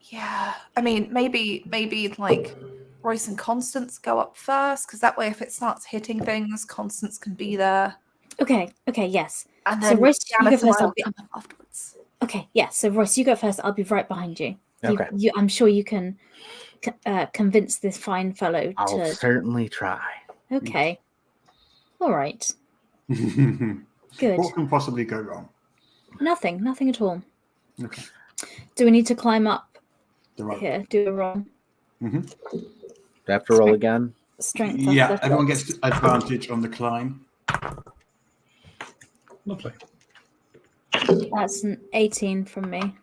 [SPEAKER 4] Yeah, I mean, maybe like Royce and Constance go up first, because that way, if it starts hitting things, Constance can be there.
[SPEAKER 2] Okay, yes.
[SPEAKER 4] And
[SPEAKER 2] So
[SPEAKER 4] then
[SPEAKER 2] Royce, you go
[SPEAKER 4] Janice and
[SPEAKER 2] first.
[SPEAKER 4] I will come up afterwards.
[SPEAKER 2] Okay, yeah. So Royce, you go first. I'll be right behind you.
[SPEAKER 3] Okay.
[SPEAKER 2] I'm sure you can convince this fine fellow
[SPEAKER 3] I'll certainly try.
[SPEAKER 2] Okay. All right. Good.
[SPEAKER 1] What can possibly go wrong?
[SPEAKER 2] Nothing at all.
[SPEAKER 1] Okay.
[SPEAKER 2] Do we need to climb up
[SPEAKER 1] The rope.
[SPEAKER 2] here? Do a roll.
[SPEAKER 3] Do I have to roll again?
[SPEAKER 2] Strength.
[SPEAKER 1] Yeah,
[SPEAKER 2] athletics.
[SPEAKER 1] everyone gets advantage on the climb.
[SPEAKER 5] Lovely.
[SPEAKER 2] That's an 18 from me.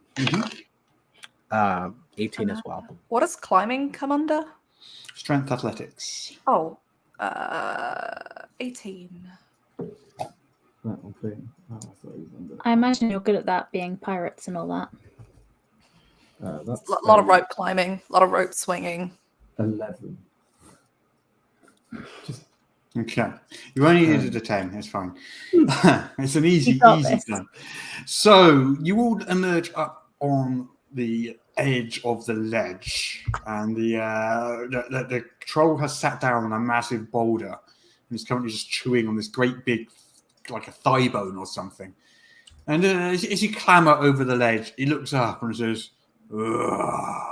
[SPEAKER 3] 18 as well.
[SPEAKER 4] What does climbing come under?
[SPEAKER 1] Strength athletics.
[SPEAKER 4] Oh, 18.
[SPEAKER 5] That'll be. I thought he was under.
[SPEAKER 2] I imagine you're good at that, being pirates and all that.
[SPEAKER 5] That's
[SPEAKER 4] A lot of rope climbing, a lot of rope swinging.
[SPEAKER 5] 11.
[SPEAKER 1] Okay. You only needed a 10. It's fine. It's an easy
[SPEAKER 2] this.
[SPEAKER 1] time. So you all emerge up on the edge of the ledge, and the troll has sat down on a massive boulder and is currently just chewing on this great big, like a thigh bone or something. And as you clamber over the ledge, he looks up and says, "Ugh."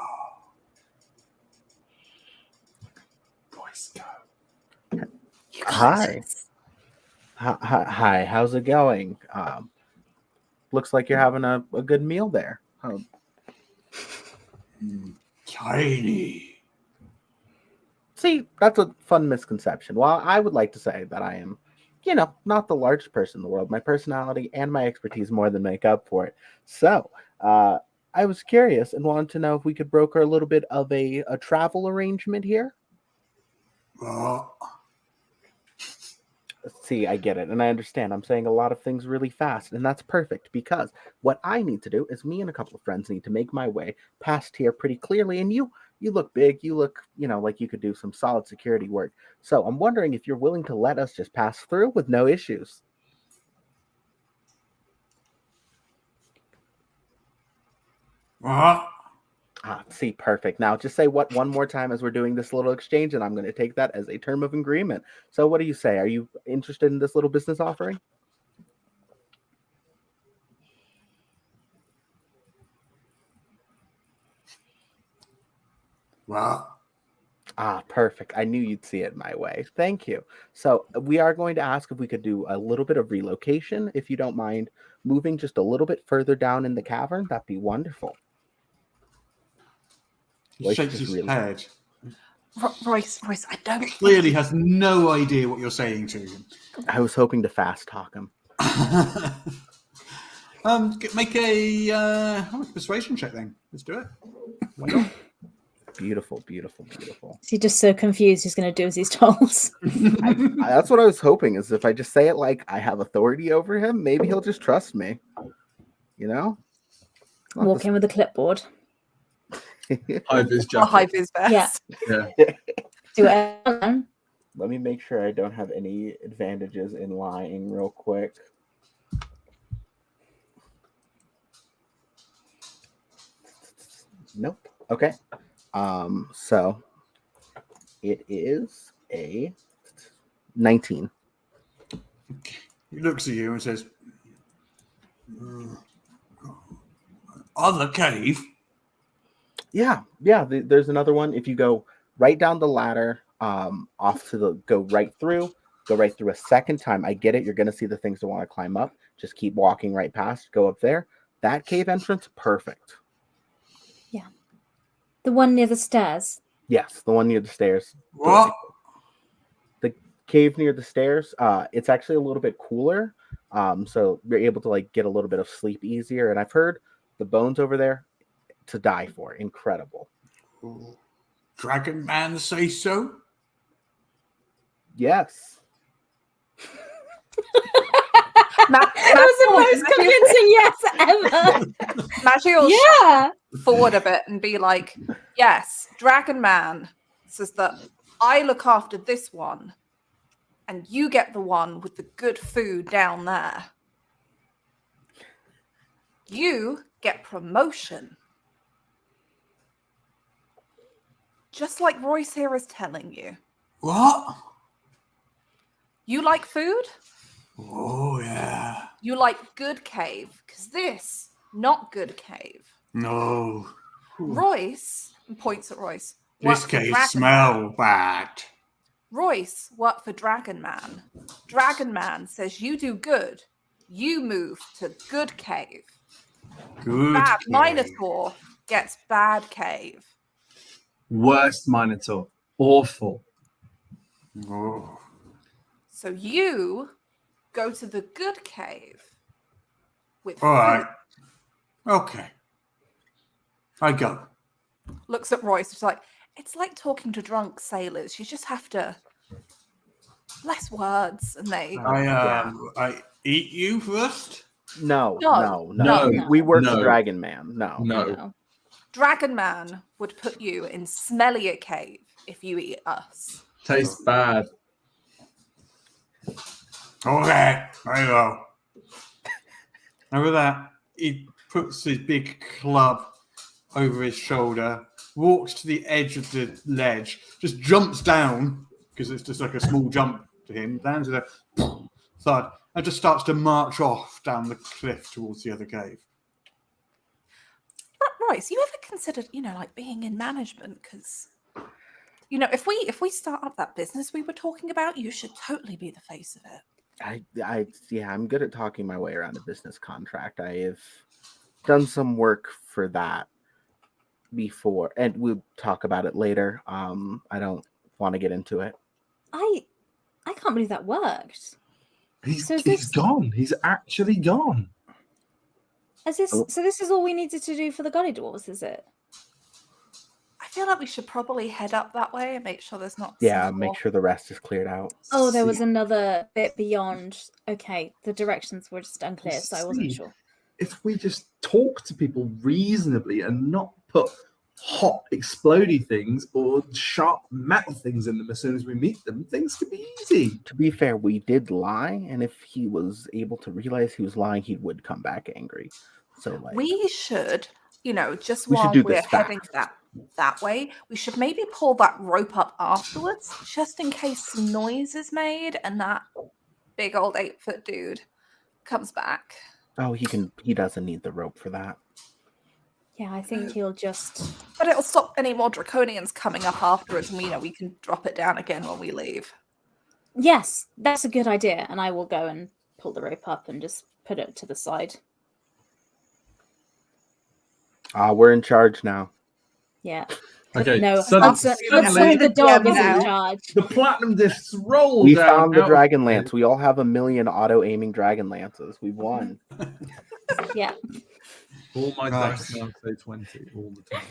[SPEAKER 1] Voice go.
[SPEAKER 3] Hi. Hi. How's it going? Looks like you're having a good meal there.
[SPEAKER 1] Tiny.
[SPEAKER 3] See, that's a fun misconception. While I would like to say that I am, not the largest person in the world, my personality and my expertise more than make up for it. So, I was curious and wanted to know if we could broker a little bit of a travel arrangement here. See, I get it, and I understand. I'm saying a lot of things really fast, and that's perfect, because what I need to do is me and a couple of friends need to make my way past here pretty clearly, and you look big. You look, like you could do some solid security work. So I'm wondering if you're willing to let us just pass through with no issues. See, perfect. Now, just say what one more time as we're doing this little exchange, and I'm going to take that as a term of agreement. So what do you say? Are you interested in this little business offering? Perfect. I knew you'd see it my way. Thank you. So we are going to ask if we could do a little bit of relocation, if you don't mind moving just a little bit further down in the cavern. That'd be wonderful.
[SPEAKER 1] He shakes his head.
[SPEAKER 4] Royce, I don't.
[SPEAKER 1] Clearly has no idea what you're saying to him.
[SPEAKER 3] I was hoping to fast talk him.
[SPEAKER 1] Make a persuasion check then. Let's do it. Why not?
[SPEAKER 3] Beautiful, beautiful, beautiful.
[SPEAKER 2] Is he just so confused he's going to do as he's told?
[SPEAKER 3] That's what I was hoping, is if I just say it like I have authority over him, maybe he'll just trust me. You know?
[SPEAKER 2] Walk in with a clipboard.
[SPEAKER 5] High vis
[SPEAKER 4] Or
[SPEAKER 5] jacket.
[SPEAKER 4] high vis vest.
[SPEAKER 2] Yeah.
[SPEAKER 5] Yeah.
[SPEAKER 2] Do it.
[SPEAKER 3] Let me make sure I don't have any advantages in lying real quick. Nope. Okay. So it is a 19.
[SPEAKER 1] He looks at you and says, "Other cave."
[SPEAKER 3] Yeah. There's another one. If you go right down the ladder, off to the go right through a second time. I get it. You're gonna see the things that want to climb up. Just keep walking right past. Go up there. That cave entrance, perfect.
[SPEAKER 2] The one near the stairs.
[SPEAKER 3] Yes, the one near the stairs.
[SPEAKER 1] What?
[SPEAKER 3] The cave near the stairs. It's actually a little bit cooler. So you're able to like get a little bit of sleep easier. And I've heard the bones over there to die for. Incredible.
[SPEAKER 1] Dragon Man say so?
[SPEAKER 3] Yes.
[SPEAKER 2] That was the most convincing yes ever.
[SPEAKER 4] Maggie will
[SPEAKER 2] Yeah.
[SPEAKER 4] forward a bit and be like, yes, Dragon Man says that I look after this one and you get the one with the good food down there. You get promotion. Just like Royce here is telling you.
[SPEAKER 1] What?
[SPEAKER 4] You like food?
[SPEAKER 1] Oh, yeah.
[SPEAKER 4] You like good cave, because this, not good cave.
[SPEAKER 1] No.
[SPEAKER 4] Royce, and points at Royce.
[SPEAKER 1] This
[SPEAKER 4] worked for
[SPEAKER 1] cave
[SPEAKER 4] Dragon
[SPEAKER 1] smell
[SPEAKER 4] Man.
[SPEAKER 1] bad.
[SPEAKER 4] Royce worked for Dragon Man. Dragon Man says you do good. You move to good cave.
[SPEAKER 1] Good
[SPEAKER 4] Bad
[SPEAKER 1] cave.
[SPEAKER 4] Minotaur gets bad cave.
[SPEAKER 5] Worst Minotaur. Awful.
[SPEAKER 1] Oh.
[SPEAKER 4] So you go to the good cave with
[SPEAKER 1] All right.
[SPEAKER 4] food.
[SPEAKER 1] Okay. I go.
[SPEAKER 4] Looks at Royce. It's like talking to drunk sailors. You just have to less words, and they.
[SPEAKER 1] I eat you first?
[SPEAKER 3] No.
[SPEAKER 4] No.
[SPEAKER 3] We work
[SPEAKER 5] No.
[SPEAKER 3] for Dragon Man. No.
[SPEAKER 5] No.
[SPEAKER 4] Dragon Man would put you in smellier cave if you eat us.
[SPEAKER 5] Tastes bad.
[SPEAKER 1] Okay, there you go. And with that, he puts his big club over his shoulder, walks to the edge of the ledge, just jumps down, because it's just like a small jump to him, lands with a thud, and just starts to march off down the cliff towards the other cave.
[SPEAKER 4] Royce, you ever considered, like being in management? Because, if we start up that business we were talking about, you should totally be the face of it.
[SPEAKER 3] I'm good at talking my way around a business contract. I have done some work for that before, and we'll talk about it later. I don't want to get into it.
[SPEAKER 2] I can't believe that worked.
[SPEAKER 5] He's
[SPEAKER 2] So is this-
[SPEAKER 5] gone. He's actually gone.
[SPEAKER 2] So this is all we needed to do for the Golly Dwarves, is it?
[SPEAKER 4] I feel like we should probably head up that way and make sure there's not.
[SPEAKER 3] Yeah,
[SPEAKER 4] some
[SPEAKER 3] make
[SPEAKER 4] more-
[SPEAKER 3] sure the rest is cleared out.
[SPEAKER 2] Oh, there was another bit beyond. Okay, the directions were just unclear, so I wasn't
[SPEAKER 5] See.
[SPEAKER 2] sure.
[SPEAKER 5] If we just talk to people reasonably and not put hot, explodey things or sharp metal things in them as soon as we meet them, things could be easy.
[SPEAKER 3] To be fair, we did lie, and if he was able to realize he was lying, he would come back angry. So, like,
[SPEAKER 4] We should, just
[SPEAKER 3] We should
[SPEAKER 4] while
[SPEAKER 3] do
[SPEAKER 4] we're
[SPEAKER 3] this
[SPEAKER 4] heading that way, we should maybe pull that rope up afterwards, just in case some noise is made and that big old 8-foot dude comes back.
[SPEAKER 3] oh, he doesn't need the rope for that.
[SPEAKER 2] Yeah, I think he'll just.
[SPEAKER 4] But it'll stop any more draconians coming up afterwards, and we can drop it down again when we leave.
[SPEAKER 2] Yes, that's a good idea, and I will go and pull the rope up and just put it to the side.
[SPEAKER 3] We're in charge now.
[SPEAKER 2] Yeah.
[SPEAKER 5] Okay,
[SPEAKER 2] No,
[SPEAKER 5] suddenly
[SPEAKER 2] Hudson the dog is
[SPEAKER 4] now.
[SPEAKER 2] in charge.
[SPEAKER 5] the platinum discs roll
[SPEAKER 3] We
[SPEAKER 5] down.
[SPEAKER 3] found the
[SPEAKER 5] out of
[SPEAKER 3] Dragonlance. We all have 1,000,000 auto-aiming Dragonlances. We've won.
[SPEAKER 2] Yeah.
[SPEAKER 5] All my
[SPEAKER 1] Right.
[SPEAKER 5] dice now say 20 all the time.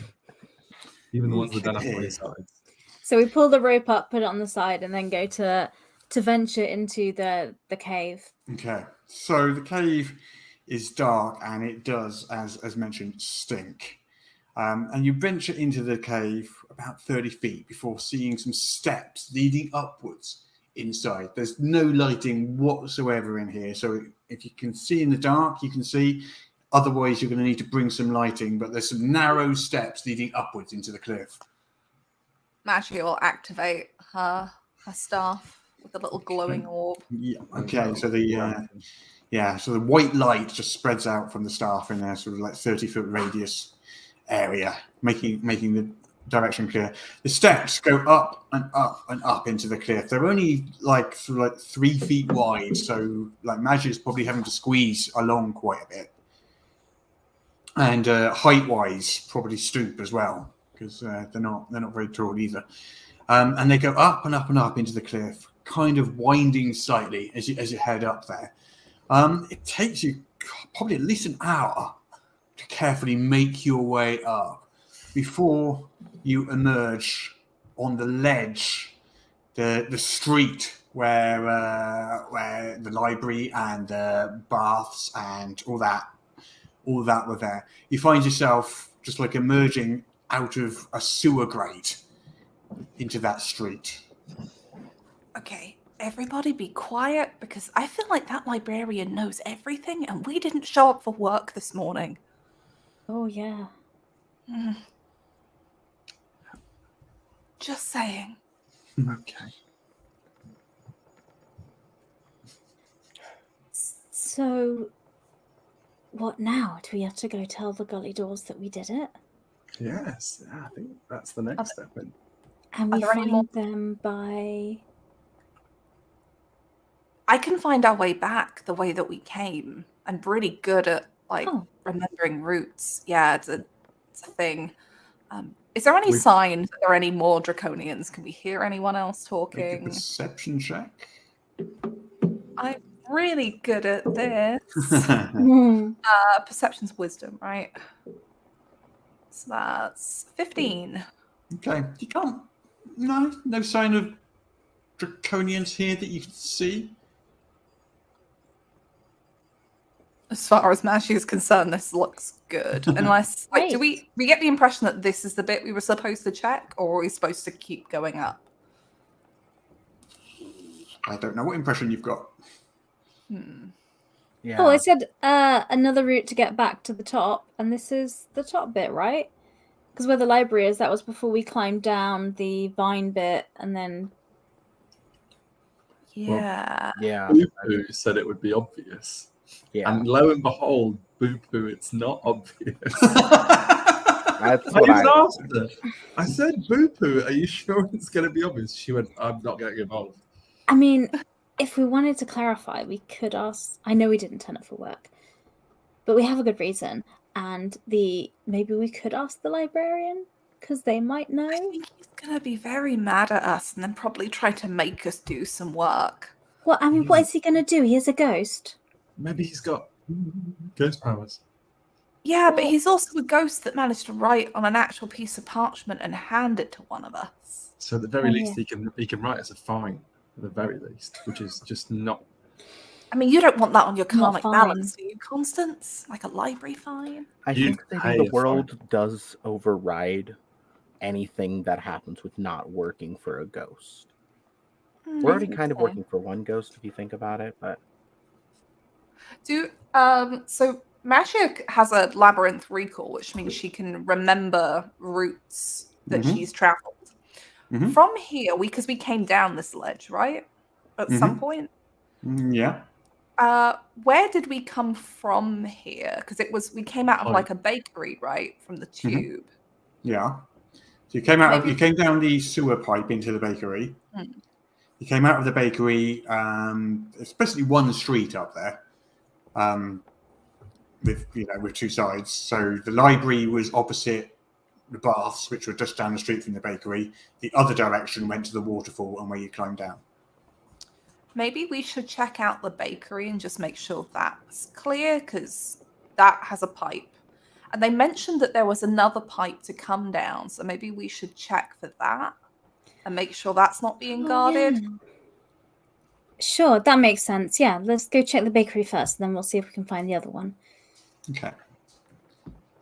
[SPEAKER 5] Even the ones that don't have
[SPEAKER 1] Okay.
[SPEAKER 5] 20 sides.
[SPEAKER 2] So we pull the rope up, put it on the side, and then go to venture into the cave.
[SPEAKER 1] Okay, so the cave is dark and it does, as mentioned, stink. And you venture into the cave about 30 feet before seeing some steps leading upwards inside. There's no lighting whatsoever in here, so if you can see in the dark, you can see. Otherwise, you're going to need to bring some lighting, but there's some narrow steps leading upwards into the cliff.
[SPEAKER 4] Machia will activate her staff with a little glowing orb.
[SPEAKER 1] Yeah. Okay. So the white light just spreads out from the staff in a sort of like 30-foot radius area, making the direction clear. The steps go up and up and up into the cliff. They're only like 3 feet wide, so like Magia's probably having to squeeze along quite a bit. And height-wise, probably stoop as well because they're not very tall either. And they go up and up and up into the cliff, kind of winding slightly as you head up there. It takes you probably at least an hour to carefully make your way up before you emerge on the ledge, the street where the library and the baths and all that were there. You find yourself just like emerging out of a sewer grate into that street.
[SPEAKER 4] Okay, everybody be quiet because I feel like that librarian knows everything and we didn't show up for work this morning.
[SPEAKER 2] Oh yeah.
[SPEAKER 4] Just saying.
[SPEAKER 1] Okay.
[SPEAKER 2] So, what now? Do we have to go tell the gully doors that we did it?
[SPEAKER 5] Yes, I think that's the next step.
[SPEAKER 2] And
[SPEAKER 4] Are
[SPEAKER 2] we
[SPEAKER 4] there any more?
[SPEAKER 2] find them by...
[SPEAKER 4] I can find our way back the way that we came. I'm really good at remembering routes. Yeah, it's a thing. Is there any sign that there are any more draconians? Can we hear anyone else
[SPEAKER 1] Make a
[SPEAKER 4] talking?
[SPEAKER 1] perception check.
[SPEAKER 4] I'm really good at this. Perception's wisdom, right? So that's 15.
[SPEAKER 1] Okay. You can't. No sign of draconians here that you can see.
[SPEAKER 4] As far as Mashi is concerned, this looks good. Unless, do we get the impression that this is the bit we were supposed to check, or are we supposed to keep going up?
[SPEAKER 1] I don't know what impression you've got.
[SPEAKER 3] Yeah.
[SPEAKER 2] Oh, I said another route to get back to the top, and this is the top bit, right? Because where the library is, that was before we climbed down the vine bit, and then...
[SPEAKER 4] Yeah.
[SPEAKER 3] Yeah.
[SPEAKER 5] Boo said it would be obvious.
[SPEAKER 3] Yeah.
[SPEAKER 5] And lo and behold, Boo Poo, it's not obvious.
[SPEAKER 3] That's
[SPEAKER 5] I
[SPEAKER 3] what
[SPEAKER 5] even asked her. I said, Boo Poo, are you sure it's going to be obvious? She went, I'm not getting involved.
[SPEAKER 2] I mean, if we wanted to clarify, we could ask... I know we didn't turn up for work, but we have a good reason. And maybe we could ask the librarian, because they might know.
[SPEAKER 4] I think he's going to be very mad at us and then probably try to make us do some work.
[SPEAKER 2] Well, I mean, what is he going to do? He is a ghost.
[SPEAKER 5] Maybe he's got ghost powers.
[SPEAKER 4] Yeah, but he's also a ghost that managed to write on an actual piece of parchment and hand it to one of us.
[SPEAKER 5] So at the very least, he can write us a fine, at the very least, which is just not...
[SPEAKER 4] I mean, you don't want that on your
[SPEAKER 2] Not
[SPEAKER 4] karmic
[SPEAKER 2] fine.
[SPEAKER 4] balance, do you, Constance? Like a library fine?
[SPEAKER 3] I
[SPEAKER 5] You
[SPEAKER 3] think
[SPEAKER 5] pay
[SPEAKER 3] maybe
[SPEAKER 5] a
[SPEAKER 3] the world does override anything that happens with not working for a ghost. We're already kind of working for one ghost if you think about it, but
[SPEAKER 4] So Mashia has a labyrinth recall, which means she can remember routes that she's traveled. From here, because we came down this ledge, right? At some point.
[SPEAKER 1] Yeah.
[SPEAKER 4] Where did we come from here? Because we came out of like a bakery, right? From the tube.
[SPEAKER 1] Yeah. So you came down the sewer pipe into the bakery. You came out of the bakery. It's basically one street up there, with two sides. So the library was opposite the baths, which were just down the street from the bakery. The other direction went to the waterfall and where you climbed down.
[SPEAKER 4] Maybe we should check out the bakery and just make sure that's clear, because that has a pipe. And they mentioned that there was another pipe to come down, so maybe we should check for that and make sure that's not being guarded.
[SPEAKER 2] Yeah. Sure, that makes sense. Yeah, let's go check the bakery first, and then we'll see if we can find the other one.
[SPEAKER 1] Okay.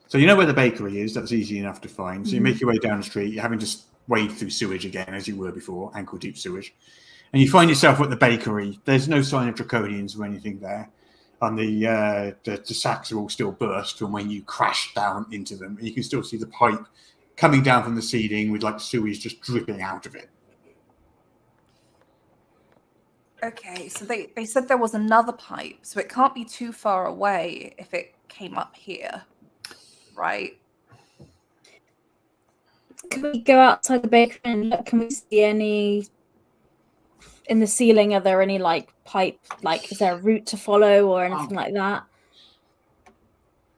[SPEAKER 1] So you know where the bakery is. That's easy enough to find. So you make your way down the street. You're having to wade through sewage again, as you were before, ankle-deep sewage. And you find yourself at the bakery. There's no sign of draconians or anything there. And the sacks are all still burst from when you crashed down into them. And you can still see the pipe coming down from the ceiling with like sewage just dripping out of it.
[SPEAKER 4] Okay, so they said there was another pipe, so it can't be too far away if it came up here, right?
[SPEAKER 2] Can we go outside the bakery and look? Can we see any in the ceiling? Are there any like pipe? Like, is there a route to follow or anything like that?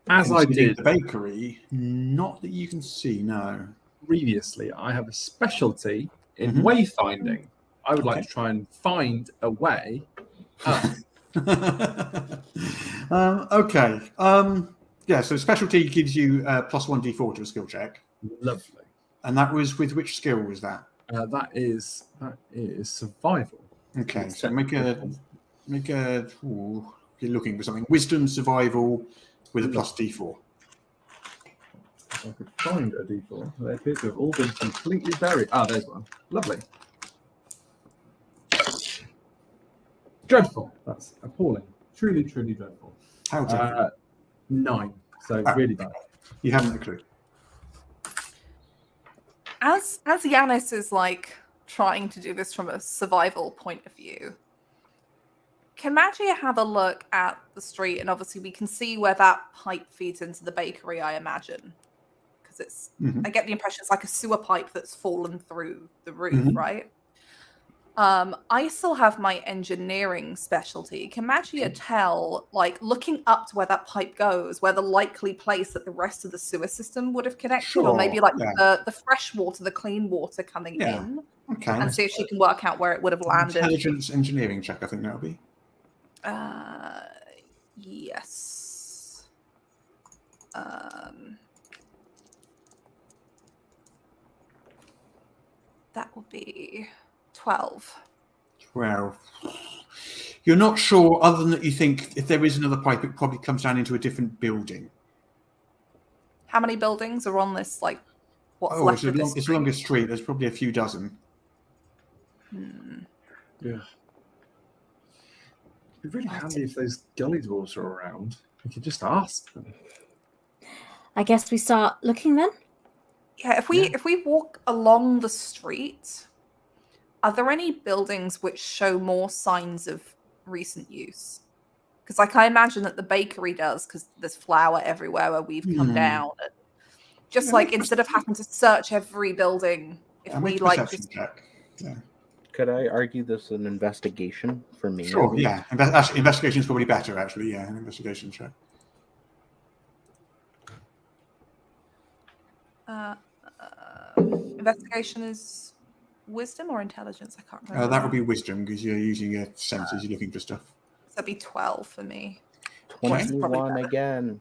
[SPEAKER 5] As I did
[SPEAKER 1] the bakery, not that you can see. No.
[SPEAKER 5] previously, I have a specialty in wayfinding. I would like to try and find a way up.
[SPEAKER 1] Okay. Yeah, so specialty gives you plus 1d4 to a skill check.
[SPEAKER 5] Lovely.
[SPEAKER 1] And that was with which skill was that?
[SPEAKER 5] That is survival.
[SPEAKER 1] Okay, so make a ooh, you're looking for something. Wisdom, survival with a plus d4.
[SPEAKER 5] If I could find a d4. They appear to have all been completely buried. Ah, there's one. Lovely. Dreadful. That's appalling. Truly, truly dreadful.
[SPEAKER 1] How dreadful?
[SPEAKER 5] 9. So really bad.
[SPEAKER 1] You haven't a clue.
[SPEAKER 4] As Yanis is like trying to do this from a survival point of view, can Magia have a look at the street? And obviously we can see where that pipe feeds into the bakery, I imagine. Because it's I get the impression it's like a sewer pipe that's fallen through the roof, right? I still have my engineering specialty. Can Magia tell, like, looking up to where that pipe goes, where the likely place that the rest of the sewer system would have connected, or maybe like the fresh water, the clean water coming in, and see if she can work out where it would have landed.
[SPEAKER 1] Intelligence engineering check, I think that'll be.
[SPEAKER 4] Yes. That will be 12.
[SPEAKER 1] 12. You're not sure, other than that you think if there is another pipe, it probably comes down into a different building.
[SPEAKER 4] How many buildings are on this, like, what's
[SPEAKER 1] Oh,
[SPEAKER 4] left of this
[SPEAKER 1] it's a longer street. There's probably a few dozen.
[SPEAKER 5] Yeah. It'd be really handy if those gully dwarves are around. We could just ask them.
[SPEAKER 2] I guess we start looking then.
[SPEAKER 4] Yeah, if we walk along the street, are there any buildings which show more signs of recent use? Because, like, I imagine that the bakery does, because there's flour everywhere where we've come down. Just like instead of having to search every building, if we like just
[SPEAKER 1] check. Yeah.
[SPEAKER 3] Could I argue this is an investigation for me?
[SPEAKER 1] Sure, yeah. Investigation is probably better, actually. Yeah, an investigation check.
[SPEAKER 4] Investigation is wisdom or intelligence? I can't remember.
[SPEAKER 1] That would be wisdom, because you're using your senses. You're looking for stuff.
[SPEAKER 4] So that'd be 12 for me.
[SPEAKER 3] 21 again.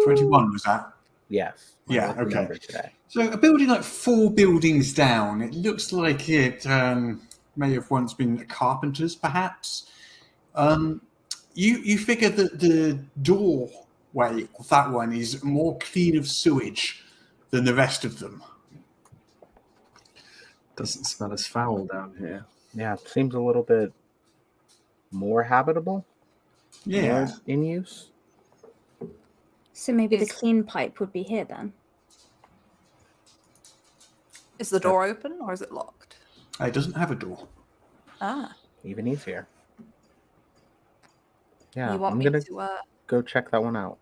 [SPEAKER 1] 21 was that?
[SPEAKER 3] Yes.
[SPEAKER 1] Yeah, okay.
[SPEAKER 3] Today.
[SPEAKER 1] So a building like 4 buildings down, it looks like it may have once been a carpenter's, perhaps. You figure that the doorway of that one is more clean of sewage than the rest of them.
[SPEAKER 5] Doesn't smell as foul down here.
[SPEAKER 3] Yeah, it seems a little bit more habitable.
[SPEAKER 1] Yeah.
[SPEAKER 3] More in use.
[SPEAKER 2] So maybe the clean pipe would be here then.
[SPEAKER 4] Is the door open or is it locked?
[SPEAKER 1] It doesn't have a door.
[SPEAKER 4] Ah.
[SPEAKER 3] Even easier. Yeah,
[SPEAKER 4] You want
[SPEAKER 3] I'm
[SPEAKER 4] me
[SPEAKER 3] gonna
[SPEAKER 4] to
[SPEAKER 3] go check that one out.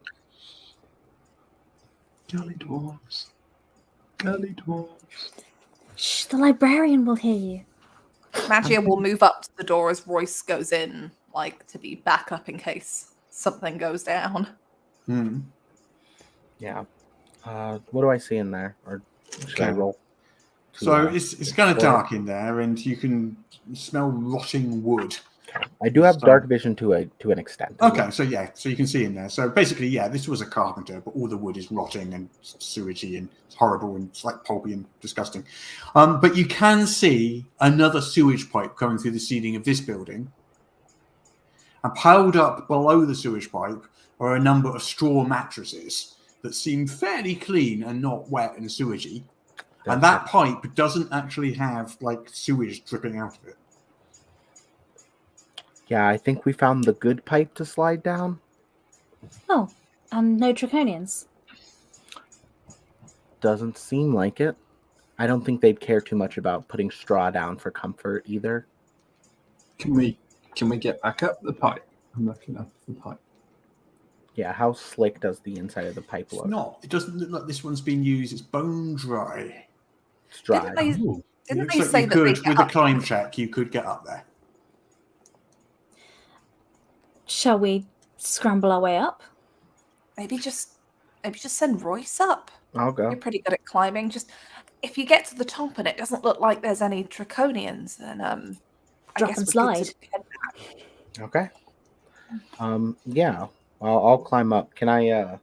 [SPEAKER 5] Gully dwarves. Gully dwarves.
[SPEAKER 2] Shh, the librarian will hear you.
[SPEAKER 4] Magia will move up to the door as Royce goes in, like to be backup in case something goes down.
[SPEAKER 3] Yeah. What do I see in there? Or should I
[SPEAKER 1] Okay.
[SPEAKER 3] roll?
[SPEAKER 1] So it's kind of dark in there, and you can smell rotting wood.
[SPEAKER 3] I do have dark vision to an extent.
[SPEAKER 1] Okay, so you can see in there. So basically, this was a carpenter, but all the wood is rotting and sewagey and it's horrible and it's like pulpy and disgusting. But you can see another sewage pipe coming through the ceiling of this building. And piled up below the sewage pipe are a number of straw mattresses that seem fairly clean and not wet and sewagey. And that pipe doesn't actually have like sewage dripping out of it.
[SPEAKER 3] Yeah, I think we found the good pipe to slide down.
[SPEAKER 2] Oh, and no draconians.
[SPEAKER 3] Doesn't seem like it. I don't think they'd care too much about putting straw down for comfort either.
[SPEAKER 5] Can we get back up the pipe? I'm looking up the pipe.
[SPEAKER 3] Yeah, how slick does the inside of the pipe look?
[SPEAKER 1] No, it doesn't look like this one's been used. It's bone dry.
[SPEAKER 3] It's dry.
[SPEAKER 4] Didn't they say that
[SPEAKER 1] with a climb check, you could get up there.
[SPEAKER 2] Shall we scramble our way up?
[SPEAKER 4] Maybe just send Royce up.
[SPEAKER 3] I'll go.
[SPEAKER 4] You're pretty good at climbing. Just if you get to the top and it doesn't look like there's any draconians, then
[SPEAKER 2] Drop and slide.
[SPEAKER 3] Okay. Yeah. I'll climb up. Can I?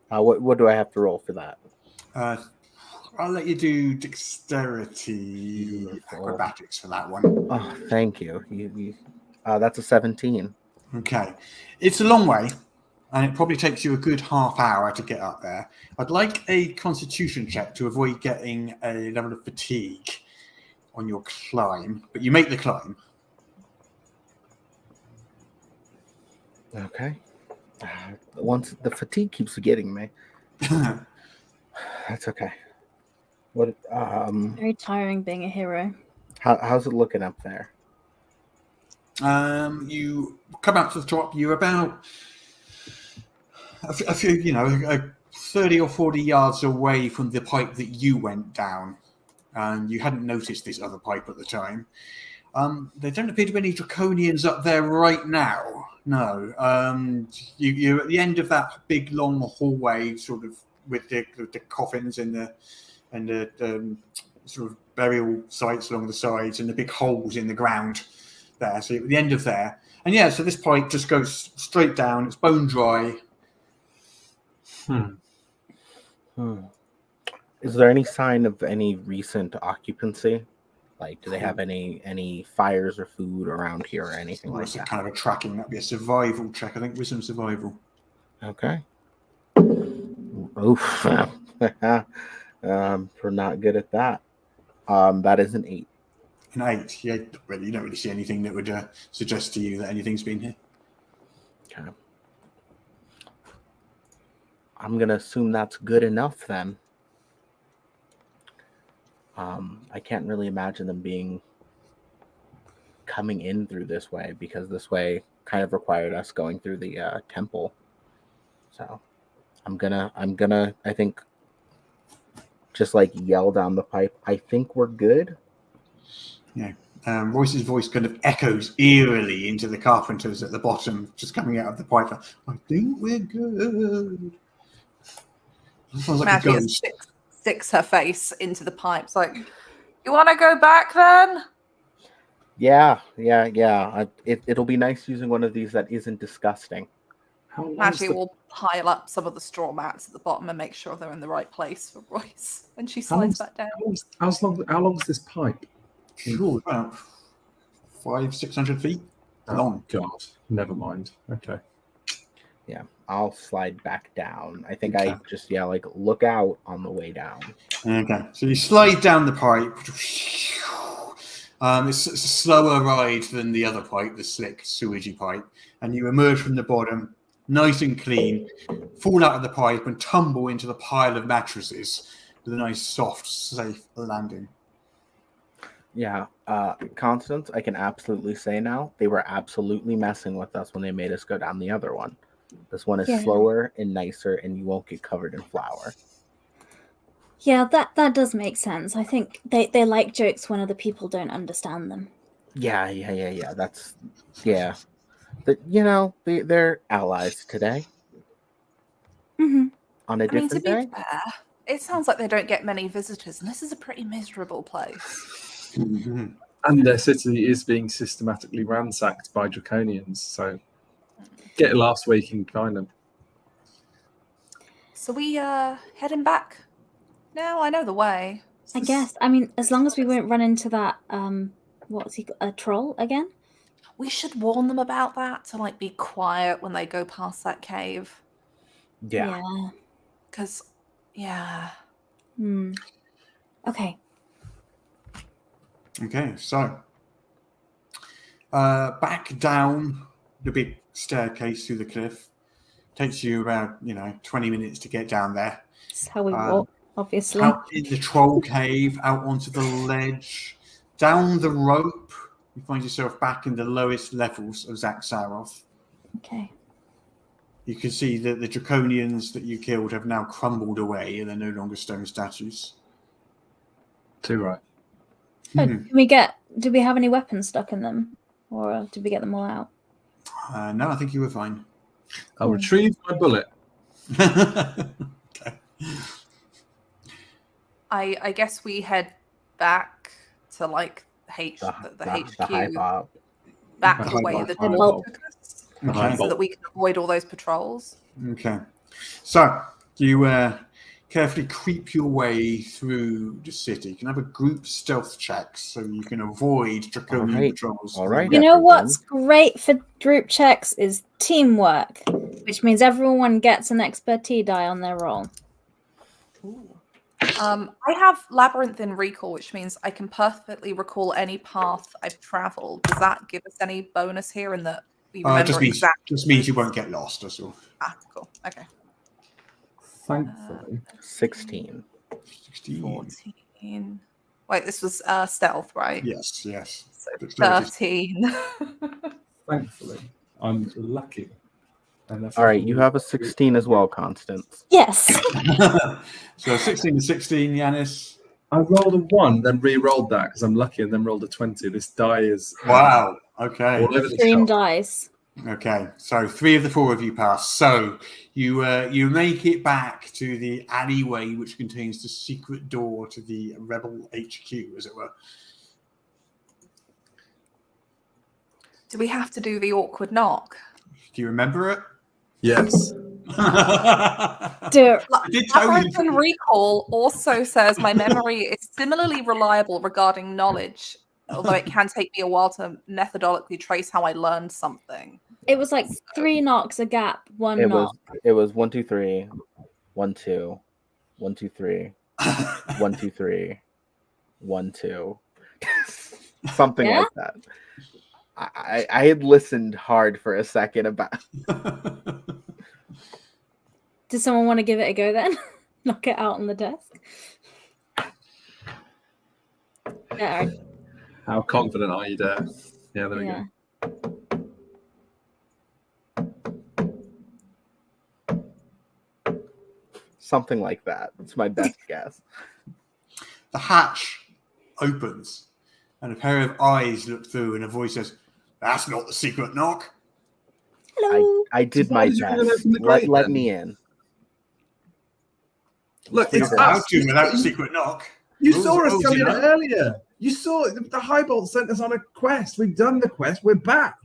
[SPEAKER 3] What do I have to roll for that?
[SPEAKER 1] I'll let you do dexterity acrobatics for that one.
[SPEAKER 3] Oh, thank you. That's a 17.
[SPEAKER 1] Okay. It's a long way, and it probably takes you a good half hour to get up there. I'd like a constitution check to avoid getting a level of fatigue on your climb, but you make the climb.
[SPEAKER 3] Okay. Once the fatigue keeps getting me. That's okay. What?
[SPEAKER 2] Very tiring being a hero.
[SPEAKER 3] How's it looking up there?
[SPEAKER 1] You come out to the top. You're about a few, 30 or 40 yards away from the pipe that you went down, and you hadn't noticed this other pipe at the time. There don't appear to be any draconians up there right now. No. You're at the end of that big long hallway, sort of with the coffins and the sort of burial sites along the sides and the big holes in the ground there. So you're at the end of there. And so this pipe just goes straight down. It's bone dry.
[SPEAKER 3] Is there any sign of any recent occupancy? Like, do they have any fires or food around here or anything like that?
[SPEAKER 1] Kind of a tracking. That'd be a survival check. I think wisdom survival.
[SPEAKER 3] Okay. Oof. We're not good at that. That is an 8.
[SPEAKER 1] An 8. Yeah, you don't really see anything that would suggest to you that anything's been here.
[SPEAKER 3] Okay. I'm gonna assume that's good enough then. I can't really imagine them coming in through this way, because this way kind of required us going through the temple. So I'm gonna I think just like yell down the pipe. I think we're good.
[SPEAKER 1] Yeah. Royce's voice kind of echoes eerily into the carpenters at the bottom, just coming out of the pipe. I think we're good. Sounds like a ghost.
[SPEAKER 4] Sticks her face into the pipes, like, you want to go back then?
[SPEAKER 3] Yeah. It'll be nice using one of these that isn't disgusting.
[SPEAKER 4] Actually, we'll pile up some of the straw mats at the bottom and make sure they're in the right place for Royce when she slides back down.
[SPEAKER 5] How long is this pipe?
[SPEAKER 1] Sure, about 500-600 feet long.
[SPEAKER 5] God, never mind. Okay.
[SPEAKER 3] Yeah, I'll slide back down. I think I just look out on the way down.
[SPEAKER 1] Okay, so you slide down the pipe. It's a slower ride than the other pipe, the slick, sewagey pipe, and you emerge from the bottom, nice and clean, fall out of the pipe and tumble into the pile of mattresses with a nice, soft, safe landing.
[SPEAKER 3] Yeah, Constance, I can absolutely say now, they were absolutely messing with us when they made us go down the other one. This one is slower and nicer, and you won't get covered in flour.
[SPEAKER 2] Yeah, that does make sense. I think they like jokes when other people don't understand them.
[SPEAKER 3] Yeah. They're allies today.
[SPEAKER 2] Mm-hmm.
[SPEAKER 3] On a
[SPEAKER 4] I mean, to
[SPEAKER 3] different
[SPEAKER 4] be
[SPEAKER 3] day?
[SPEAKER 4] fair, it sounds like they don't get many visitors, and this is a pretty miserable place.
[SPEAKER 5] And their city is being systematically ransacked by Draconians. So get it last week and find them.
[SPEAKER 4] So we heading back now? I know the way.
[SPEAKER 2] I guess. I mean, as long as we won't run into that, what's he, a troll again?
[SPEAKER 4] We should warn them about that to like be quiet when they go past that cave.
[SPEAKER 3] Yeah.
[SPEAKER 4] Because, yeah.
[SPEAKER 2] Okay.
[SPEAKER 1] Okay, so back down the big staircase through the cliff. Takes you about 20 minutes to get down there.
[SPEAKER 2] That's how we walk, obviously.
[SPEAKER 1] Out in the troll cave, out onto the ledge, down the rope. You find yourself back in the lowest levels of Zaxaroth.
[SPEAKER 2] Okay.
[SPEAKER 1] You can see that the Draconians that you killed have now crumbled away and they're no longer stone statues.
[SPEAKER 5] Too right.
[SPEAKER 2] Oh, did we have any weapons stuck in them? Or did we get them all out?
[SPEAKER 1] No, I think you were fine.
[SPEAKER 5] I'll retrieve my bullet.
[SPEAKER 1] Okay.
[SPEAKER 4] I guess we head back to like the HQ.
[SPEAKER 3] The high bob.
[SPEAKER 4] Back
[SPEAKER 1] The
[SPEAKER 4] the way
[SPEAKER 1] high
[SPEAKER 4] the
[SPEAKER 1] bob.
[SPEAKER 4] door took us.
[SPEAKER 1] Okay.
[SPEAKER 4] So that we can avoid all those patrols.
[SPEAKER 1] Okay. So you carefully creep your way through the city. You can have a group stealth check so you can avoid Draconian patrols.
[SPEAKER 3] All right.
[SPEAKER 2] You know what's great for group checks is teamwork, which means everyone gets an expertise die on their roll.
[SPEAKER 4] I have labyrinthine recall, which means I can perfectly recall any path I've traveled. Does that give us any bonus here in that we remember exactly?
[SPEAKER 1] Just means you won't get lost, that's all.
[SPEAKER 4] Ah, cool. Okay.
[SPEAKER 5] Thankfully.
[SPEAKER 3] 16.
[SPEAKER 4] 14. Wait, this was stealth, right?
[SPEAKER 1] Yes.
[SPEAKER 4] So 13.
[SPEAKER 5] Thankfully, I'm lucky.
[SPEAKER 3] All right, you have a 16 as well, Constance.
[SPEAKER 2] Yes.
[SPEAKER 1] So 16 and 16, Yanis.
[SPEAKER 5] I rolled a 1, then re-rolled that because I'm lucky, and then rolled a 20. This die is
[SPEAKER 1] Wow. Okay.
[SPEAKER 5] all over the
[SPEAKER 2] Green
[SPEAKER 5] shop.
[SPEAKER 2] dice.
[SPEAKER 1] Okay. So 3 of the 4 of you pass. So you make it back to the alleyway which contains the secret door to the Rebel HQ, as it were.
[SPEAKER 4] Do we have to do the awkward knock?
[SPEAKER 1] Do you remember it?
[SPEAKER 5] Yes.
[SPEAKER 4] Labyrinthine recall also says my memory is similarly reliable regarding knowledge, although it can take me a while to methodologically trace how I learned something.
[SPEAKER 2] It was like 3 knocks a gap, 1 knock.
[SPEAKER 3] It was 1, 2, 3, 1, 2, 1, 2, 3, 1, 2, 3, 1, 2. Something like that. I had listened hard for a second about.
[SPEAKER 2] Did someone want to give it a go then? Knock it out on the desk? Yeah.
[SPEAKER 5] How confident are you there? Yeah, there we go.
[SPEAKER 3] Something like that. It's my best guess.
[SPEAKER 1] The hatch opens and a pair of eyes look through and a voice says, "That's not the secret knock."
[SPEAKER 2] Hello.
[SPEAKER 3] I did my best. Let me in.
[SPEAKER 5] Look,
[SPEAKER 1] You're
[SPEAKER 5] it's
[SPEAKER 1] allowed
[SPEAKER 5] us.
[SPEAKER 1] to without the secret knock.
[SPEAKER 5] You
[SPEAKER 1] Rules
[SPEAKER 5] saw
[SPEAKER 1] are
[SPEAKER 5] us
[SPEAKER 1] rules,
[SPEAKER 5] coming
[SPEAKER 1] you know?
[SPEAKER 5] earlier. You saw the Highbolt sent us on a quest. We've done the quest. We're back.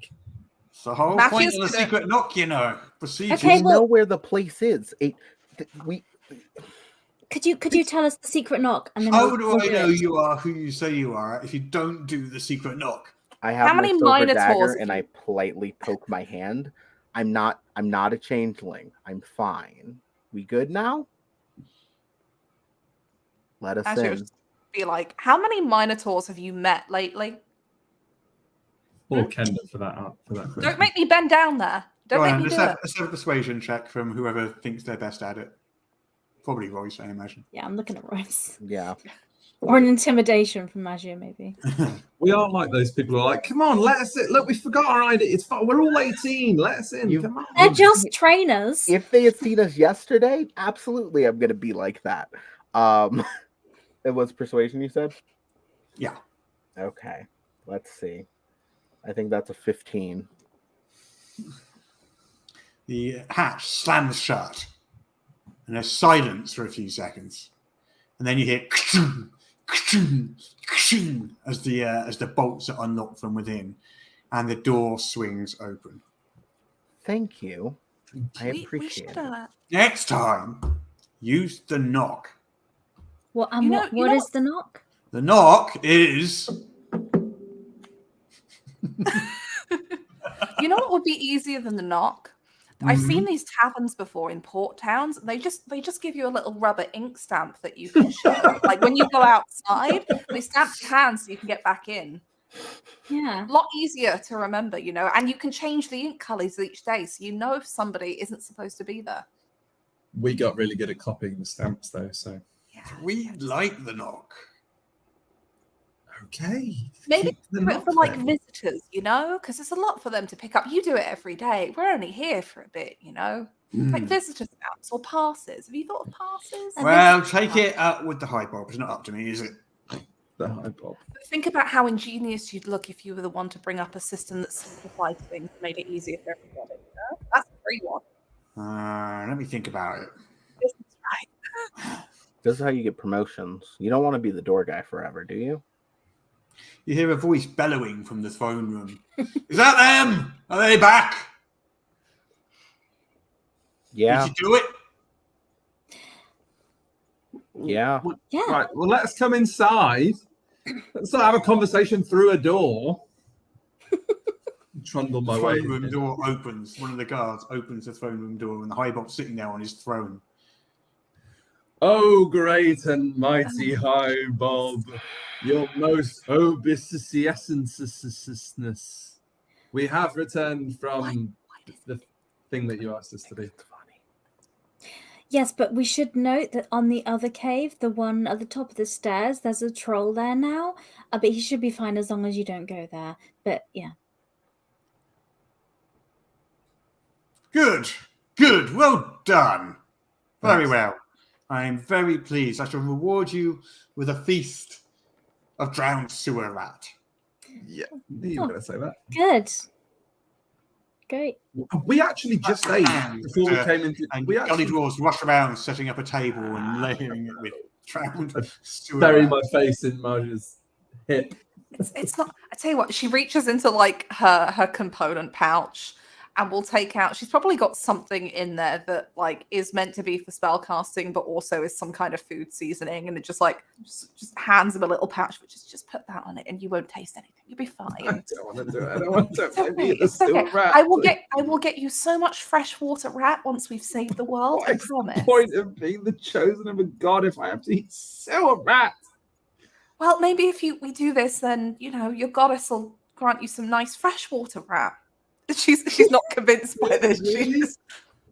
[SPEAKER 1] It's the whole
[SPEAKER 4] Matthew's
[SPEAKER 1] point of the
[SPEAKER 4] gonna-
[SPEAKER 1] secret knock, you know. Procedure.
[SPEAKER 2] Okay,
[SPEAKER 3] We know where the place is.
[SPEAKER 2] Could you tell us the secret knock? And then
[SPEAKER 1] How
[SPEAKER 2] we'll
[SPEAKER 1] do I
[SPEAKER 2] do
[SPEAKER 1] know
[SPEAKER 2] it?
[SPEAKER 1] you are who you say you are if you don't do the secret knock?
[SPEAKER 3] I have
[SPEAKER 4] How
[SPEAKER 3] my
[SPEAKER 4] many
[SPEAKER 3] silver
[SPEAKER 4] Minotaurs
[SPEAKER 3] dagger
[SPEAKER 4] have
[SPEAKER 3] and I politely poke my hand. I'm not a changeling. I'm fine. We good now? Let us
[SPEAKER 4] Actually, it
[SPEAKER 3] in.
[SPEAKER 4] would be like, how many Minotaurs have you met lately?
[SPEAKER 5] Or Kendall for that question.
[SPEAKER 4] Don't make me bend down there. Don't
[SPEAKER 1] Go
[SPEAKER 4] make
[SPEAKER 1] on,
[SPEAKER 4] me
[SPEAKER 1] let's
[SPEAKER 4] do
[SPEAKER 1] have,
[SPEAKER 4] it.
[SPEAKER 1] let's have a persuasion check from whoever thinks they're best at it. Probably Royce, I imagine.
[SPEAKER 2] Yeah, I'm looking at Royce.
[SPEAKER 3] Yeah.
[SPEAKER 2] Or an intimidation from Magia, maybe.
[SPEAKER 5] We are like those people who are like, come on, let us in. Look, we forgot our ID. It's fine. We're all 18. Let us in. Come on.
[SPEAKER 2] They're just trainers.
[SPEAKER 3] If they had seen us yesterday, absolutely I'm gonna be like that. It was persuasion, you said?
[SPEAKER 1] Yeah.
[SPEAKER 3] Okay. Let's see. I think that's a 15.
[SPEAKER 1] The hatch slams shut, and there's silence for a few seconds, and then you hear as the bolts are unlocked from within, and the door swings open.
[SPEAKER 3] Thank you. I appreciate it.
[SPEAKER 1] Next time, use the knock.
[SPEAKER 2] What is the knock?
[SPEAKER 1] The knock is.
[SPEAKER 4] You know what would be easier than the knock? I've seen these taverns before in port towns. They just give you a little rubber ink stamp that you can show. Like when you go outside, they stamp your hands so you can get back in.
[SPEAKER 2] Yeah.
[SPEAKER 4] A lot easier to remember, you know, and you can change the ink colors each day, so you know if somebody isn't supposed to be there.
[SPEAKER 5] We got really good at copying the stamps, though, so.
[SPEAKER 4] Yeah.
[SPEAKER 1] We like the knock.
[SPEAKER 5] Okay.
[SPEAKER 4] Maybe for like visitors, you know, because there's a lot for them to pick up. You do it every day. We're only here for a bit, you know. Like visitor stamps or passes. Have you thought of passes?
[SPEAKER 1] Well, take it up with the high bob. It's not up to me, is it?
[SPEAKER 5] The high bob.
[SPEAKER 4] Think about how ingenious you'd look if you were the one to bring up a system that simplified things and made it easier for everybody. You know? That's a free one.
[SPEAKER 1] Let me think about it.
[SPEAKER 4] This is right.
[SPEAKER 3] This is how you get promotions. You don't want to be the door guy forever, do you?
[SPEAKER 1] You hear a voice bellowing from the throne room. Is that them? Are they back?
[SPEAKER 3] Yeah.
[SPEAKER 1] Did you do it?
[SPEAKER 3] Yeah.
[SPEAKER 2] Yeah.
[SPEAKER 5] Right. Well, let's come inside. Let's not have a conversation through a door. Trundle my way.
[SPEAKER 1] The throne room door opens. One of the guards opens the throne room door, and the high bob's sitting there on his throne.
[SPEAKER 5] Oh, great and mighty high bob, your most obsequiousness. We have returned from the thing that you asked us to do.
[SPEAKER 2] Yes, but we should note that on the other cave, the one at the top of the stairs, there's a troll there now. But he should be fine as long as you don't go there. But yeah.
[SPEAKER 1] Good. Good. Well done. Very well. I am very pleased. I shall reward you with a feast of drowned sewer rat.
[SPEAKER 5] Yeah, you were going to say that.
[SPEAKER 2] Good. Great.
[SPEAKER 5] We actually just ate before we came into.
[SPEAKER 1] And
[SPEAKER 5] We
[SPEAKER 1] Gully
[SPEAKER 5] actually
[SPEAKER 1] Dwarves rush around setting up a table and layering it with drowned sewer
[SPEAKER 5] bury
[SPEAKER 1] rat.
[SPEAKER 5] my face in Marge's hip.
[SPEAKER 4] It's not. I tell you what. She reaches into like her component pouch, and will take out. She's probably got something in there that like is meant to be for spell casting, but also is some kind of food seasoning. And it just hands him a little pouch, which is just put that on it, and you won't taste anything. You'll be fine.
[SPEAKER 5] I don't want to do it. I don't want to eat the
[SPEAKER 4] It's okay.
[SPEAKER 5] sewer rat.
[SPEAKER 4] I will get you so much freshwater rat once we've saved the world. I
[SPEAKER 5] What's
[SPEAKER 4] promise.
[SPEAKER 5] the point of being the chosen of a god if I have to eat sewer rat?
[SPEAKER 4] Well, maybe if we do this, then you know your goddess will grant you some nice freshwater rat. She's not convinced by this.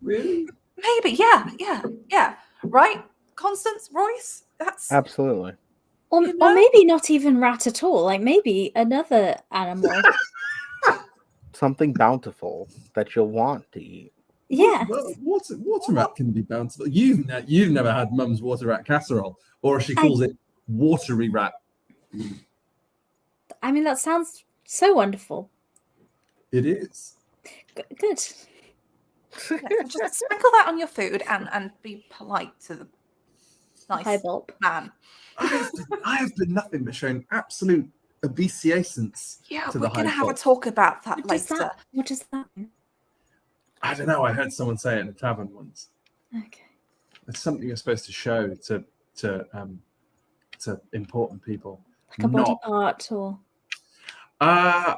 [SPEAKER 5] Really?
[SPEAKER 4] Maybe, yeah. Right, Constance, Royce. That's
[SPEAKER 3] Absolutely.
[SPEAKER 2] Or maybe not even rat at all. Like maybe another animal.
[SPEAKER 3] Something bountiful that you'll want to eat.
[SPEAKER 2] Yeah.
[SPEAKER 5] Well, water rat can be bountiful. You've never had Mum's water rat casserole, or as she calls it, watery rat.
[SPEAKER 2] I mean, that sounds so wonderful.
[SPEAKER 5] It is.
[SPEAKER 2] Good.
[SPEAKER 4] just sprinkle that on your food and be polite to the nice
[SPEAKER 2] Highbolt.
[SPEAKER 4] man.
[SPEAKER 5] I have been nothing but showing absolute obeisance
[SPEAKER 4] Yeah,
[SPEAKER 5] to
[SPEAKER 4] we're
[SPEAKER 5] the
[SPEAKER 4] going to have a
[SPEAKER 5] Highbolt.
[SPEAKER 4] talk about that
[SPEAKER 2] What does
[SPEAKER 4] later.
[SPEAKER 2] what does that mean?
[SPEAKER 5] I don't know. I heard someone say it in a tavern once.
[SPEAKER 2] Okay.
[SPEAKER 5] It's something you're supposed to show to important people.
[SPEAKER 2] Like a body part or
[SPEAKER 5] I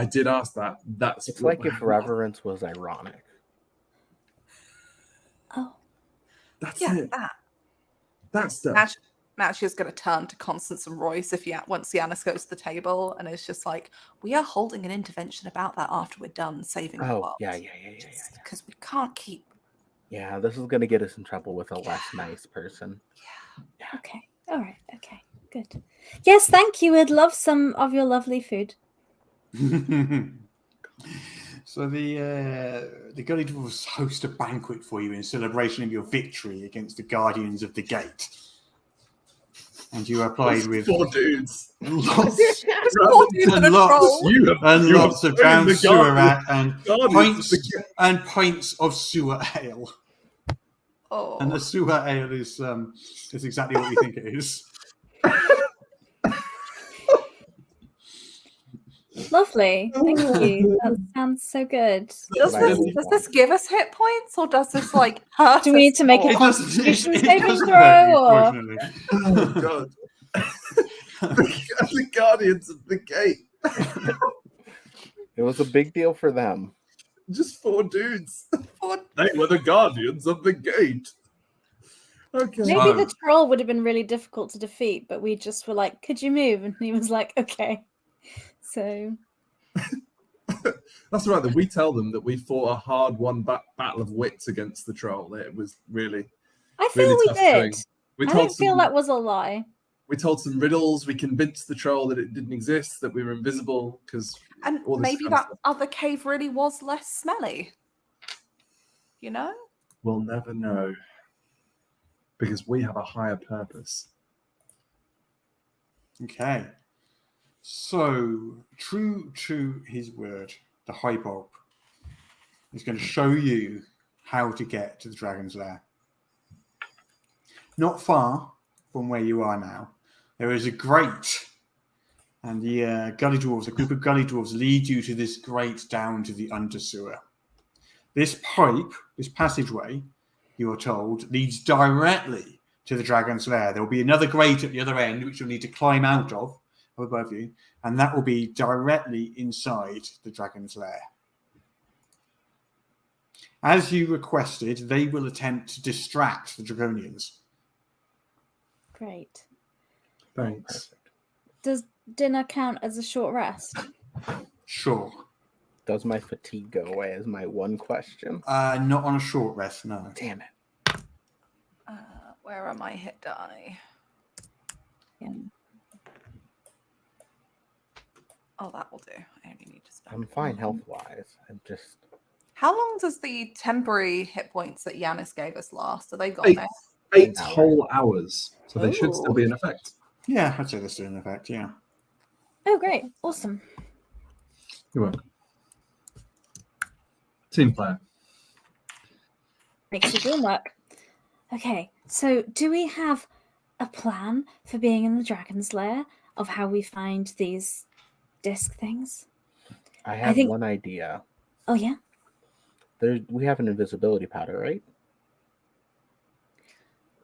[SPEAKER 5] did ask that. That's
[SPEAKER 3] It's like if reverence was ironic.
[SPEAKER 2] oh.
[SPEAKER 5] That's
[SPEAKER 4] Yeah,
[SPEAKER 5] it.
[SPEAKER 4] that.
[SPEAKER 5] That's the.
[SPEAKER 4] Match is going to turn to Constance and Royce once Yanis goes to the table, and it's just like, we are holding an intervention about that after we're done saving the world.
[SPEAKER 3] Oh, yeah.
[SPEAKER 4] Because we can't keep.
[SPEAKER 3] Yeah, this is going to get us in trouble with a less nice person.
[SPEAKER 2] Okay. All right. Okay. Good. Yes, thank you. I'd love some of your lovely food.
[SPEAKER 1] So the Gully Dwarves host a banquet for you in celebration of your victory against the Guardians of the Gate. And you are played with
[SPEAKER 5] 4 dudes.
[SPEAKER 1] lots
[SPEAKER 4] and
[SPEAKER 1] lots of drowned
[SPEAKER 5] the
[SPEAKER 1] sewer
[SPEAKER 5] Guardians-
[SPEAKER 1] rat and
[SPEAKER 5] Guardians of the
[SPEAKER 1] pints of sewer ale.
[SPEAKER 4] Oh.
[SPEAKER 1] And the sewer ale is exactly what you think it is.
[SPEAKER 2] Lovely. Thank you. That sounds so good.
[SPEAKER 4] Does this give us hit points, or does this like hurt?
[SPEAKER 2] Do we need to make a
[SPEAKER 1] It doesn't-
[SPEAKER 2] Constitution
[SPEAKER 1] it
[SPEAKER 2] saving
[SPEAKER 1] doesn't
[SPEAKER 2] throw?
[SPEAKER 1] hurt you,
[SPEAKER 2] Or...
[SPEAKER 1] fortunately.
[SPEAKER 5] Oh god. The guardians of the gate.
[SPEAKER 3] It was a big deal for them.
[SPEAKER 5] Just 4 dudes. They were the guardians of the gate. Okay.
[SPEAKER 2] Maybe the troll would have been really difficult to defeat, but we just were like, could you move? And he was like, okay. So
[SPEAKER 5] That's right. That we tell them that we fought a hard-won battle of wits against the troll. It was really,
[SPEAKER 2] I feel
[SPEAKER 5] really
[SPEAKER 2] we
[SPEAKER 5] tough
[SPEAKER 2] did.
[SPEAKER 5] going. We
[SPEAKER 2] I
[SPEAKER 5] told
[SPEAKER 2] don't feel
[SPEAKER 5] some-
[SPEAKER 2] that was a lie.
[SPEAKER 5] We told some riddles. We convinced the troll that it didn't exist, that we were invisible. Because
[SPEAKER 4] And
[SPEAKER 5] all this
[SPEAKER 4] maybe
[SPEAKER 5] kind of
[SPEAKER 4] that
[SPEAKER 5] stuff.
[SPEAKER 4] other cave really was less smelly. You know?
[SPEAKER 5] We'll never know, because we have a higher purpose.
[SPEAKER 1] Okay. So, true to his word, the High Bulb is going to show you how to get to the Dragon's Lair. Not far from where you are now, there is a grate, and the gully dwarves, a group of gully dwarves, lead you to this grate down to the under sewer. This pipe, this passageway, you are told, leads directly to the Dragon's Lair. There will be another grate at the other end, which you'll need to climb out of above you, and that will be directly inside the Dragon's Lair. As you requested, they will attempt to distract the Dragonians.
[SPEAKER 2] Great.
[SPEAKER 5] Thanks.
[SPEAKER 2] Does dinner count as a short rest?
[SPEAKER 1] Sure.
[SPEAKER 3] Does my fatigue go away is my one question.
[SPEAKER 1] Not on a short rest, no.
[SPEAKER 3] Damn it.
[SPEAKER 4] Where are my hit die?
[SPEAKER 2] Yeah.
[SPEAKER 4] Oh, that will do. I only need to spend.
[SPEAKER 3] I'm fine health-wise. I'm just...
[SPEAKER 4] How long does the temporary hit points that Yanis gave us last? Are they gone
[SPEAKER 5] 8
[SPEAKER 4] now?
[SPEAKER 5] 8 whole hours, so they should still
[SPEAKER 4] Ooh.
[SPEAKER 5] be in effect.
[SPEAKER 1] Yeah, I'd say they're still in effect, yeah.
[SPEAKER 2] Oh, great. Awesome.
[SPEAKER 5] You're welcome. Team player.
[SPEAKER 2] Makes the dream work. Okay, so do we have a plan for being in the Dragon's Lair of how we find these disc things?
[SPEAKER 3] I have
[SPEAKER 2] think-
[SPEAKER 3] one idea.
[SPEAKER 2] Oh, yeah?
[SPEAKER 3] We have an invisibility powder, right?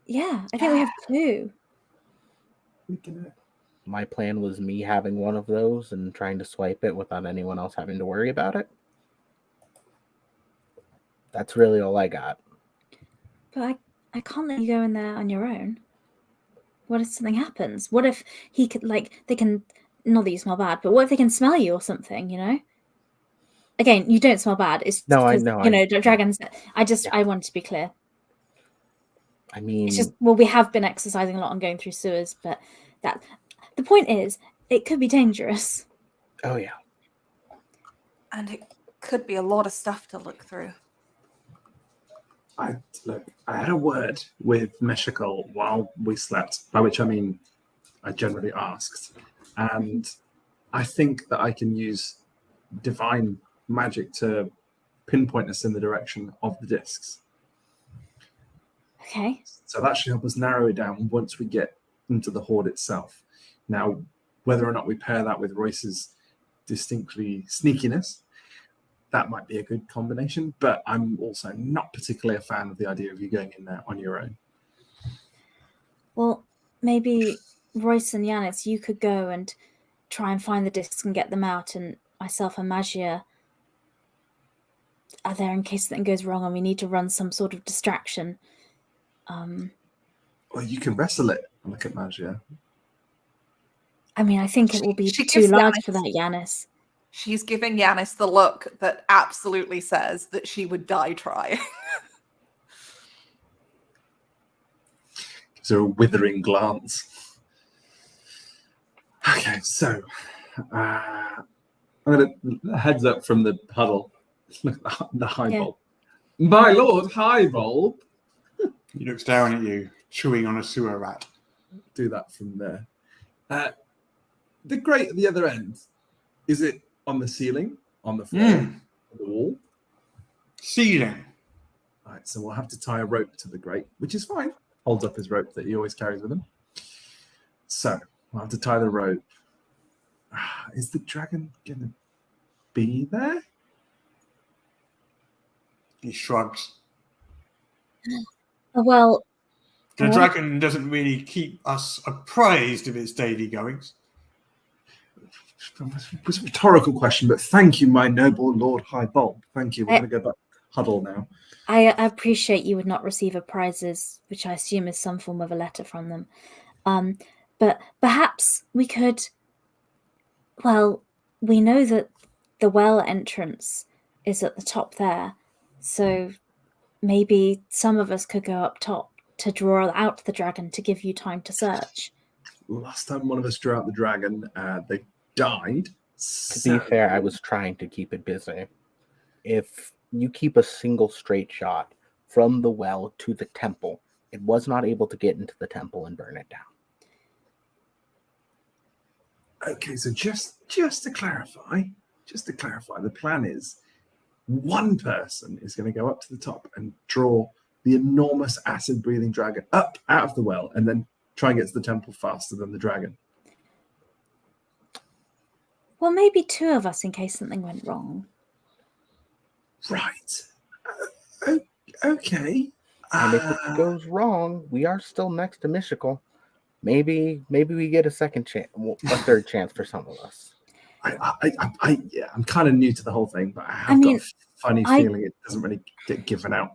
[SPEAKER 2] Yeah, I think we have 2.
[SPEAKER 3] My plan was me having one of those and trying to swipe it without anyone else having to worry about it. That's really all I got.
[SPEAKER 2] But I can't let you go in there on your own. What if something happens? What if he could, like, they can, not that you smell bad, but what if they can smell you or something, you know? Again, you don't smell bad. It's
[SPEAKER 3] No, I
[SPEAKER 2] because,
[SPEAKER 3] know,
[SPEAKER 2] you know, dragons.
[SPEAKER 3] Yeah.
[SPEAKER 2] I want to be clear.
[SPEAKER 3] I mean,
[SPEAKER 2] It's just, well, we have been exercising a lot and going through sewers, but the point is, it could be dangerous.
[SPEAKER 3] oh yeah.
[SPEAKER 4] And it could be a lot of stuff to look through.
[SPEAKER 5] I had a word with Meshikal while we slept, by which I mean I generally asked. And I think that I can use divine magic to pinpoint us in the direction of the discs.
[SPEAKER 2] Okay.
[SPEAKER 5] So that should help us narrow it down once we get into the hoard itself. Now, whether or not we pair that with Royce's distinctly sneakiness, that might be a good combination, but I'm also not particularly a fan of the idea of you going in there on your own.
[SPEAKER 2] Well, maybe Royce and Yanis, you could go and try and find the discs and get them out, and myself and Magia are there in case something goes wrong and we need to run some sort of distraction.
[SPEAKER 5] Well, you can wrestle it. Look at Magia.
[SPEAKER 2] I mean, I think it will be
[SPEAKER 4] She
[SPEAKER 2] too
[SPEAKER 4] gives
[SPEAKER 2] large
[SPEAKER 4] Yanis-
[SPEAKER 2] for that, Yanis.
[SPEAKER 4] She's giving Yanis the look that absolutely says that she would die trying.
[SPEAKER 5] Gives her a withering glance. Okay, so I'm going to heads up from the puddle. Look at the high
[SPEAKER 2] Yeah.
[SPEAKER 5] bulb. My lord, high bulb.
[SPEAKER 1] He looks down at you, chewing on a sewer rat.
[SPEAKER 5] Do that from there. The grate at the other end, is it on the ceiling, on the floor, on the wall?
[SPEAKER 1] Ceiling.
[SPEAKER 5] Right, so we'll have to tie a rope to the grate, which is fine. Holds up his rope that he always carries with him. So we'll have to tie the rope. Is the dragon going to be there?
[SPEAKER 1] He shrugs.
[SPEAKER 2] Well,
[SPEAKER 1] The dragon doesn't really keep us apprised of its daily goings.
[SPEAKER 5] It was a rhetorical question, but thank you, my noble Lord High Bulb. Thank you. We're going to go back huddle now.
[SPEAKER 2] I appreciate you would not receive a prizes, which I assume is some form of a letter from them. But perhaps we could... Well, we know that the well entrance is at the top there, so maybe some of us could go up top to draw out the dragon to give you time to search.
[SPEAKER 5] Last time one of us drew out the dragon, they died.
[SPEAKER 3] To be fair, I was trying to keep it busy. If you keep a single straight shot from the well to the temple, it was not able to get into the temple and burn it down.
[SPEAKER 5] Okay, so just to clarify, the plan is one person is going to go up to the top and draw the enormous acid-breathing dragon up out of the well, and then try and get to the temple faster than the dragon.
[SPEAKER 2] Well, maybe two of us in case something went wrong.
[SPEAKER 5] Right. Okay.
[SPEAKER 3] And if it goes wrong, we are still next to Mystical. Maybe we get a second chance, a third chance for some of us.
[SPEAKER 5] I'm kind of new to the whole thing, but I have got a funny feeling it doesn't really get given out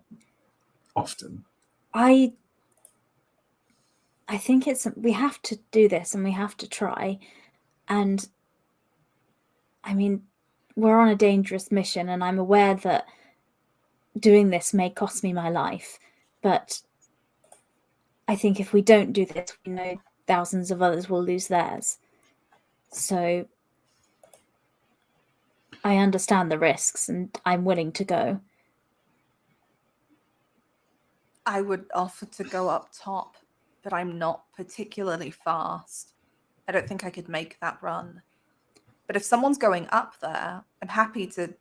[SPEAKER 5] often.
[SPEAKER 2] I think we have to do this and we have to try. And I mean, we're on a dangerous mission, and I'm aware that doing this may cost me my life, but I think if we don't do this, we know thousands of others will lose theirs. So I understand the risks, and I'm willing to go.
[SPEAKER 4] I would offer to go up top, but I'm not particularly fast. I don't think I could make that run. But if someone's going up there, I'm happy to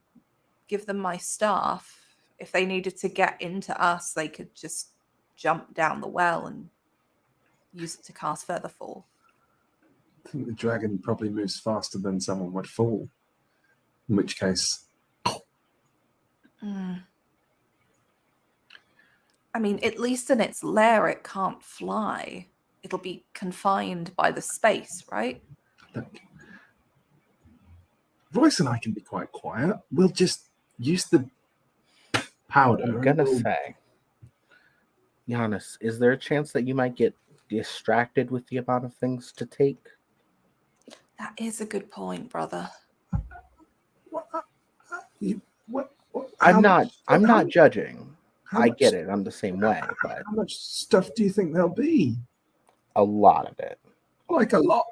[SPEAKER 4] give them my staff. If they needed to get into us, they could just jump down the well and use it to cast further fall.
[SPEAKER 5] I think the dragon probably moves faster than someone would fall. In which case...
[SPEAKER 4] I mean, at least in its lair, it can't fly. It'll be confined by the space, right?
[SPEAKER 5] Look, Royce and I can be quite quiet. We'll just use the powder.
[SPEAKER 3] I'm gonna say, Giannis, is there a chance that you might get distracted with the amount of things to take?
[SPEAKER 4] That is a good point, brother.
[SPEAKER 3] I'm not judging. I get it. I'm the same way. But
[SPEAKER 5] how much stuff do you think there'll be?
[SPEAKER 3] A lot of it.
[SPEAKER 5] Like a lot?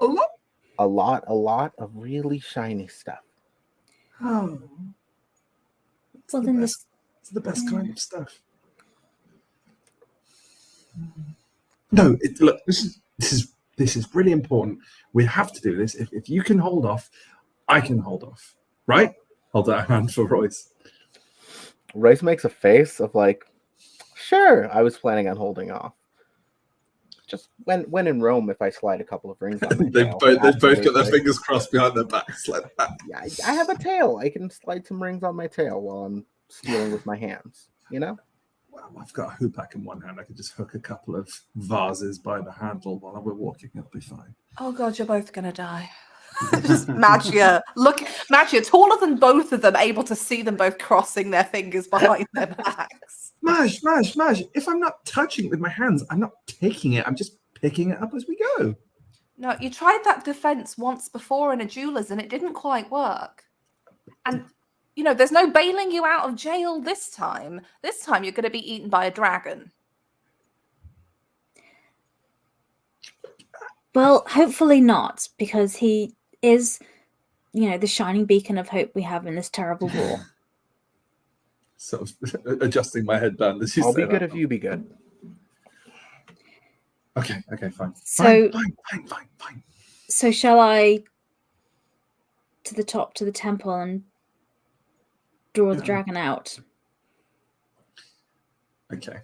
[SPEAKER 3] A lot of really shiny stuff.
[SPEAKER 5] Oh.
[SPEAKER 2] Well, then
[SPEAKER 5] It's the best kind of stuff. No, look, this is really important. We have to do this. If you can hold off, I can hold off. Right? Hold out a hand for Royce.
[SPEAKER 3] Royce makes a face of like, sure, I was planning on holding off. Just when in Rome, if I slide a couple of rings on my
[SPEAKER 5] They've
[SPEAKER 3] tail,
[SPEAKER 5] both got their fingers crossed behind their backs like that.
[SPEAKER 3] Yeah, I have a tail. I can slide some rings on my tail while I'm stealing with my hands. You know?
[SPEAKER 5] Well, I've got a hoopak in one hand. I could just hook a couple of vases by the handle while we're walking. It'll be fine.
[SPEAKER 4] Oh god, you're both gonna die. Just Magia. Look, Magia, taller than both of them, able to see them both crossing their fingers behind their backs.
[SPEAKER 5] Maj. If I'm not touching it with my hands, I'm not taking it. I'm just picking it up as we go.
[SPEAKER 4] No, you tried that defense once before in a jeweler's and it didn't quite work. And, you know, there's no bailing you out of jail this time. This time you're going to be eaten by a dragon.
[SPEAKER 2] Well, hopefully not, because he is, you know, the shining beacon of hope we have in this terrible war.
[SPEAKER 5] Sort of adjusting my headband as you
[SPEAKER 3] I'll
[SPEAKER 5] say
[SPEAKER 3] be good
[SPEAKER 5] that.
[SPEAKER 3] if you be good.
[SPEAKER 5] Okay, fine.
[SPEAKER 2] So,
[SPEAKER 5] Fine.
[SPEAKER 2] So shall I to the top to the temple and draw the dragon out?
[SPEAKER 5] Okay.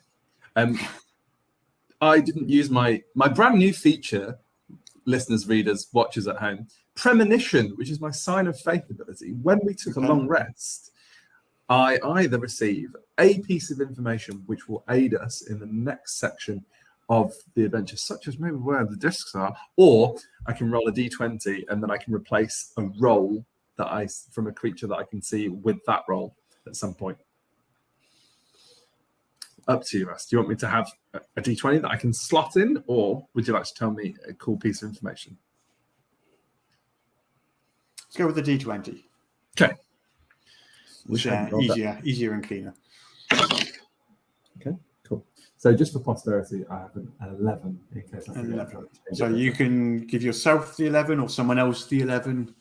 [SPEAKER 5] I didn't use my brand new feature, listeners, readers, watchers at home, premonition, which is my sign of faith ability. When we took a long rest, I either receive a piece of information which will aid us in the next section of the adventure, such as maybe where the discs are, or I can roll a d20 and then I can replace a roll that from a creature that I can see with that roll at some point. Up to you, Russ. Do you want me to have a d20 that I can slot in, or would you like to tell me a cool piece of information?
[SPEAKER 1] Let's go with the D20.
[SPEAKER 5] Okay.
[SPEAKER 1] Easier and cleaner.
[SPEAKER 5] Okay, cool. So just for posterity, I have an 11 in case I forget.
[SPEAKER 1] 11. So you can give yourself the 11 or someone else the 11.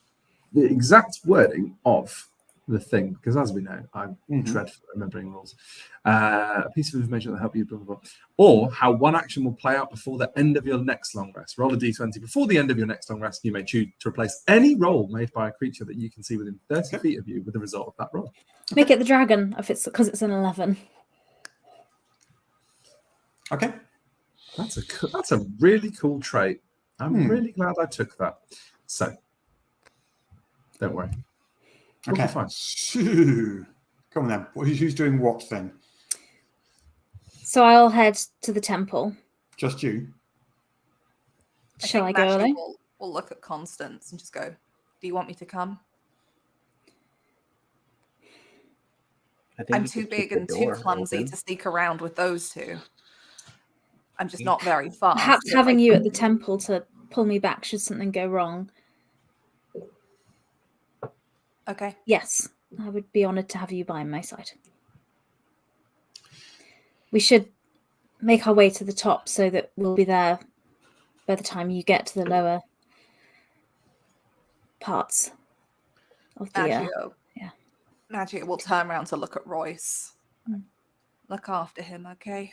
[SPEAKER 5] The exact wording of the thing, because as we know, I'm dreadful at remembering rules. A piece of information that will help you, blah, blah, blah. Or how one action will play out before the end of your next long rest. Roll a d20 before the end of your next long rest. You may choose to replace any roll made by a creature that you can see within 30 feet of you with the result of that roll.
[SPEAKER 2] Make it the dragon because it's an 11.
[SPEAKER 1] Okay.
[SPEAKER 5] That's a really cool trait. I'm really glad I took that. So, don't worry.
[SPEAKER 1] Okay,
[SPEAKER 5] fine.
[SPEAKER 1] Come on then. Who's doing what then?
[SPEAKER 2] So I'll head to the temple.
[SPEAKER 1] Just you?
[SPEAKER 2] Shall I go, Ollie?
[SPEAKER 4] We'll look at Constance and just go, do you want me to come? I'm too big and too clumsy to sneak around with those two. I'm just not very fast.
[SPEAKER 2] Perhaps having you at the temple to pull me back should something go wrong.
[SPEAKER 4] Okay.
[SPEAKER 2] Yes, I would be honoured to have you by my side. We should make our way to the top so that we'll be there by the time you get to the lower parts of the...
[SPEAKER 4] Maggio will turn around to look at Royce. Look after him, okay?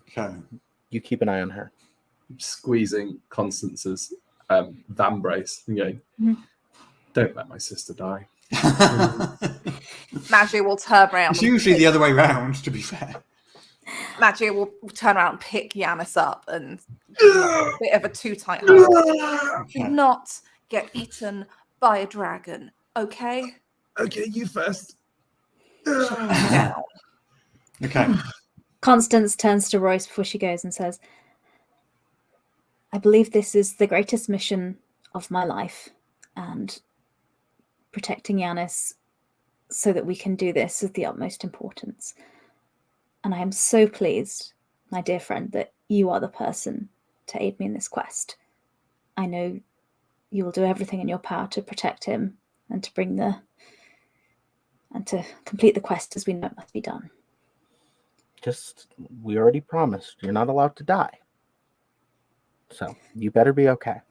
[SPEAKER 1] Okay.
[SPEAKER 3] You keep an eye on her.
[SPEAKER 5] Squeezing Constance's vambrace and going, don't let my sister die.
[SPEAKER 4] Maggio will turn around.
[SPEAKER 1] It's usually the other way round, to be fair.
[SPEAKER 4] Maggio will turn around and pick Yanis up and a bit of a too tight hug. Do not get eaten by a dragon, okay?
[SPEAKER 5] Okay, you first.
[SPEAKER 4] Down.
[SPEAKER 1] Okay.
[SPEAKER 2] Constance turns to Royce before she goes and says, I believe this is the greatest mission of my life, and protecting Yanis so that we can do this is the utmost importance. And I am so pleased, my dear friend, that you are the person to aid me in this quest. I know you will do everything in your power to protect him and to complete the quest as we know it must be done.
[SPEAKER 3] We already promised you're not allowed to die. So you better be okay.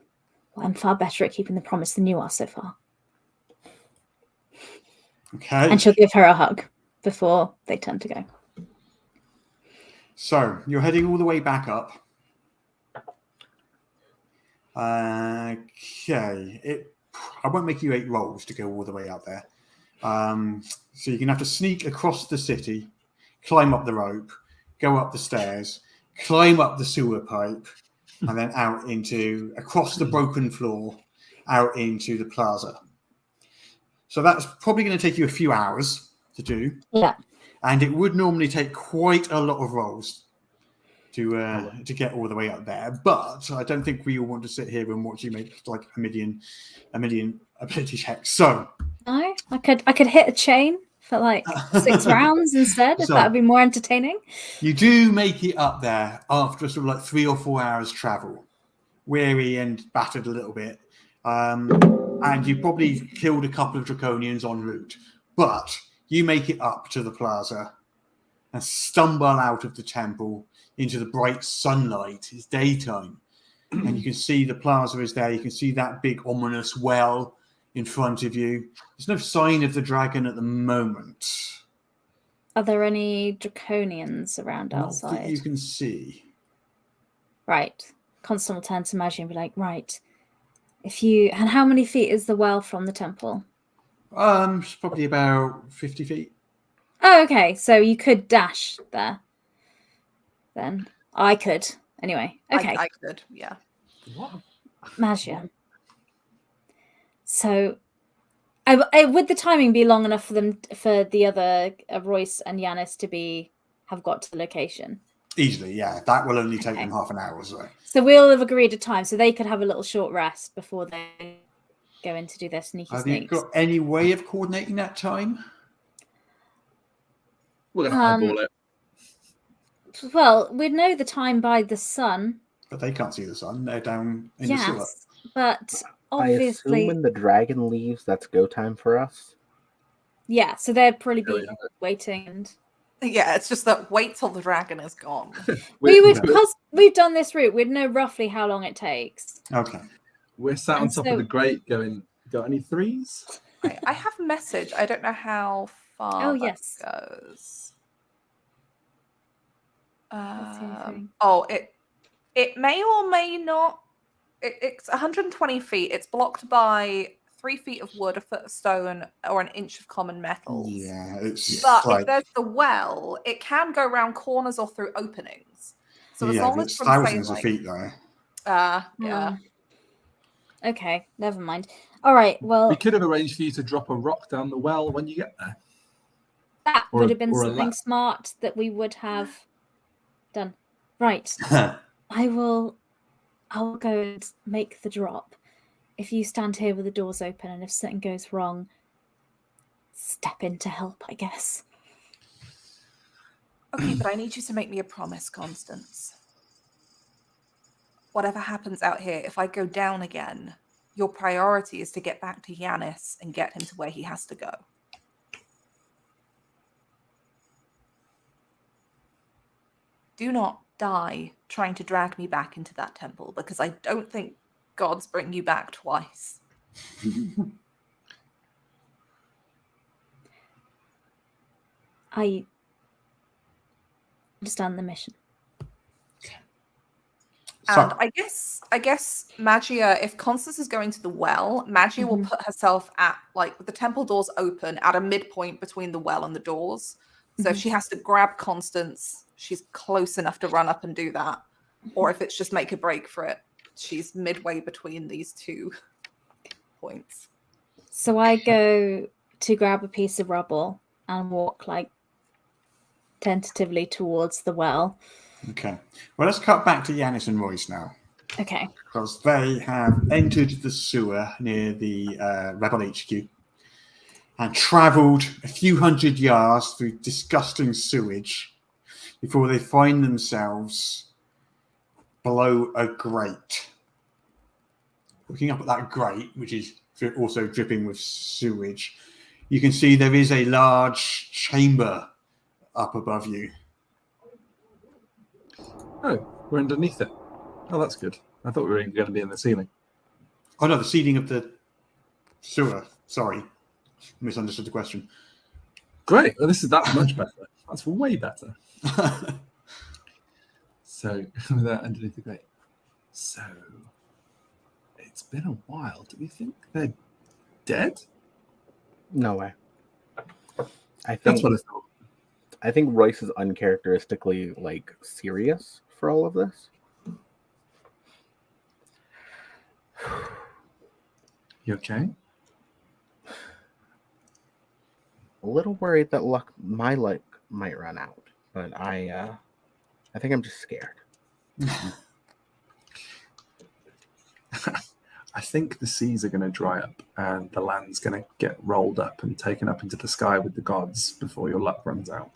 [SPEAKER 2] Well, I'm far better at keeping the promise than you are so far.
[SPEAKER 1] Okay.
[SPEAKER 2] And she'll give her a hug before they turn to go.
[SPEAKER 1] So you're heading all the way back up. Okay. I won't make you 8 rolls to go all the way up there. So you're going to have to sneak across the city, climb up the rope, go up the stairs, climb up the sewer pipe, and then across the broken floor, out into the plaza. So that's probably going to take you a few hours to do.
[SPEAKER 2] Yeah.
[SPEAKER 1] And it would normally take quite a lot of rolls to get all the way up there. But I don't think we all want to sit here and watch you make like a million ability checks. So
[SPEAKER 2] no, I could hit a chain for like 6 rounds instead, if that would be more entertaining.
[SPEAKER 1] You do make it up there after sort of like 3 or 4 hours travel, weary and battered a little bit. And you probably killed a couple of draconians en route. But you make it up to the plaza and stumble out of the temple into the bright sunlight. It's daytime. And you can see the plaza is there. You can see that big ominous well in front of you. There's no sign of the dragon at the moment.
[SPEAKER 2] Are there any draconians around outside?
[SPEAKER 1] Not that you can see.
[SPEAKER 2] Right. Constant will turn to Maggie and be like, right. And how many feet is the well from the temple?
[SPEAKER 1] It's probably about 50 feet.
[SPEAKER 2] Oh, okay. So you could dash there. then I could. Anyway, okay.
[SPEAKER 4] I could, yeah.
[SPEAKER 5] What?
[SPEAKER 2] Magia. So, would the timing be long enough for the other Royce and Yanis to have got to the location?
[SPEAKER 1] Easily, yeah. That will only take them half an hour or so.
[SPEAKER 2] So we'll have agreed a time, so they could have a little short rest before they go in to do their sneaky
[SPEAKER 1] Have
[SPEAKER 2] sneaks.
[SPEAKER 1] you got any way of coordinating that time?
[SPEAKER 5] We're going to eyeball it.
[SPEAKER 2] Well, we'd know the time by the sun.
[SPEAKER 1] But they can't see the sun. They're down in the sewer.
[SPEAKER 2] But
[SPEAKER 3] I assume
[SPEAKER 2] obviously,
[SPEAKER 3] when the dragon leaves, that's go time for us.
[SPEAKER 2] yeah. So they'd probably be waiting, and
[SPEAKER 4] Yeah, it's just that wait till the dragon is gone.
[SPEAKER 2] we would, because we've done this route, we'd know roughly how long it takes.
[SPEAKER 1] Okay.
[SPEAKER 5] We're sat on top of the grate going, got any threes?
[SPEAKER 4] I have a message. I don't know how far that goes. It may or may not. It's 120 feet. It's blocked by 3 feet of wood, a foot of stone, or an inch of common metals.
[SPEAKER 1] Yeah, it's.
[SPEAKER 4] But if there's the well, it can go around corners or through openings. So as long as
[SPEAKER 1] it's thousands of feet there.
[SPEAKER 4] Yeah.
[SPEAKER 2] Okay, never mind. All right. Well,
[SPEAKER 5] we could have arranged for you to drop a rock down the well when you get there.
[SPEAKER 2] That would have been something smart that we would have done. Right. I'll go and make the drop. If you stand here with the doors open, and if something goes wrong, step in to help, I guess.
[SPEAKER 4] Okay, but I need you to make me a promise, Constance. Whatever happens out here, if I go down again, your priority is to get back to Yanis and get him to where he has to go. Do not die trying to drag me back into that temple, because I don't think gods bring you back twice.
[SPEAKER 2] I understand the mission.
[SPEAKER 4] And I guess Magia, if Constance is going to the well, Magia will put herself at, like, with the temple doors open, at a midpoint between the well and the doors. So if she has to grab Constance, she's close enough to run up and do that. Or if it's just make a break for it, she's midway between these 2 points.
[SPEAKER 2] So I go to grab a piece of rubble and walk, like, tentatively towards the well.
[SPEAKER 1] Okay. Well, let's cut back to Yanis and Royce now.
[SPEAKER 2] Okay.
[SPEAKER 1] Because they have entered the sewer near the Rebel HQ and travelled a few hundred yards through disgusting sewage before they find themselves below a grate. Looking up at that grate, which is also dripping with sewage, you can see there is a large chamber up above you.
[SPEAKER 5] Oh, we're underneath it. Oh, that's good. I thought we were going to be in the ceiling.
[SPEAKER 1] Oh, no, the ceiling of the sewer. Sorry. Misunderstood the question.
[SPEAKER 5] Great. Well, that's much better. That's way better. So, without underneath the grate. So, it's been a while. Do we think they're dead?
[SPEAKER 3] No way.
[SPEAKER 5] That's what I thought.
[SPEAKER 3] I think Royce is uncharacteristically, like, serious for all of this.
[SPEAKER 5] You okay?
[SPEAKER 3] A little worried that my luck might run out, but I think I'm just scared.
[SPEAKER 5] I think the seas are going to dry up and the land's going to get rolled up and taken up into the sky with the gods before your luck runs out.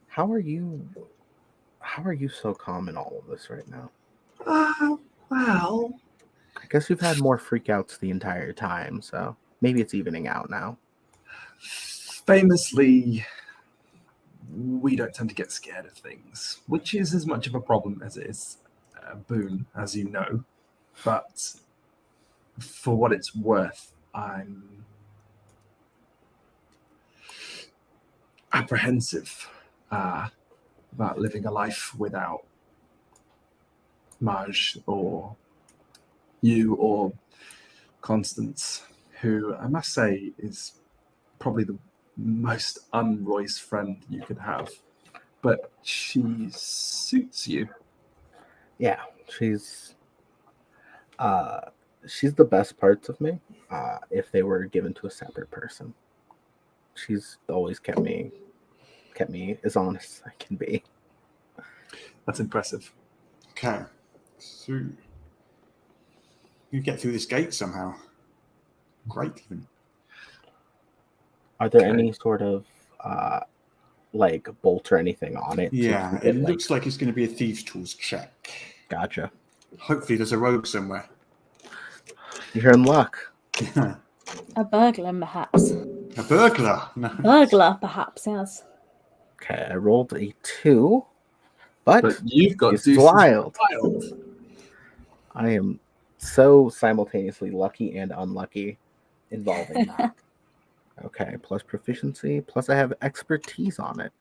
[SPEAKER 3] How are you so calm in all of this right now?
[SPEAKER 5] Well,
[SPEAKER 3] I guess you've had more freakouts the entire time, so maybe it's evening out now.
[SPEAKER 5] Famously, we don't tend to get scared of things, which is as much of a problem as it is a boon, as you know. But for what it's worth, I'm apprehensive about living a life without Maj or you or Constance, who I must say is probably the most un-Royce friend you could have. but she suits you.
[SPEAKER 3] Yeah, she's the best parts of me. If they were given to a separate person, she's always kept me as honest as I can be.
[SPEAKER 5] That's impressive.
[SPEAKER 1] Okay. So you get through this gate somehow. Great, even.
[SPEAKER 3] Are there
[SPEAKER 5] Okay.
[SPEAKER 3] any sort of like bolt or anything on it?
[SPEAKER 1] Yeah, it looks like it's going to be a thieves' tools check.
[SPEAKER 3] Gotcha.
[SPEAKER 1] Hopefully, there's a rogue somewhere.
[SPEAKER 3] You're in luck.
[SPEAKER 2] A burglar, perhaps.
[SPEAKER 1] A burglar. No.
[SPEAKER 2] Burglar, perhaps, yes.
[SPEAKER 3] Okay, I rolled a 2, but
[SPEAKER 5] you've got
[SPEAKER 3] it's wild.
[SPEAKER 5] wild.
[SPEAKER 3] I am so simultaneously lucky and unlucky involving that. Okay, plus proficiency, plus I have expertise on it,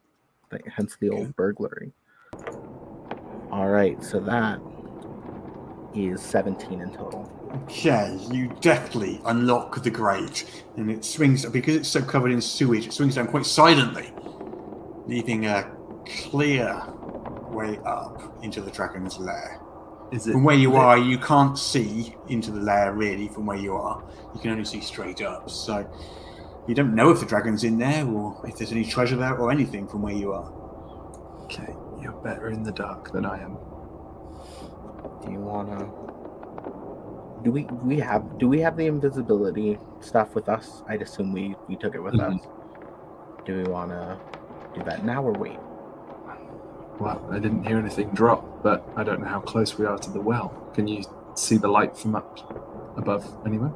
[SPEAKER 3] hence the old burglary. All right, so that is 17 in total.
[SPEAKER 1] Okay, you deftly unlock the grate, and it swings, because it's so covered in sewage, it swings down quite silently, leaving a clear way up into the dragon's lair. From where you are, you can't see into the lair, really, from where you are. You can only see straight up, so you don't know if the dragon's in there, or if there's any treasure there, or anything from where you are.
[SPEAKER 5] Okay, you're better in the dark than I am.
[SPEAKER 3] Do you wanna? Do we have the invisibility stuff with us? I'd assume we took it with us. Do we wanna do that now or wait?
[SPEAKER 5] Well, I didn't hear anything drop, but I don't know how close we are to the well. Can you see the light from up above anywhere?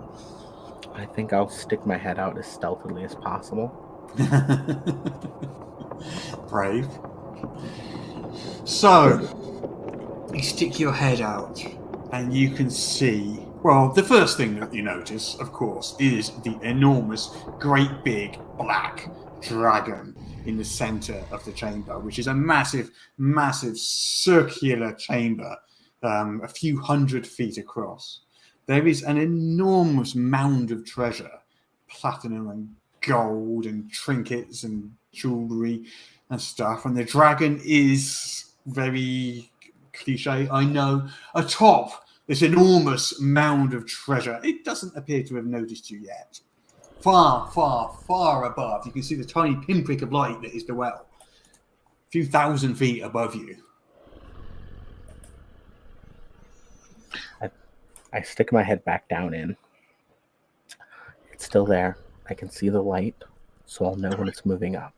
[SPEAKER 3] I think I'll stick my head out as stealthily as possible.
[SPEAKER 1] Brave. So, you stick your head out, and you can see... Well, the first thing that you notice, of course, is the enormous, great big, black dragon in the center of the chamber, which is a massive, massive circular chamber, a few hundred feet across. There is an enormous mound of treasure, platinum and gold and trinkets and jewelry and stuff. And the dragon is very cliche, I know, atop this enormous mound of treasure. It doesn't appear to have noticed you yet. Far, far, far above, you can see the tiny pinprick of light that is the well. A few thousand feet above you.
[SPEAKER 3] I stick my head back down in. It's still there. I can see the light, so I'll know when it's moving up.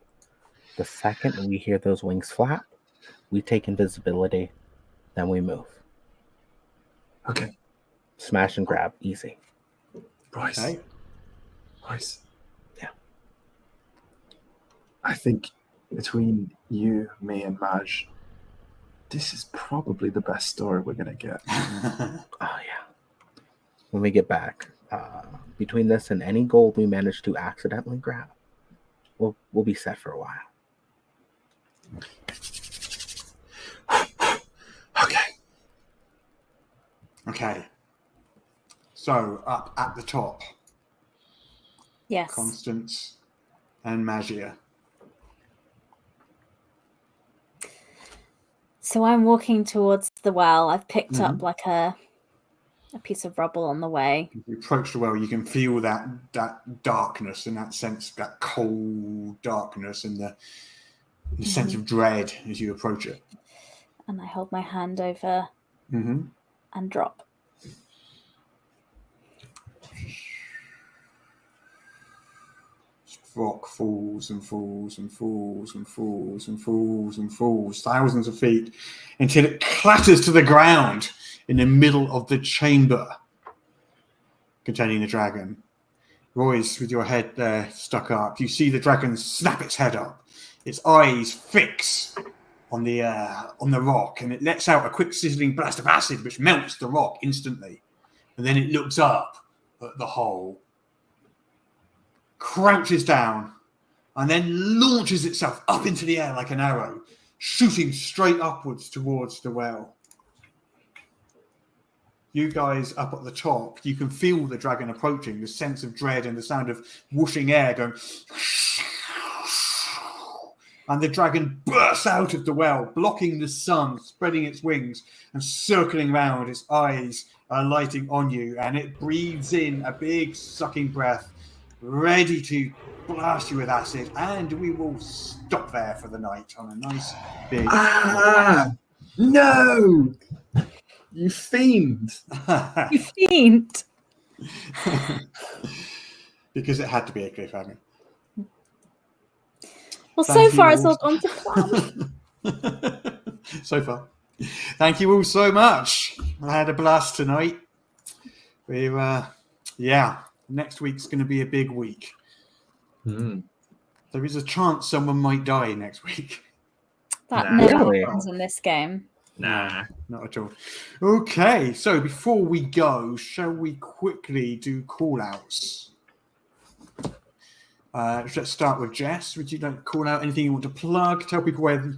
[SPEAKER 3] The second we hear those wings flap, we take invisibility, then we move.
[SPEAKER 5] Okay.
[SPEAKER 3] Smash and grab, easy.
[SPEAKER 5] Bryce.
[SPEAKER 1] Okay.
[SPEAKER 5] Bryce.
[SPEAKER 3] Yeah.
[SPEAKER 5] I think between you, me, and Maj, this is probably the best story we're going to get.
[SPEAKER 3] Oh, yeah. When we get back, between this and any gold we manage to accidentally grab, we'll be set for a while.
[SPEAKER 1] Okay. So, up at the top.
[SPEAKER 2] Yes.
[SPEAKER 1] Constance and Magia.
[SPEAKER 2] So I'm walking towards the well. I've picked up like a piece of rubble on the way.
[SPEAKER 1] As you approach the well, you can feel that darkness and that sense, that cold darkness and the sense of dread as you approach it.
[SPEAKER 2] And I hold my hand over and drop.
[SPEAKER 1] Rock falls and falls and falls and falls and falls and falls, thousands of feet, until it clatters to the ground in the middle of the chamber containing the dragon. Royce, with your head there stuck up, you see the dragon snap its head up. Its eyes fix on the rock, and it lets out a quick sizzling blast of acid which melts the rock instantly. And then it looks up at the hole, crouches down, and then launches itself up into the air like an arrow, shooting straight upwards towards the well. You guys up at the top, you can feel the dragon approaching, the sense of dread and the sound of whooshing air going. And the dragon bursts out of the well, blocking the sun, spreading its wings and circling round. Its eyes are lighting on you, and it breathes in a big sucking breath, ready to blast you with acid. And we will stop there for the night on a nice big.
[SPEAKER 5] No! You fiend!
[SPEAKER 2] You fiend.
[SPEAKER 1] Because it had to be a cliffhanger.
[SPEAKER 2] Well,
[SPEAKER 1] Thank
[SPEAKER 2] so far
[SPEAKER 1] you
[SPEAKER 2] it's
[SPEAKER 1] all.
[SPEAKER 2] all gone to plan.
[SPEAKER 1] So far. Thank you all so much. I had a blast tonight. Next week's going to be a big week. There is a chance someone might die next week.
[SPEAKER 2] That
[SPEAKER 5] Nah.
[SPEAKER 2] never
[SPEAKER 3] Really?
[SPEAKER 2] happens in this game.
[SPEAKER 5] Nah.
[SPEAKER 1] Not at all. Okay, so before we go, shall we quickly do call-outs? Let's start with Jess. Would you like to call out anything you want to plug? Tell people where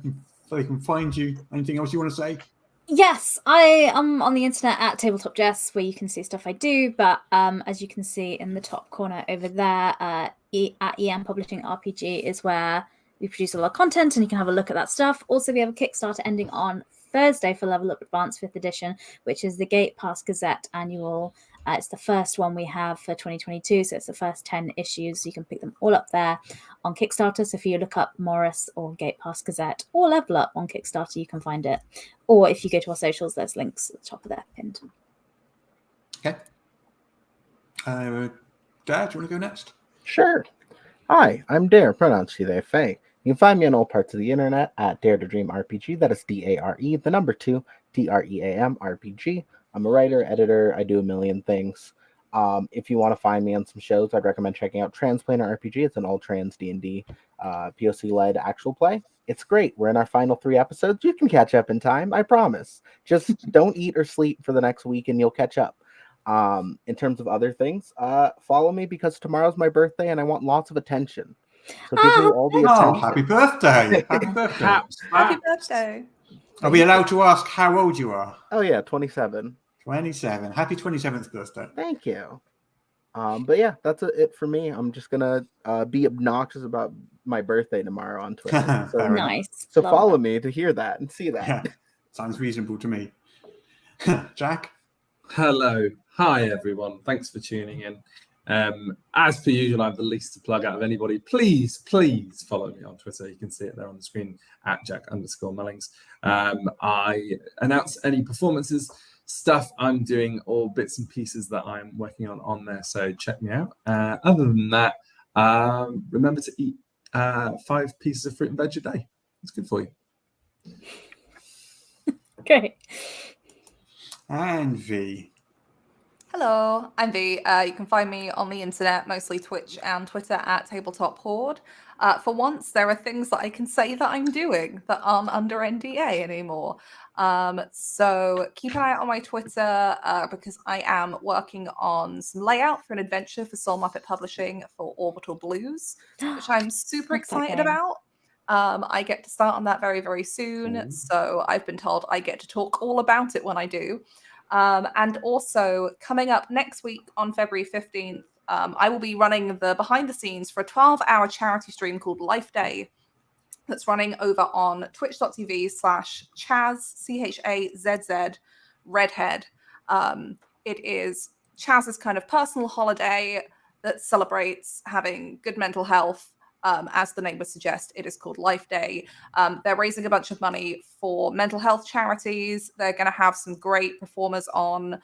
[SPEAKER 1] they can find you. Anything else you want to say?
[SPEAKER 2] Yes, I am on the internet at Tabletop Jess, where you can see stuff I do. But as you can see in the top corner over there, at EM Publishing RPG is where we produce all our content, and you can have a look at that stuff. Also, we have a Kickstarter ending on Thursday for Level Up Advanced 5th edition, which is the Gate Pass Gazette annual. It's the first one we have for 2022, so it's the first 10 issues. You can pick them all up there on Kickstarter. So if you look up Morris or Gate Pass Gazette or Level Up on Kickstarter, you can find it. Or if you go to our socials, there's links at the top of there pinned.
[SPEAKER 1] Okay. Dad, do you want to go next?
[SPEAKER 3] Sure. Hi, I'm Dare, pronouns she, they, Faye. You can find me on all parts of the internet at Dare to Dream RPG. That is DARE, the number 2, DREAM RPG. I'm a writer, editor. I do a million things. If you want to find me on some shows, I'd recommend checking out Transplanter RPG. It's an all-trans D&D POC-led actual play. It's great. We're in our final 3 episodes. You can catch up in time, I promise. Just don't eat or sleep for the next week and you'll catch up. In terms of other things, follow me because tomorrow's my birthday and I want lots of attention. So give me all the attention.
[SPEAKER 1] Happy birthday. Happy birthday.
[SPEAKER 4] Happy birthday.
[SPEAKER 1] Are we allowed to ask how old you are?
[SPEAKER 3] Oh, yeah, 27.
[SPEAKER 1] 27. Happy 27th birthday.
[SPEAKER 3] Thank you. But yeah, that's it for me. I'm just going to be obnoxious about my birthday tomorrow on Twitter. So,
[SPEAKER 2] Nice.
[SPEAKER 3] So
[SPEAKER 2] Love
[SPEAKER 3] follow
[SPEAKER 2] that.
[SPEAKER 3] me to hear that and see that.
[SPEAKER 1] Yeah, sounds reasonable to me. Jack?
[SPEAKER 5] Hello. Hi, everyone. Thanks for tuning in. As per usual, I have the least to plug out of anybody. Please follow me on Twitter. You can see it there on the screen at Jack_Mellings. I announce any performances, stuff I'm doing, or bits and pieces that I'm working on there. So check me out. Other than that, remember to eat 5 pieces of fruit and veg a day. It's good for you.
[SPEAKER 2] Great.
[SPEAKER 1] And V.
[SPEAKER 4] Hello, I'm V. You can find me on the internet, mostly Twitch and Twitter at Tabletop Horde. For once, there are things that I can say that I'm doing that aren't under NDA anymore. So keep an eye out on my Twitter because I am working on some layout for an adventure for Soul Muppet Publishing for Orbital Blues, which I'm super
[SPEAKER 2] Love that
[SPEAKER 4] excited
[SPEAKER 2] game.
[SPEAKER 4] about. I get to start on that very, very soon. So I've been told I get to talk all about it when I do. And also coming up next week on February 15th, I will be running the behind the scenes for a 12-hour charity stream called Life Day that's running over on twitch.tv/Chaz, CHAZZ, Redhead. It is Chaz's kind of personal holiday that celebrates having good mental health. As the name would suggest, it is called Life Day. They're raising a bunch of money for mental health charities. They're going to have some great performers on,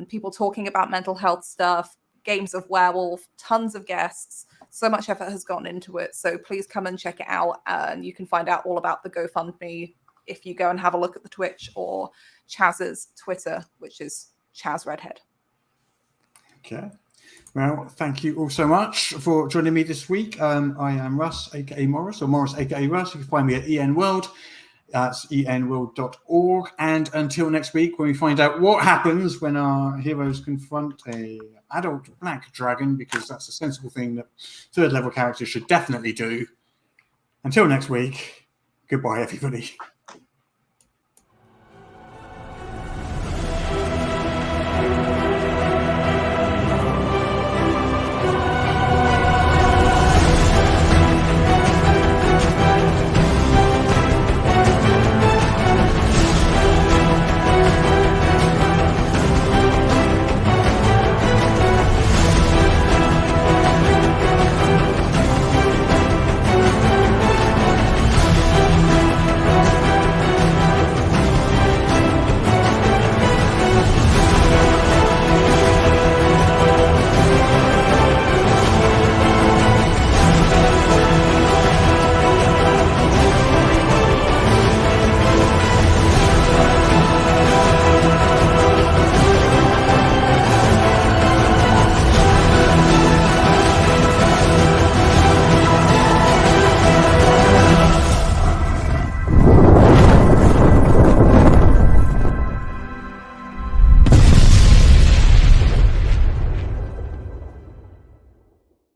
[SPEAKER 4] people talking about mental health stuff, games of werewolf, tons of guests. So much effort has gone into it. So please come and check it out. And you can find out all about the GoFundMe if you go and have a look at the Twitch or Chaz's Twitter, which is Chaz Redhead.
[SPEAKER 1] Okay. Well, thank you all so much for joining me this week. I am Russ, aka Morris, or Morris, aka Russ. You can find me at EN World. That's enworld.org. And until next week, when we find out what happens when our heroes confront a adult black dragon, because that's a sensible thing that 3rd level characters should definitely do. Until next week, goodbye, everybody.